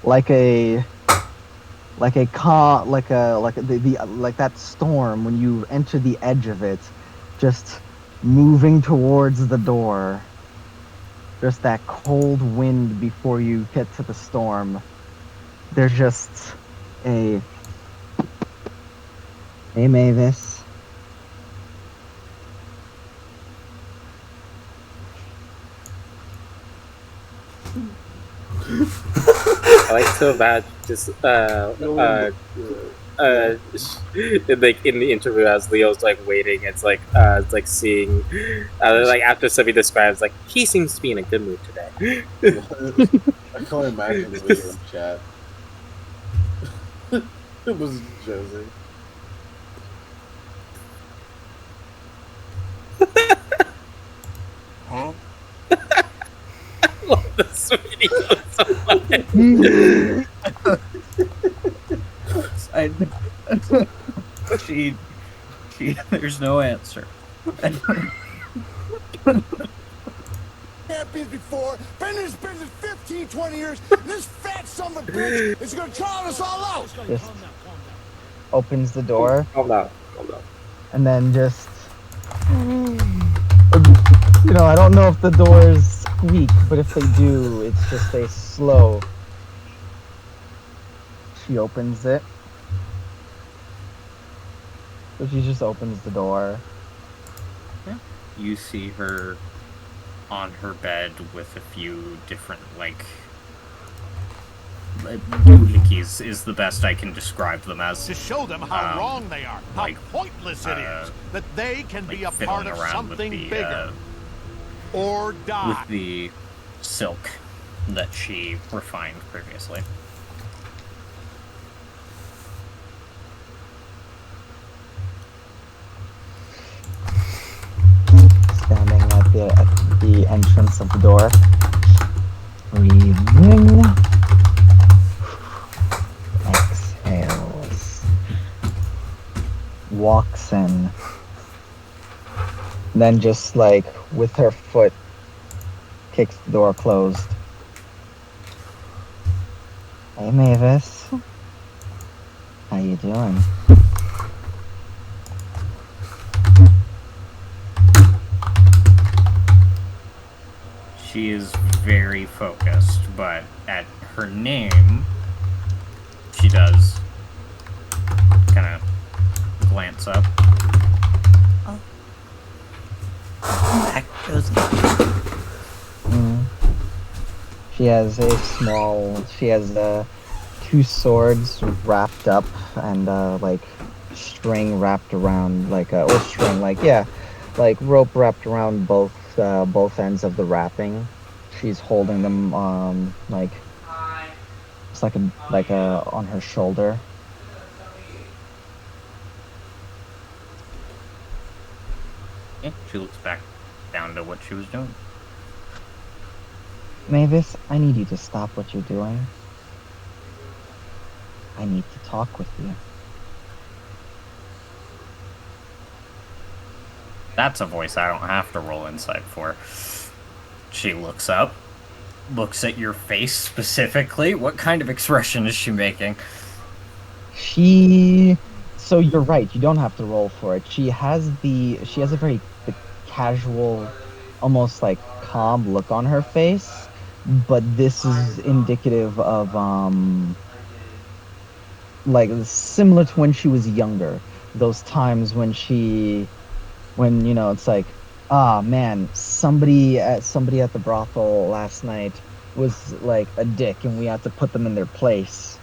like a like that storm when you enter the edge of it, just moving towards the door. Just that cold wind before you get to the storm. There's just a hey Mavis. I like to imagine just like in the interview as Leo's like waiting, it's like seeing like after somebody describes like he seems to be in a good mood today. I can only imagine Leo in chat. It was Josie. Huh? Love this video so much. she, there's no answer. Champions before, been in this business 15, 20 years, and this fat son of a bitch is gonna drown us all out! Just opens the door. Calm down. And then just, you know, I don't know if the doors squeak, but if they do, it's just a slow. She opens it. So she just opens the door. You see her on her bed with a few different, like doohickeys is the best I can describe them as. To show them how wrong they are, how like, pointless it is, that they can be a like part of fiddling around something with the, bigger. Or die. with the silk that she refined previously. Standing at the entrance of the door. Breathing. Exhales. Walks in. Then just like with her foot kicks the door closed. Hey Mavis. How you doing? She is very focused, but at her name, she does kind of glance up. Back Josie. She has two swords wrapped up and like string wrapped around like rope wrapped around both both ends of the wrapping. She's holding them like it's like a on her shoulder. Yeah, she looks back down to what she was doing. Mavis, I need you to stop what you're doing. I need to talk with you. That's a voice I don't have to roll insight for. She looks up, looks at your face specifically. What kind of expression is she making? So you're right, you don't have to roll for it. She has a very casual, almost like calm look on her face, but this is indicative of like similar to when she was younger. Those times when it's like, ah man, somebody at the brothel last night was like a dick and we had to put them in their place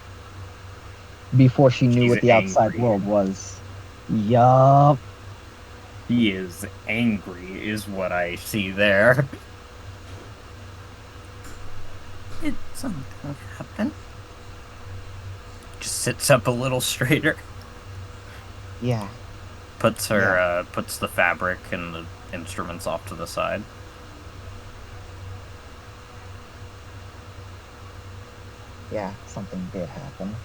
before she knew She's what the outside angry. world was. Yup. He is angry, is what I see there. Did something happen? Just sits up a little straighter. Yeah. Puts the fabric and the instruments off to the side. Yeah, something did happen.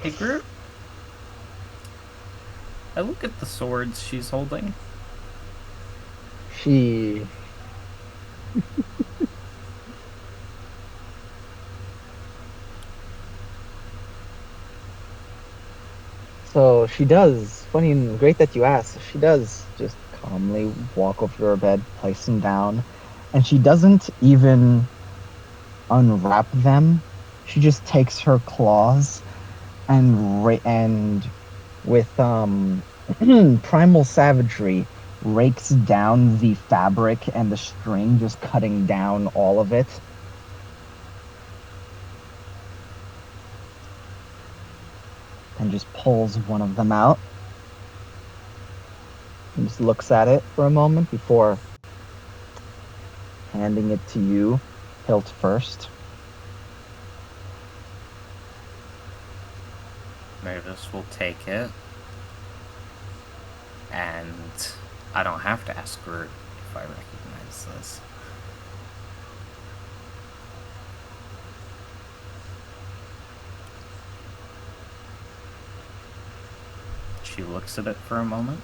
Hey, Groot. I look at the swords she's holding. She So she does. Funny and great that you asked. She does just calmly walk over to her bed, place them down, and she doesn't even unwrap them. She just takes her claws and with primal savagery rakes down the fabric and the string, just cutting down all of it. And just pulls one of them out. And just looks at it for a moment before handing it to you, hilt first. Mavis will take it. And I don't have to ask her if I recognize this. She looks at it for a moment.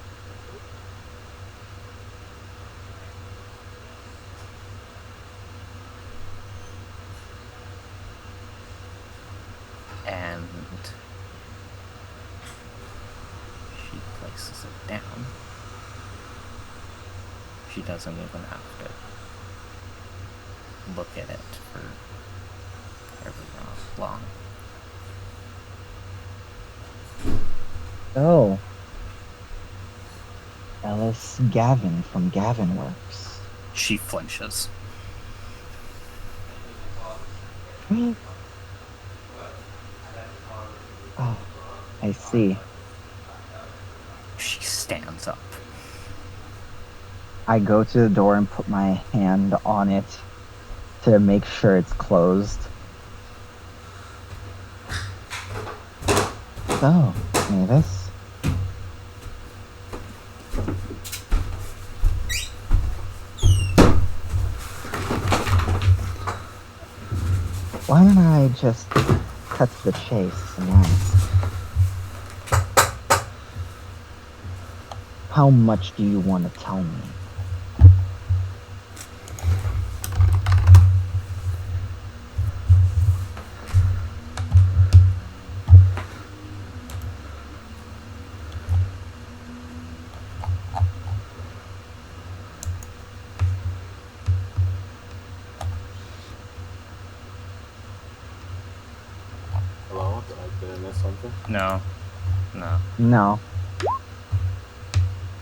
And she places it down. She doesn't even have to look at it for however long. Oh. Ellis Gavin from Gavin Works. She flinches. Oh, I see. She stands up. I go to the door and put my hand on it to make sure it's closed. So, Mavis. Why don't I just cut to the chase and ask, how much do you want to tell me? Hello? Did I miss something? No. No.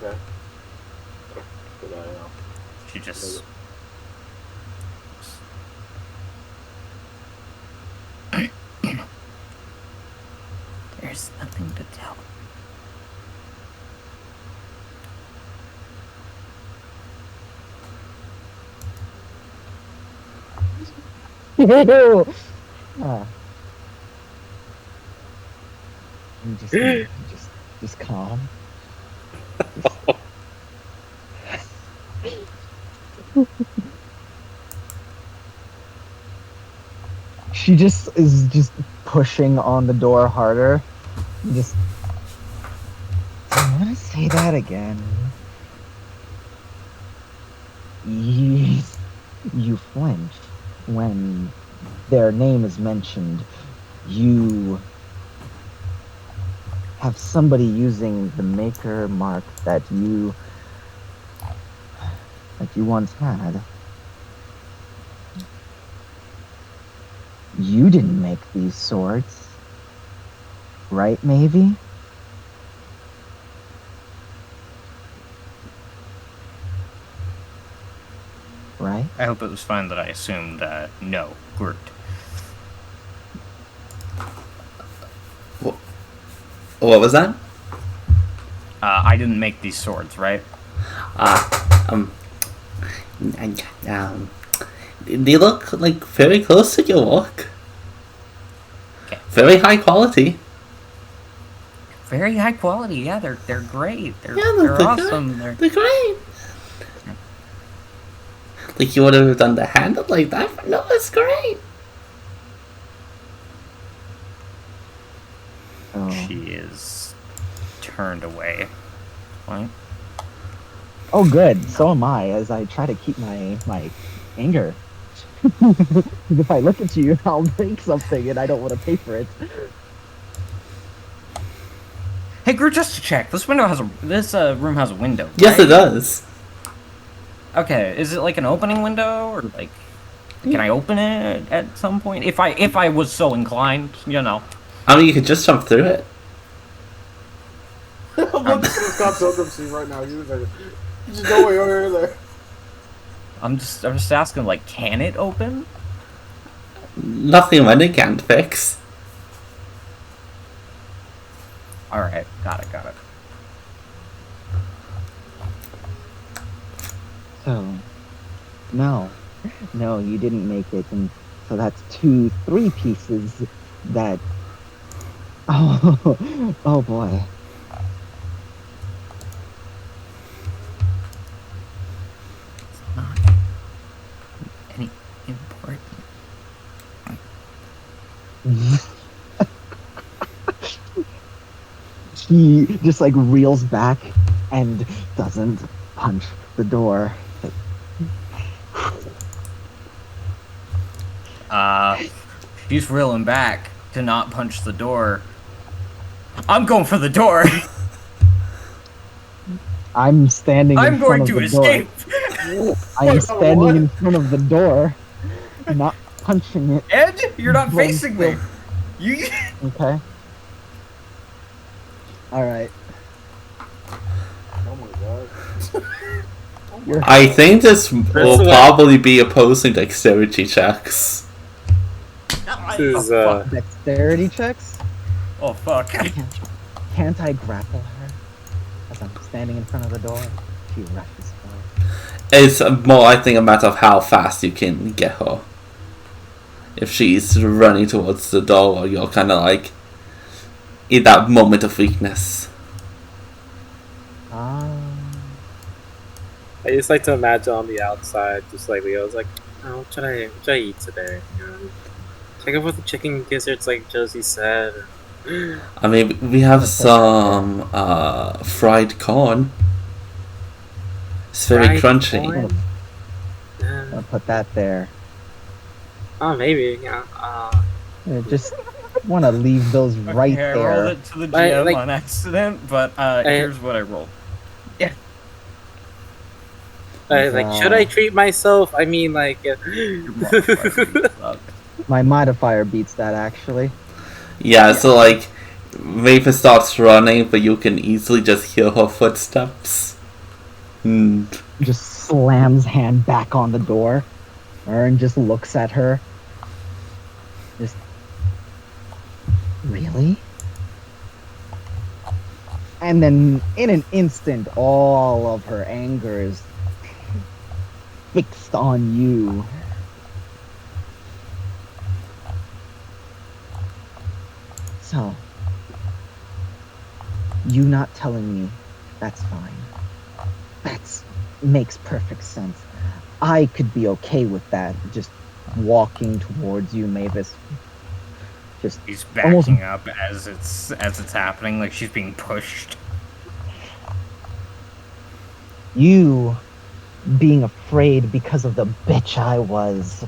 Okay. Did I She just There's Ew. Ah. I'm just calm. She just is just pushing on the door harder. Just. Do you want to say that again? You flinch when their name is mentioned. You have somebody using the maker mark that you once had. You didn't make these swords, right, maybe? Right? I hope it was fine that I assumed no, Groot. What was that? I didn't make these swords, right? They look like very close to your work. Okay. Very high quality. Very high quality. Yeah, they're great. They're They're awesome. They're great. Like you would have done the handle like that, but no, it's great. Oh. She is turned away. Right? Oh, good. So am I, as I try to keep my anger. If I look at you, I'll break something, and I don't want to pay for it. Hey, Groot, just to check, this room has a window. Yes, right? it does. Okay, is it like an opening window, or like, can I open it at some point? If I was so inclined, you know. I mean, you could just jump through it. I'm looking for Scott Pilgrim scene right now. You just go way over there. I'm just asking, like, can it open? Nothing money can't fix. All right, got it. So, no, you didn't make it, and so that's 3 pieces that. Oh boy. Not any important. He just like reels back and doesn't punch the door. She's reeling back to not punch the door. I'm going for the door. I'm standing in I'm front going of to the escape. door. I am standing in front of the door, not punching it. Ed, you're not but facing me. still- You. Okay. Alright. Oh my god. I think this will First of all- probably be opposing dexterity checks. This is Dexterity checks? Oh fuck. Can't I grapple her as I'm standing in front of the door? She rushes forward. It's more, I think, a matter of how fast you can get her. If she's running towards the door, or you're kind of like in that moment of weakness. Ah. I just like to imagine on the outside, just like Leo's like, oh, what should I eat today? You know, check out with the chicken gizzards, like Josie said. I mean, we have some fried corn. It's very Fried crunchy. corn? I'll put that there. Oh, maybe. Yeah. I just want to leave those right Okay, I there. rolled it to the GM Like- on accident, but here's what I rolled. Like, should I treat myself? I mean, like, Your modifier sucked. My modifier beats that, actually. Yeah, so like, Maven starts running, but you can easily just hear her footsteps. Just slams hand back on the door. Ern just looks at her. Just... Really? And then, in an instant, all of her anger is fixed on you. So, you not telling me, that's fine. That's makes perfect sense. I could be okay with that. Just walking towards you, Mavis. Just She's almost backing up as it's happening, like she's being pushed. you being afraid because of the bitch I was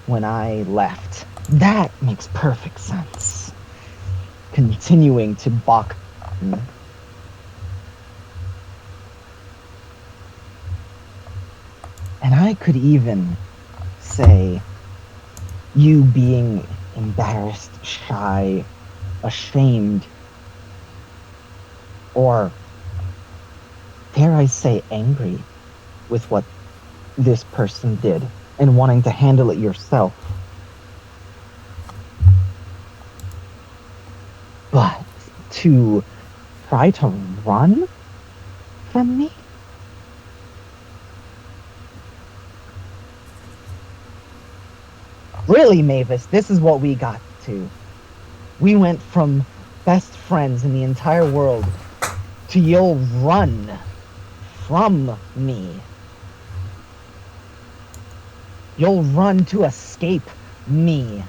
when I left. That makes perfect sense. Continuing to balk. And I could even say you being embarrassed, shy, ashamed, or dare I say angry with what this person did and wanting to handle it yourself. But to try to run from me? Really, Mavis, this is what we got to. We went from best friends in the entire world to you'll run from me. You'll run to escape me.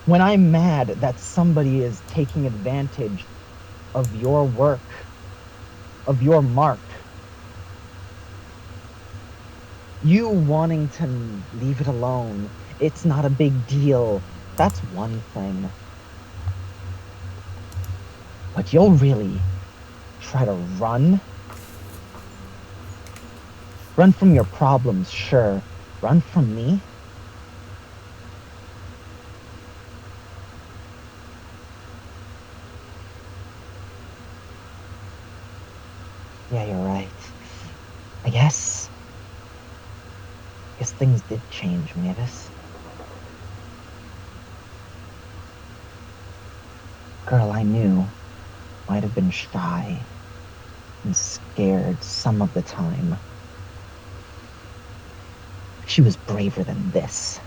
When I'm mad that somebody is taking advantage of your work, of your mark, you wanting to leave it alone, it's not a big deal, that's one thing. But you'll really try to run? Run from your problems, sure. Run from me? Yeah, you're right. I guess things did change, Mavis. Girl I knew might have been shy and scared some of the time. She was braver than this.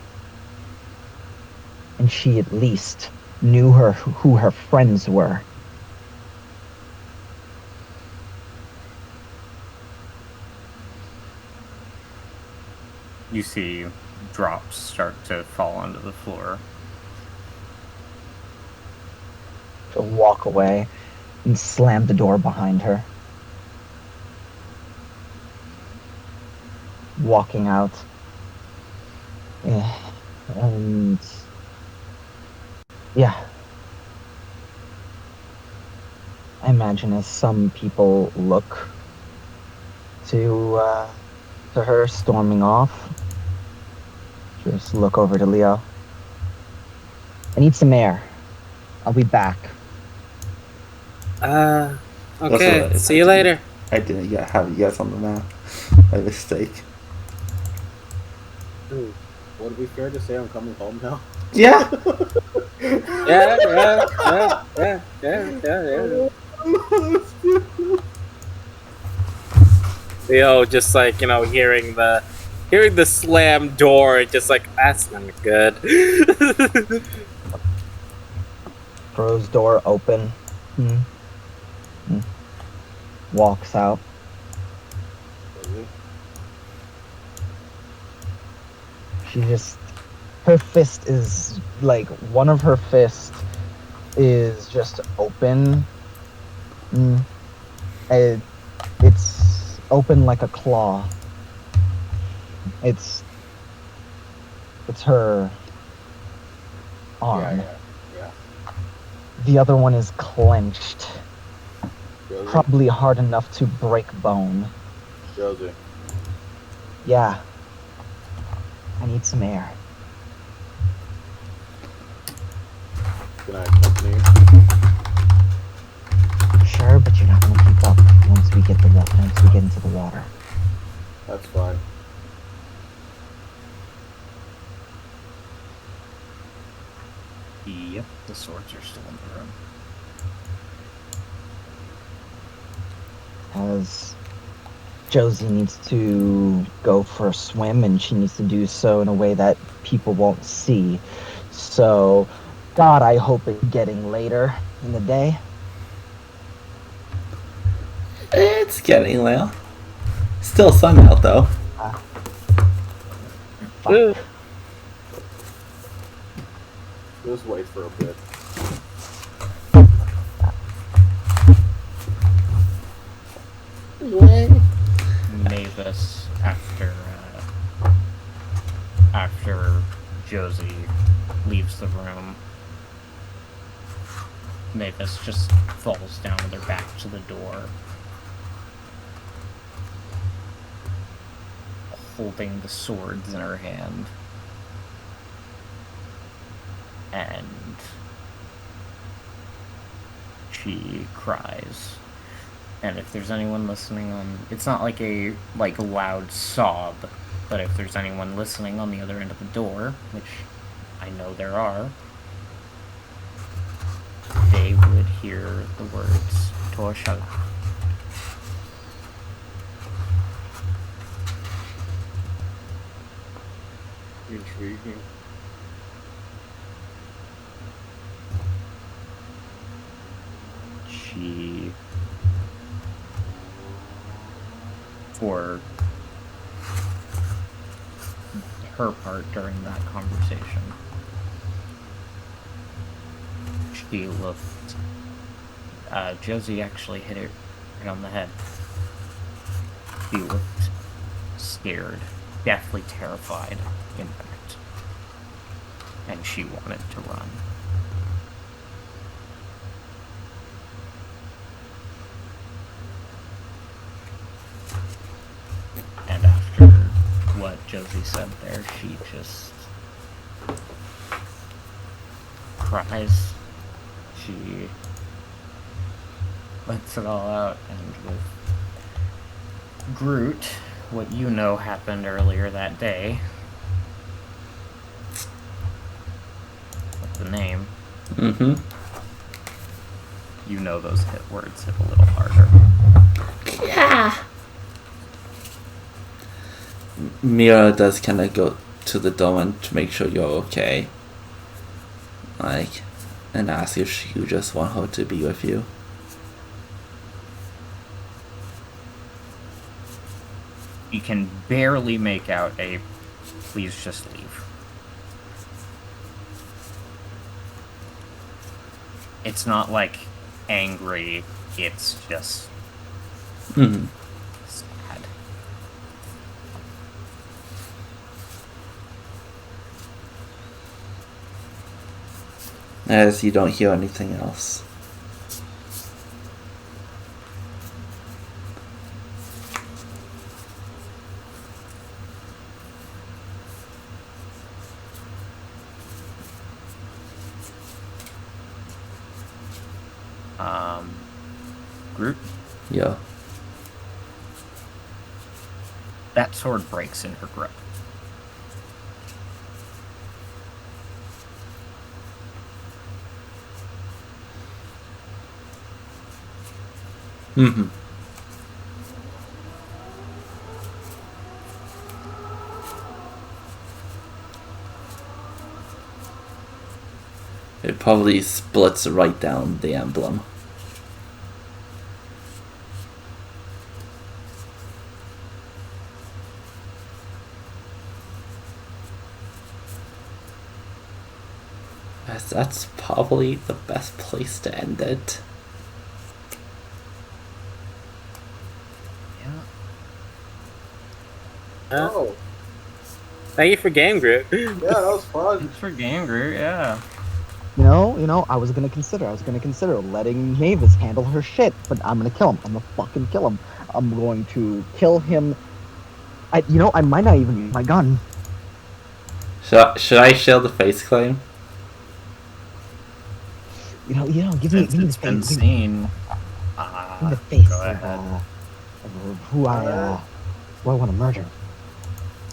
And she at least knew who her friends were. You see drops start to fall onto the floor. She'll walk away and slam the door behind her. Walking out. And yeah. I imagine as some people look to her storming off, just look over to Leo. I need some air. I'll be back. Okay. See you later. I didn't have you guys on the map by mistake. Ooh, would it be fair to say I'm coming home now? Yeah. Yeah. Leo just like, hearing the slam door, just like, that's not good. Throws door open. Walks out. She just, her fist is like, one of her fists is just open. It's open like a claw. It's her arm. Yeah. The other one is clenched. Josie? Probably hard enough to break bone. Josie. Yeah. I need some air. Can I accompany you? Sure, but you're not gonna keep up once we get into the water. That's fine. Yep, the swords are still in the room. As Josie needs to go for a swim, and she needs to do so in a way that people won't see. So, God, I hope it's getting later in the day. It's getting late. Still sun out though. Fuck. Just wait for a bit. Anyway. Mavis, after Josie leaves the room, Mavis just falls down with her back to the door, holding the swords in her hand. And she cries. And if there's anyone listening on... It's not like a loud sob, but if there's anyone listening on the other end of the door, which I know there are, they would hear the words Toshal. Intriguing. She... For her part during that conversation, she looked... Josie actually hit it right on the head. She looked scared, deathly terrified, in fact. And she wanted to run. And after what Josie said there, she just cries. She lets it all out, and with Groot, what you know happened earlier that day, what's the name? Mm-hmm. You know those hit words hit a little harder. Yeah. Mira does kind of go to the door to make sure you're okay. And ask if you just want her to be with you. You can barely make out a please just leave. It's not like angry, it's just Mm-hmm. sad. As you don't hear anything else. Groot, Yeah. that sword breaks in her grip. Mm-hmm. It probably splits right down the emblem. That's probably the best place to end it. Oh, Thank you for Game Group. yeah, that was fun. Thanks for Game Groot, yeah. You know, I was gonna consider letting Mavis handle her shit, but I'm gonna kill him. I'm gonna fucking kill him. I'm going to kill him. I might not even use my gun. Should I shield the face claim? Give me Since the it's been face. seen. Give me the face Go of, ahead. of who I want to murder.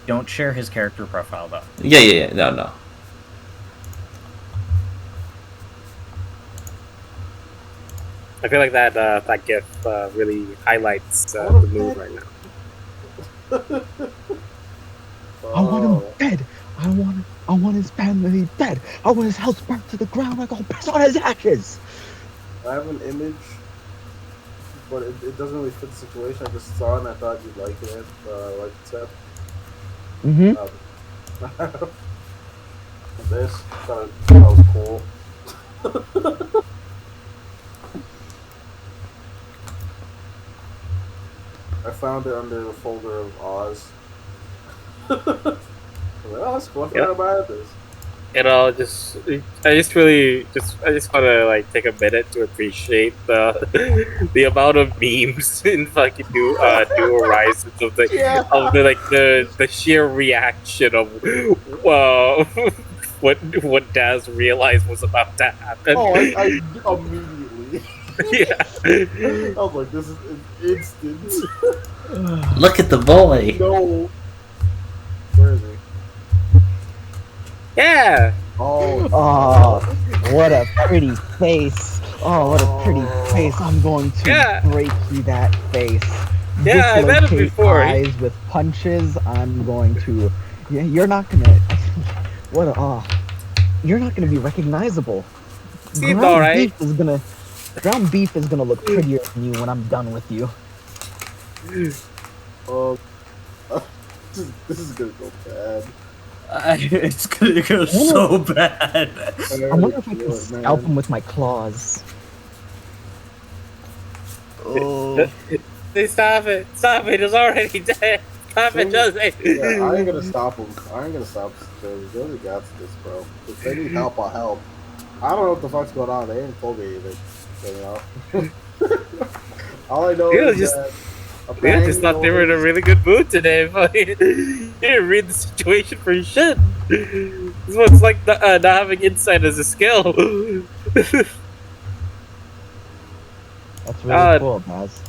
Don't share his character profile though. Yeah. No. I feel like that GIF really highlights the mood right now. I want him dead. I want his family dead. I want his house burnt to the ground. I go piss on his ashes. I have an image, but it doesn't really fit the situation. I just saw it and I thought you'd like it. Like Seth. Mm-hmm. This thought that was cool. I found it under the folder of Oz. I was like, oh, that's cool. I forgot about this. I just want to like take a minute to appreciate the amount of memes in fucking New Horizons of the the sheer reaction of what Daz realized was about to happen. Oh, I immediately. Yeah. I was like, this is instant. Look at the boy. No. Where is he? Yeah. Oh. Oh, what a pretty face. Oh, what a pretty face. I'm going to break you that face. Yeah, I've had it before. Eyes with punches. I'm going to. Yeah, you're not gonna. What a. Oh, you're not gonna be recognizable. Seems alright. Ground beef is gonna look prettier than you when I'm done with you. This is gonna go bad. It's gonna go so bad. I wonder if I can scalp him with my claws. Oh. Stop it! Stop it! It's already dead. Stop it, Jose. Yeah, I ain't gonna stop him. I ain't gonna stop Josie. Josie got this, bro. If they need help, I'll help. I don't know what the fuck's going on. They ain't told me anything. So, you know. All I know is that. Yeah, just thought they were in a really good mood today. But you didn't read the situation for shit. This one's like not having insight as a skill. That's really cool, Baz.